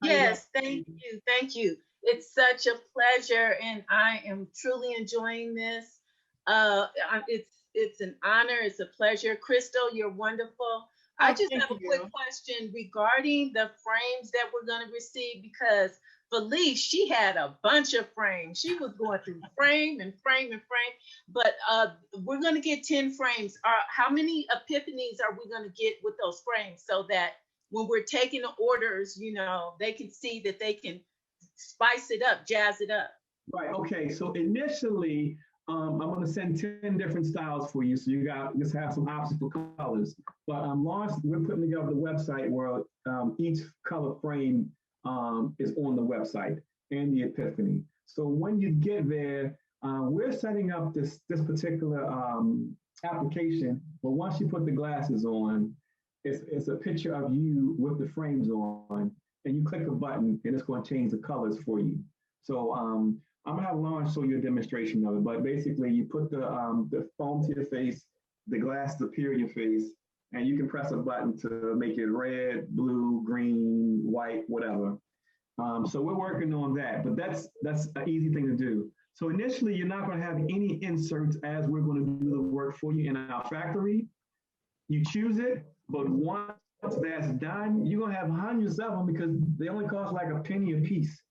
Yes. Thank you. Thank you. It's such a pleasure, and I am truly enjoying this. It's an honor. It's a pleasure. Crystal, you're wonderful. I just have a quick question regarding the frames that we're going to receive, because Felice, she had a bunch of frames. She was going through frame and frame and frame, but we're going to get 10 frames. How many epiphanies are we going to get with those frames, so that when we're taking the orders, they can see that they can spice it up, jazz it up? Right. Okay. So initially, I'm going to send 10 different styles for you, so you just have some options for colors. But Lawrence, we're putting together the website where each color frame is on the website and the epiphany. So when you get there, we're setting up this particular application. But once you put the glasses on, it's a picture of you with the frames on, and you click a button, and it's going to change the colors for you. So I'm gonna have Lawrence show you a demonstration of it. But basically, you put the foam to your face, the glasses appear in your face, and you can press a button to make it red, blue, green, white, whatever. So we're working on that, but that's an easy thing to do. So initially, you're not going to have any inserts as we're going to do the work for you in our factory. You choose it, but once that's done, you're going to have hundreds of them because they only cost like a penny a piece.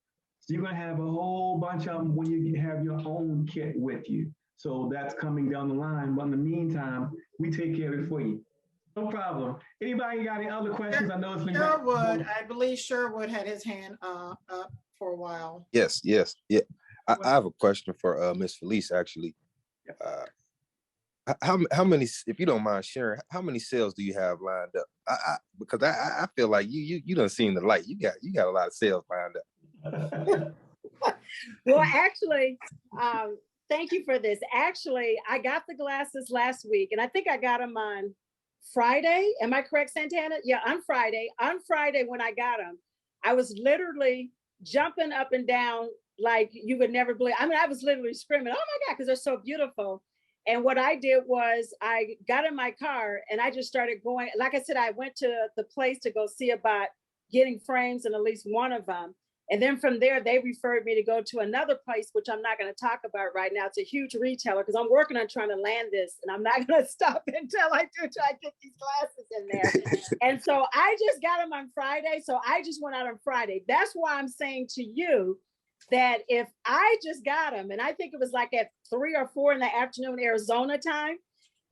So you're going to have a whole bunch of them when you have your own kit with you. So that's coming down the line. But in the meantime, we take care of it for you. No problem. Anybody got any other questions? I know it's been Sherwood. I believe Sherwood had his hand up for a while. Yes. Yeah. I have a question for Miss Felice, actually. How many, if you don't mind sharing, how many sales do you have lined up? Because I feel like you done seen the light. You got a lot of sales lined up. Well, actually, thank you for this. Actually, I got the glasses last week, and I think I got them on Friday. Am I correct, Santana? Yeah, on Friday. On Friday, when I got them, I was literally jumping up and down like you would never believe. I mean, I was literally screaming, "Oh my God," because they're so beautiful. And what I did was I got in my car and I just started going. Like I said, I went to the place to go see about getting frames in at least one of them. And then from there, they referred me to go to another place, which I'm not going to talk about right now. It's a huge retailer because I'm working on trying to land this, and I'm not going to stop until I do try to get these glasses in there. And so I just got them on Friday. So I just went out on Friday. That's why I'm saying to you that if I just got them, and I think it was like at 3 or 4 in the afternoon, Arizona time,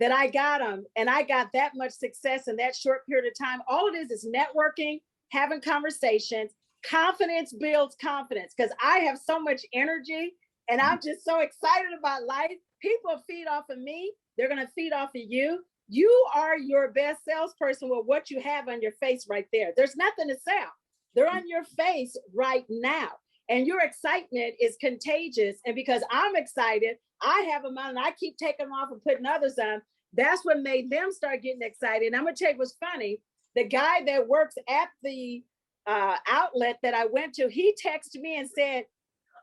that I got them and I got that much success in that short period of time. All it is networking, having conversations. Confidence builds confidence because I have so much energy and I'm just so excited about life. People feed off of me. They're going to feed off of you. You are your best salesperson with what you have on your face right there. There's nothing to sell. They're on your face right now. And your excitement is contagious. And because I'm excited, I have them on and I keep taking them off and putting others on. That's what made them start getting excited. And I'm going to tell you what's funny. The guy that works at the outlet that I went to, he texted me and said,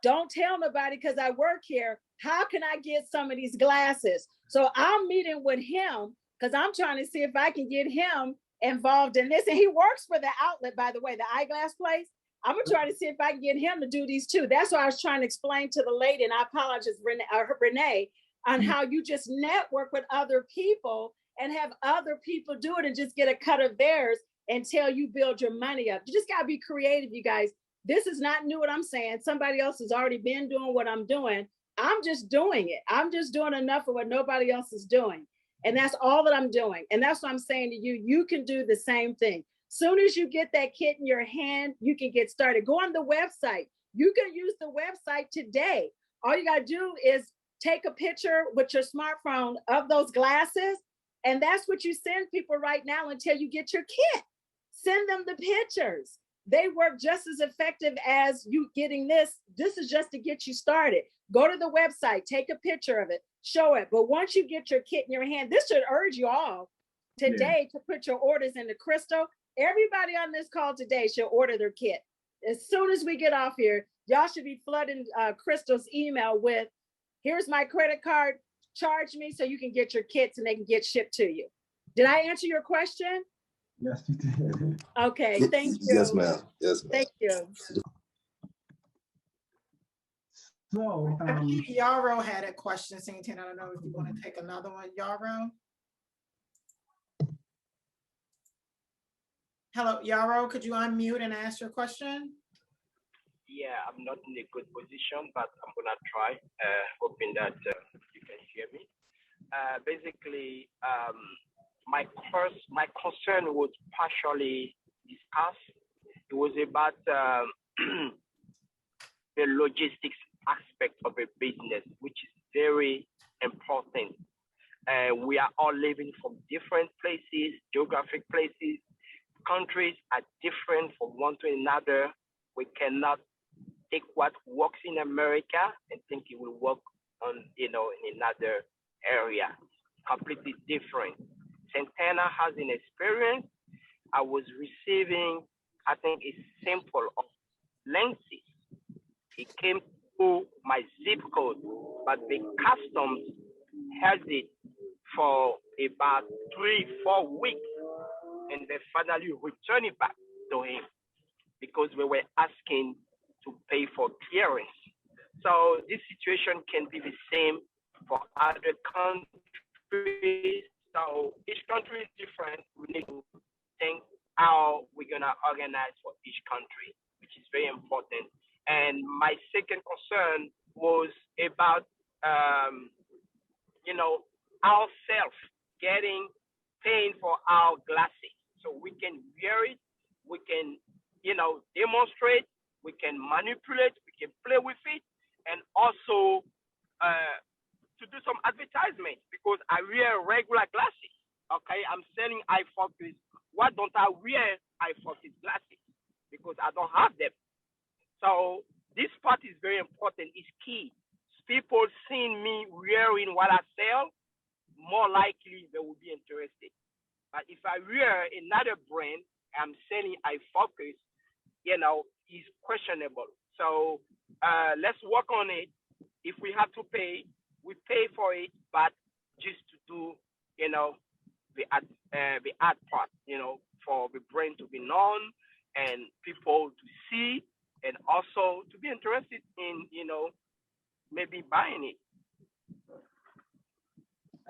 don't tell nobody because I work here. How can I get some of these glasses? So I'm meeting with him because I'm trying to see if I can get him involved in this. And he works for the outlet, by the way, the eyeglass place. I'm gonna try to see if I can get him to do these too. That's what I was trying to explain to the lady, and I apologize, Renee, on how you just network with other people and have other people do it and just get a cut of theirs until you build your money up. You just gotta be creative, you guys. This is not new what I'm saying. Somebody else has already been doing what I'm doing. I'm just doing it. I'm just doing enough of what nobody else is doing. And that's all that I'm doing. And that's what I'm saying to you. You can do the same thing. Soon as you get that kit in your hand, you can get started. Go on the website. You can use the website today. All you gotta do is take a picture with your smartphone of those glasses. And that's what you send people right now until you get your kit. Send them the pictures. They work just as effective as you getting this. This is just to get you started. Go to the website, take a picture of it, show it. But once you get your kit in your hand, this should urge you all today to put your orders into Crystal. Everybody on this call today should order their kit. As soon as we get off here, y'all should be flooding Crystal's email with, here's my credit card, charge me so you can get your kits and they can get shipped to you. Did I answer your question? Yes, you did. Okay, thank you. Yes, ma'am. Yes, ma'am. Thank you. So, I believe Yarrow had a question, Santana. I don't know if you want to take another one, Yarrow. Hello, Yarrow, could you unmute and ask your question? Yeah, I'm not in a good position, but I'm gonna try, hoping that you can hear me. Basically, my concern was partially discussed. It was about the logistics aspect of a business, which is very important. We are all living from different places, geographic places. Countries are different from one to another. We cannot take what works in America and think it will work on, in another area. Completely different. Santana has an experience. I was receiving, I think, a sample of lenses. It came to my zip code, but the customs held it for about 3-4 weeks, and they finally returned it back to him because we were asking to pay for clearance. So this situation can be the same for other countries. So each country is different. We need to think how we're gonna organize for each country, which is very important. And my second concern was about, ourselves paying for our glasses. So we can wear it, we can, demonstrate, we can manipulate, we can play with it, and also to do some advertisement, because I wear regular glasses. Okay, I'm selling IFXP. Why don't I wear IFXP glasses? Because I don't have them. So this part is very important. It's key. People seeing me wearing what I sell, more likely they will be interested. But if I wear another brand, I'm selling IFXP, is questionable. So let's work on it. If we have to pay, we pay for it, but just to do, the art part, for the brand to be known and people to see, and also to be interested in, maybe buying it.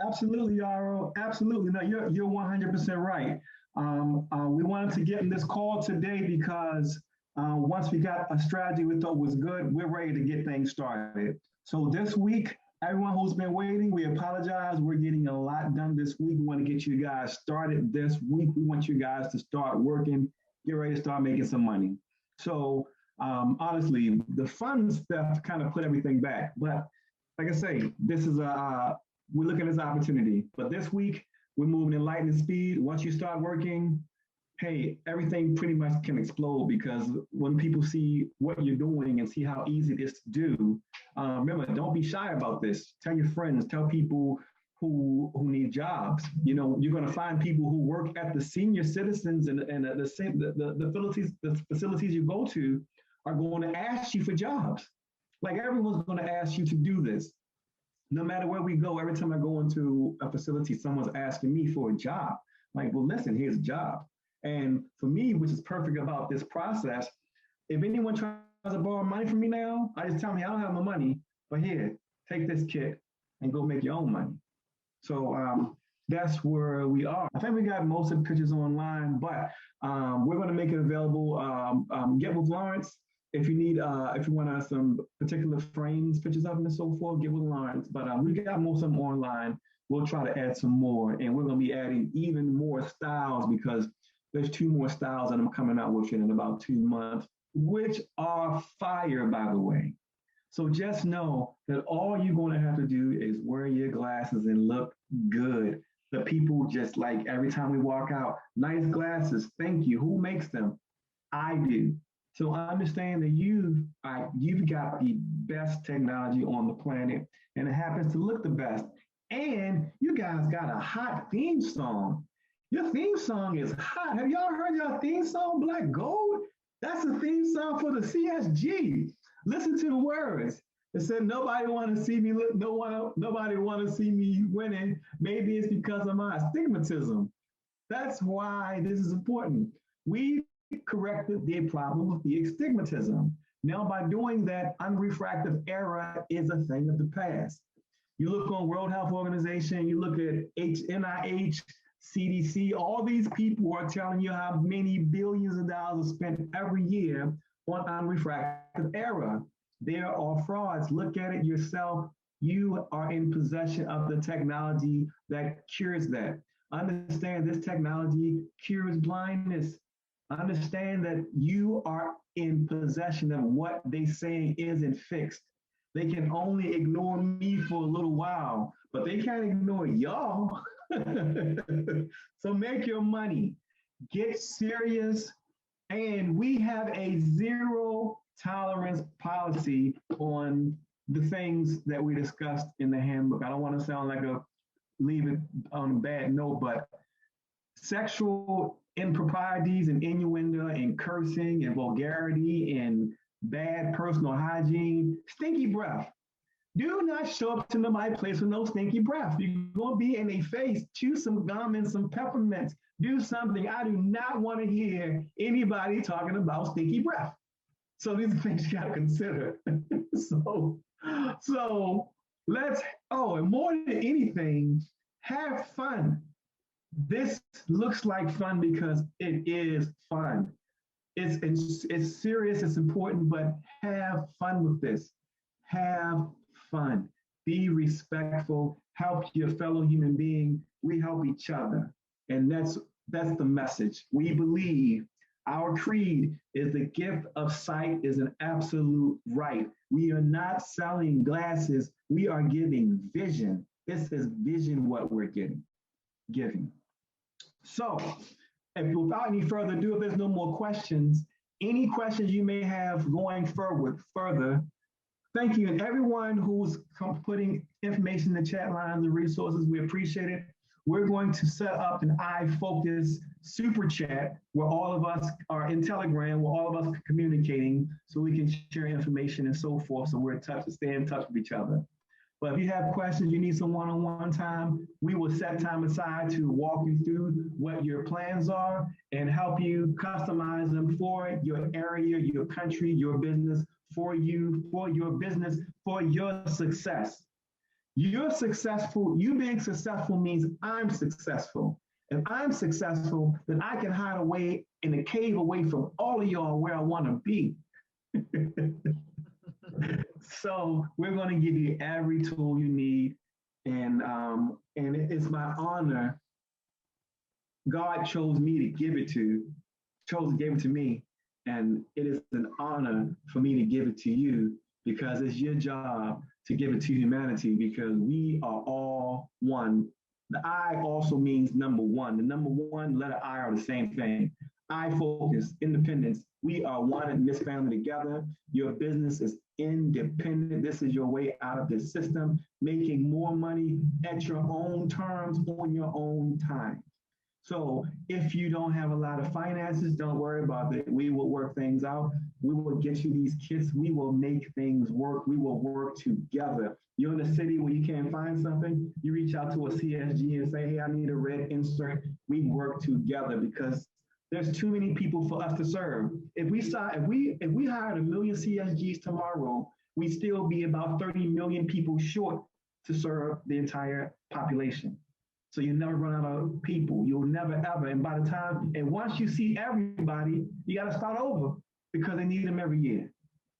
Absolutely, Yarrow. Absolutely. No, you're 100% right. We wanted to get in this call today because once we got a strategy we thought was good, we're ready to get things started. So this week, everyone who's been waiting, we apologize. We're getting a lot done this week. We want to get you guys started this week. We want you guys to start working, get ready to start making some money. So honestly, the fun stuff kind of put everything back. But like I say, this is we're looking at this opportunity. But this week, we're moving in lightning speed. Once you start working, hey, everything pretty much can explode, because when people see what you're doing and see how easy it is to do, remember, don't be shy about this. Tell your friends, tell people who need jobs. You know, you're going to find people who work at the senior citizens and the facilities you go to are going to ask you for jobs. Like, everyone's going to ask you to do this. No matter where we go, every time I go into a facility, someone's asking me for a job. Like, well, listen, here's a job. And for me, which is perfect about this process, if anyone tries to borrow money from me now, I just tell me I don't have no money, but here, take this kit and go make your own money. So that's where we are. I think we got most of the pictures online, but we're going to make it available. Get with Lawrence if you need, if you want some particular frames, pictures of them and so forth. Get with Lawrence. But we got most of them online. We'll try to add some more, and we're going to be adding even more styles, because there's 2 more styles that I'm coming out with in about 2 months, which are fire, by the way. So just know that all you're going to have to do is wear your glasses and look good. The people just like, every time we walk out, nice glasses, thank you. Who makes them? I do. So understand that you've got the best technology on the planet, and it happens to look the best. And you guys got a hot theme song. Your theme song is hot. Have y'all heard your theme song, Black Gold? That's the theme song for the CSG. Listen to the words. It said, nobody want to see me, nobody want to see me winning. Maybe it's because of my astigmatism. That's why this is important. We corrected the problem with the astigmatism. Now, by doing that, unrefractive error is a thing of the past. You look on World Health Organization, you look at NIH, CDC, all these people are telling you how many billions of dollars are spent every year on unrefractive error. There are frauds. Look at it yourself. You are in possession of the technology that cures that. Understand this technology cures blindness. Understand that you are in possession of what they say isn't fixed. They can only ignore me for a little while, but they can't ignore y'all. So make your money, get serious, and we have a 0 tolerance policy on the things that we discussed in the handbook. I don't want to sound like leave it on a bad note, but sexual improprieties and innuendo and cursing and vulgarity and bad personal hygiene, stinky breath. Do not show up to nobody's place with no stinky breath. You're going to be in their face, chew some gum and some peppermints. Do something. I do not want to hear anybody talking about stinky breath. So these are things you got to consider. So let's, and more than anything, have fun. This looks like fun because it is fun. It's serious, it's important, but have fun with this. Have fun. Be respectful. Help your fellow human being. We help each other. And that's the message. We believe our creed is the gift of sight is an absolute right. We are not selling glasses. We are giving vision. This is vision what we're giving. So, and without any further ado, if there's no more questions, any questions you may have going further, thank you. And everyone who's putting information in the chat lines and resources, we appreciate it. We're going to set up an iFocus super chat where all of us are in Telegram, where all of us are communicating so we can share information and so forth. So we're in touch, stay in touch with each other. But if you have questions, you need some one-on-one time, we will set time aside to walk you through what your plans are and help you customize them for your area, your country, your business, for you, for your business, for your success. You're successful. You being successful means I'm successful. If I'm successful, then I can hide away in a cave away from all of y'all where I want to be. So we're going to give you every tool you need. And it's my honor. God chose me to give it to, gave it to me. And it is an honor for me to give it to you because it's your job to give it to humanity because we are all one. The I also means number one. The number one letter I are the same thing. I focus, independence. We are one in this family together. Your business is independent. This is your way out of this system, making more money at your own terms on your own time. So if you don't have a lot of finances, don't worry about it. We will work things out. We will get you these kits. We will make things work. We will work together. You're in a city where you can't find something, you reach out to a CSG and say, hey, I need a red insert. We work together because there's too many people for us to serve. If we hired 1 million CSGs tomorrow, we'd still be about 30 million people short to serve the entire population. So you never run out of people. You'll never ever. And by the time, and once you see everybody, you got to start over because they need them every year.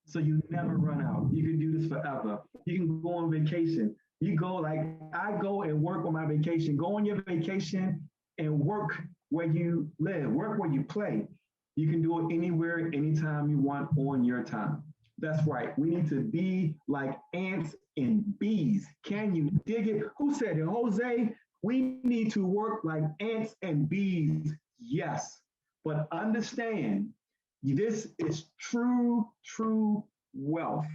So you never run out. You can do this forever. You can go on vacation. You go like I go and work on my vacation. Go on your vacation and work where you live, work where you play. You can do it anywhere, anytime you want on your time. That's right. We need to be like ants and bees. Can you dig it? Who said it? Jose? We need to work like ants and bees, yes, but understand this is true wealth.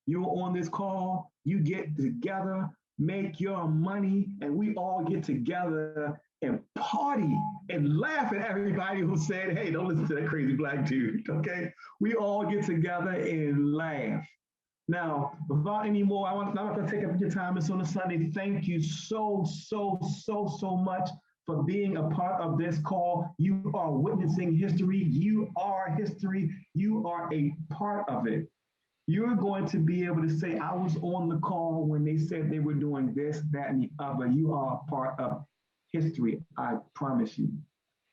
You're on this call, you get together, make your money, and we all get together and party and laugh at everybody who said, hey, don't listen to that crazy black dude, okay? We all get together and laugh. Now, without any more, I'm not going to take up your time. It's on a Sunday. Thank you so much for being a part of this call. You are witnessing history. You are history. You are a part of it. You're going to be able to say, I was on the call when they said they were doing this, that, and the other. You are a part of history, I promise you.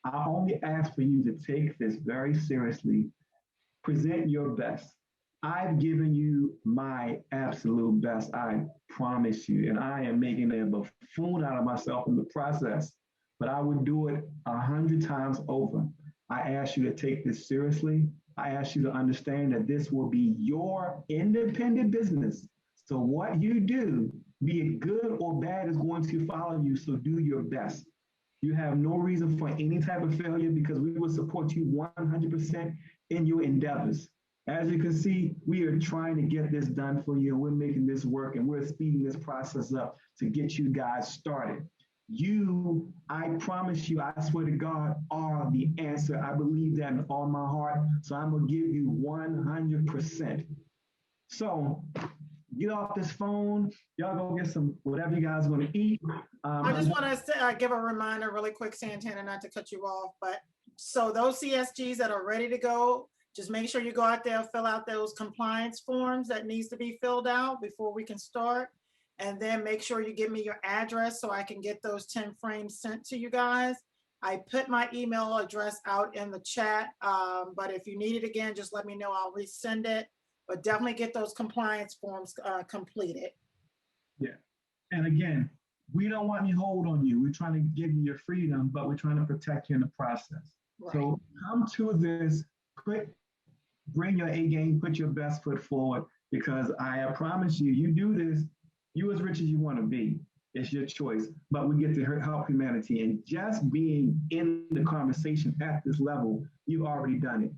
I only ask for you to take this very seriously. Present your best. I've given you my absolute best, I promise you, and I am making a buffoon out of myself in the process, but I would do it 100 times over. I ask you to take this seriously. I ask you to understand that this will be your independent business. So what you do, be it good or bad, is going to follow you, so do your best. You have no reason for any type of failure because we will support you 100% in your endeavors. As you can see, we are trying to get this done for you. We're making this work and we're speeding this process up to get you guys started. You, I promise you, I swear to God, are the answer. I believe that in all my heart. So I'm going to give you 100%. So get off this phone. Y'all go get some, whatever you guys want to eat. I just want to give a reminder really quick, Santana, not to cut you off, but so those CSGs that are ready to go, just make sure you go out there, fill out those compliance forms that needs to be filled out before we can start. And then make sure you give me your address so I can get those 10 frames sent to you guys. I put my email address out in the chat, but if you need it again, just let me know, I'll resend it. But definitely get those compliance forms completed. Yeah, and again, we don't want any hold on you. We're trying to give you your freedom, but we're trying to protect you in the process. Right. So come to this, bring your A game, put your best foot forward, because I promise you, you do this, you as rich as you want to be. It's your choice, but we get to help humanity. And just being in the conversation at this level, you've already done it.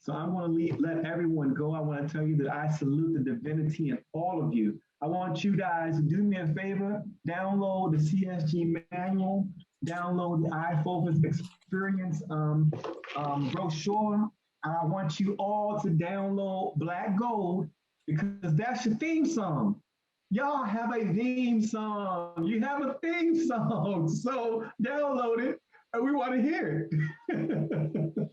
So I'm going to let everyone go. I want to tell you that I salute the divinity in all of you. I want you guys to do me a favor, download the CSG manual, download the Xperience brochure. I want you all to download Black Gold because that's your theme song. Y'all have a theme song. You have a theme song. So download it and we want to hear it.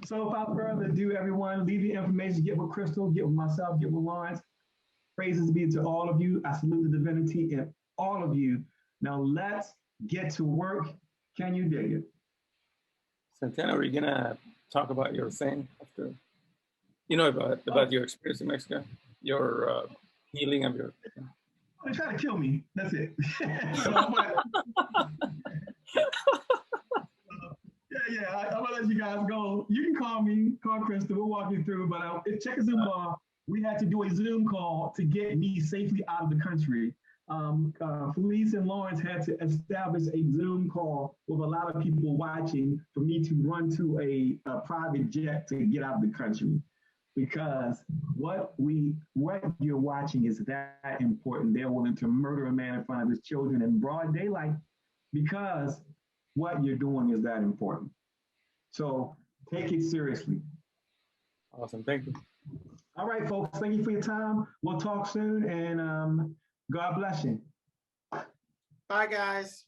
So without further ado, everyone, leave your information, get with Crystal, get with myself, get with Lawrence. Praises be to all of you. I salute the divinity in all of you. Now let's get to work. Can you dig it? Santana, are you gonna talk about your thing after? You know about your experience in Mexico? your healing of your. They try to kill me. That's it. Yeah, I'm gonna let you guys go. You can call me, call Krista. We'll walk you through. But check a Zoom call. We had to do a Zoom call to get me safely out of the country. Felice and Lawrence had to establish a Zoom call with a lot of people watching for me to run to a private jet to get out of the country. Because what you're watching is that important. They're willing to murder a man in front of his children in broad daylight because what you're doing is that important. So take it seriously. Awesome, thank you. All right, folks, thank you for your time. We'll talk soon, and God bless you. Bye, guys.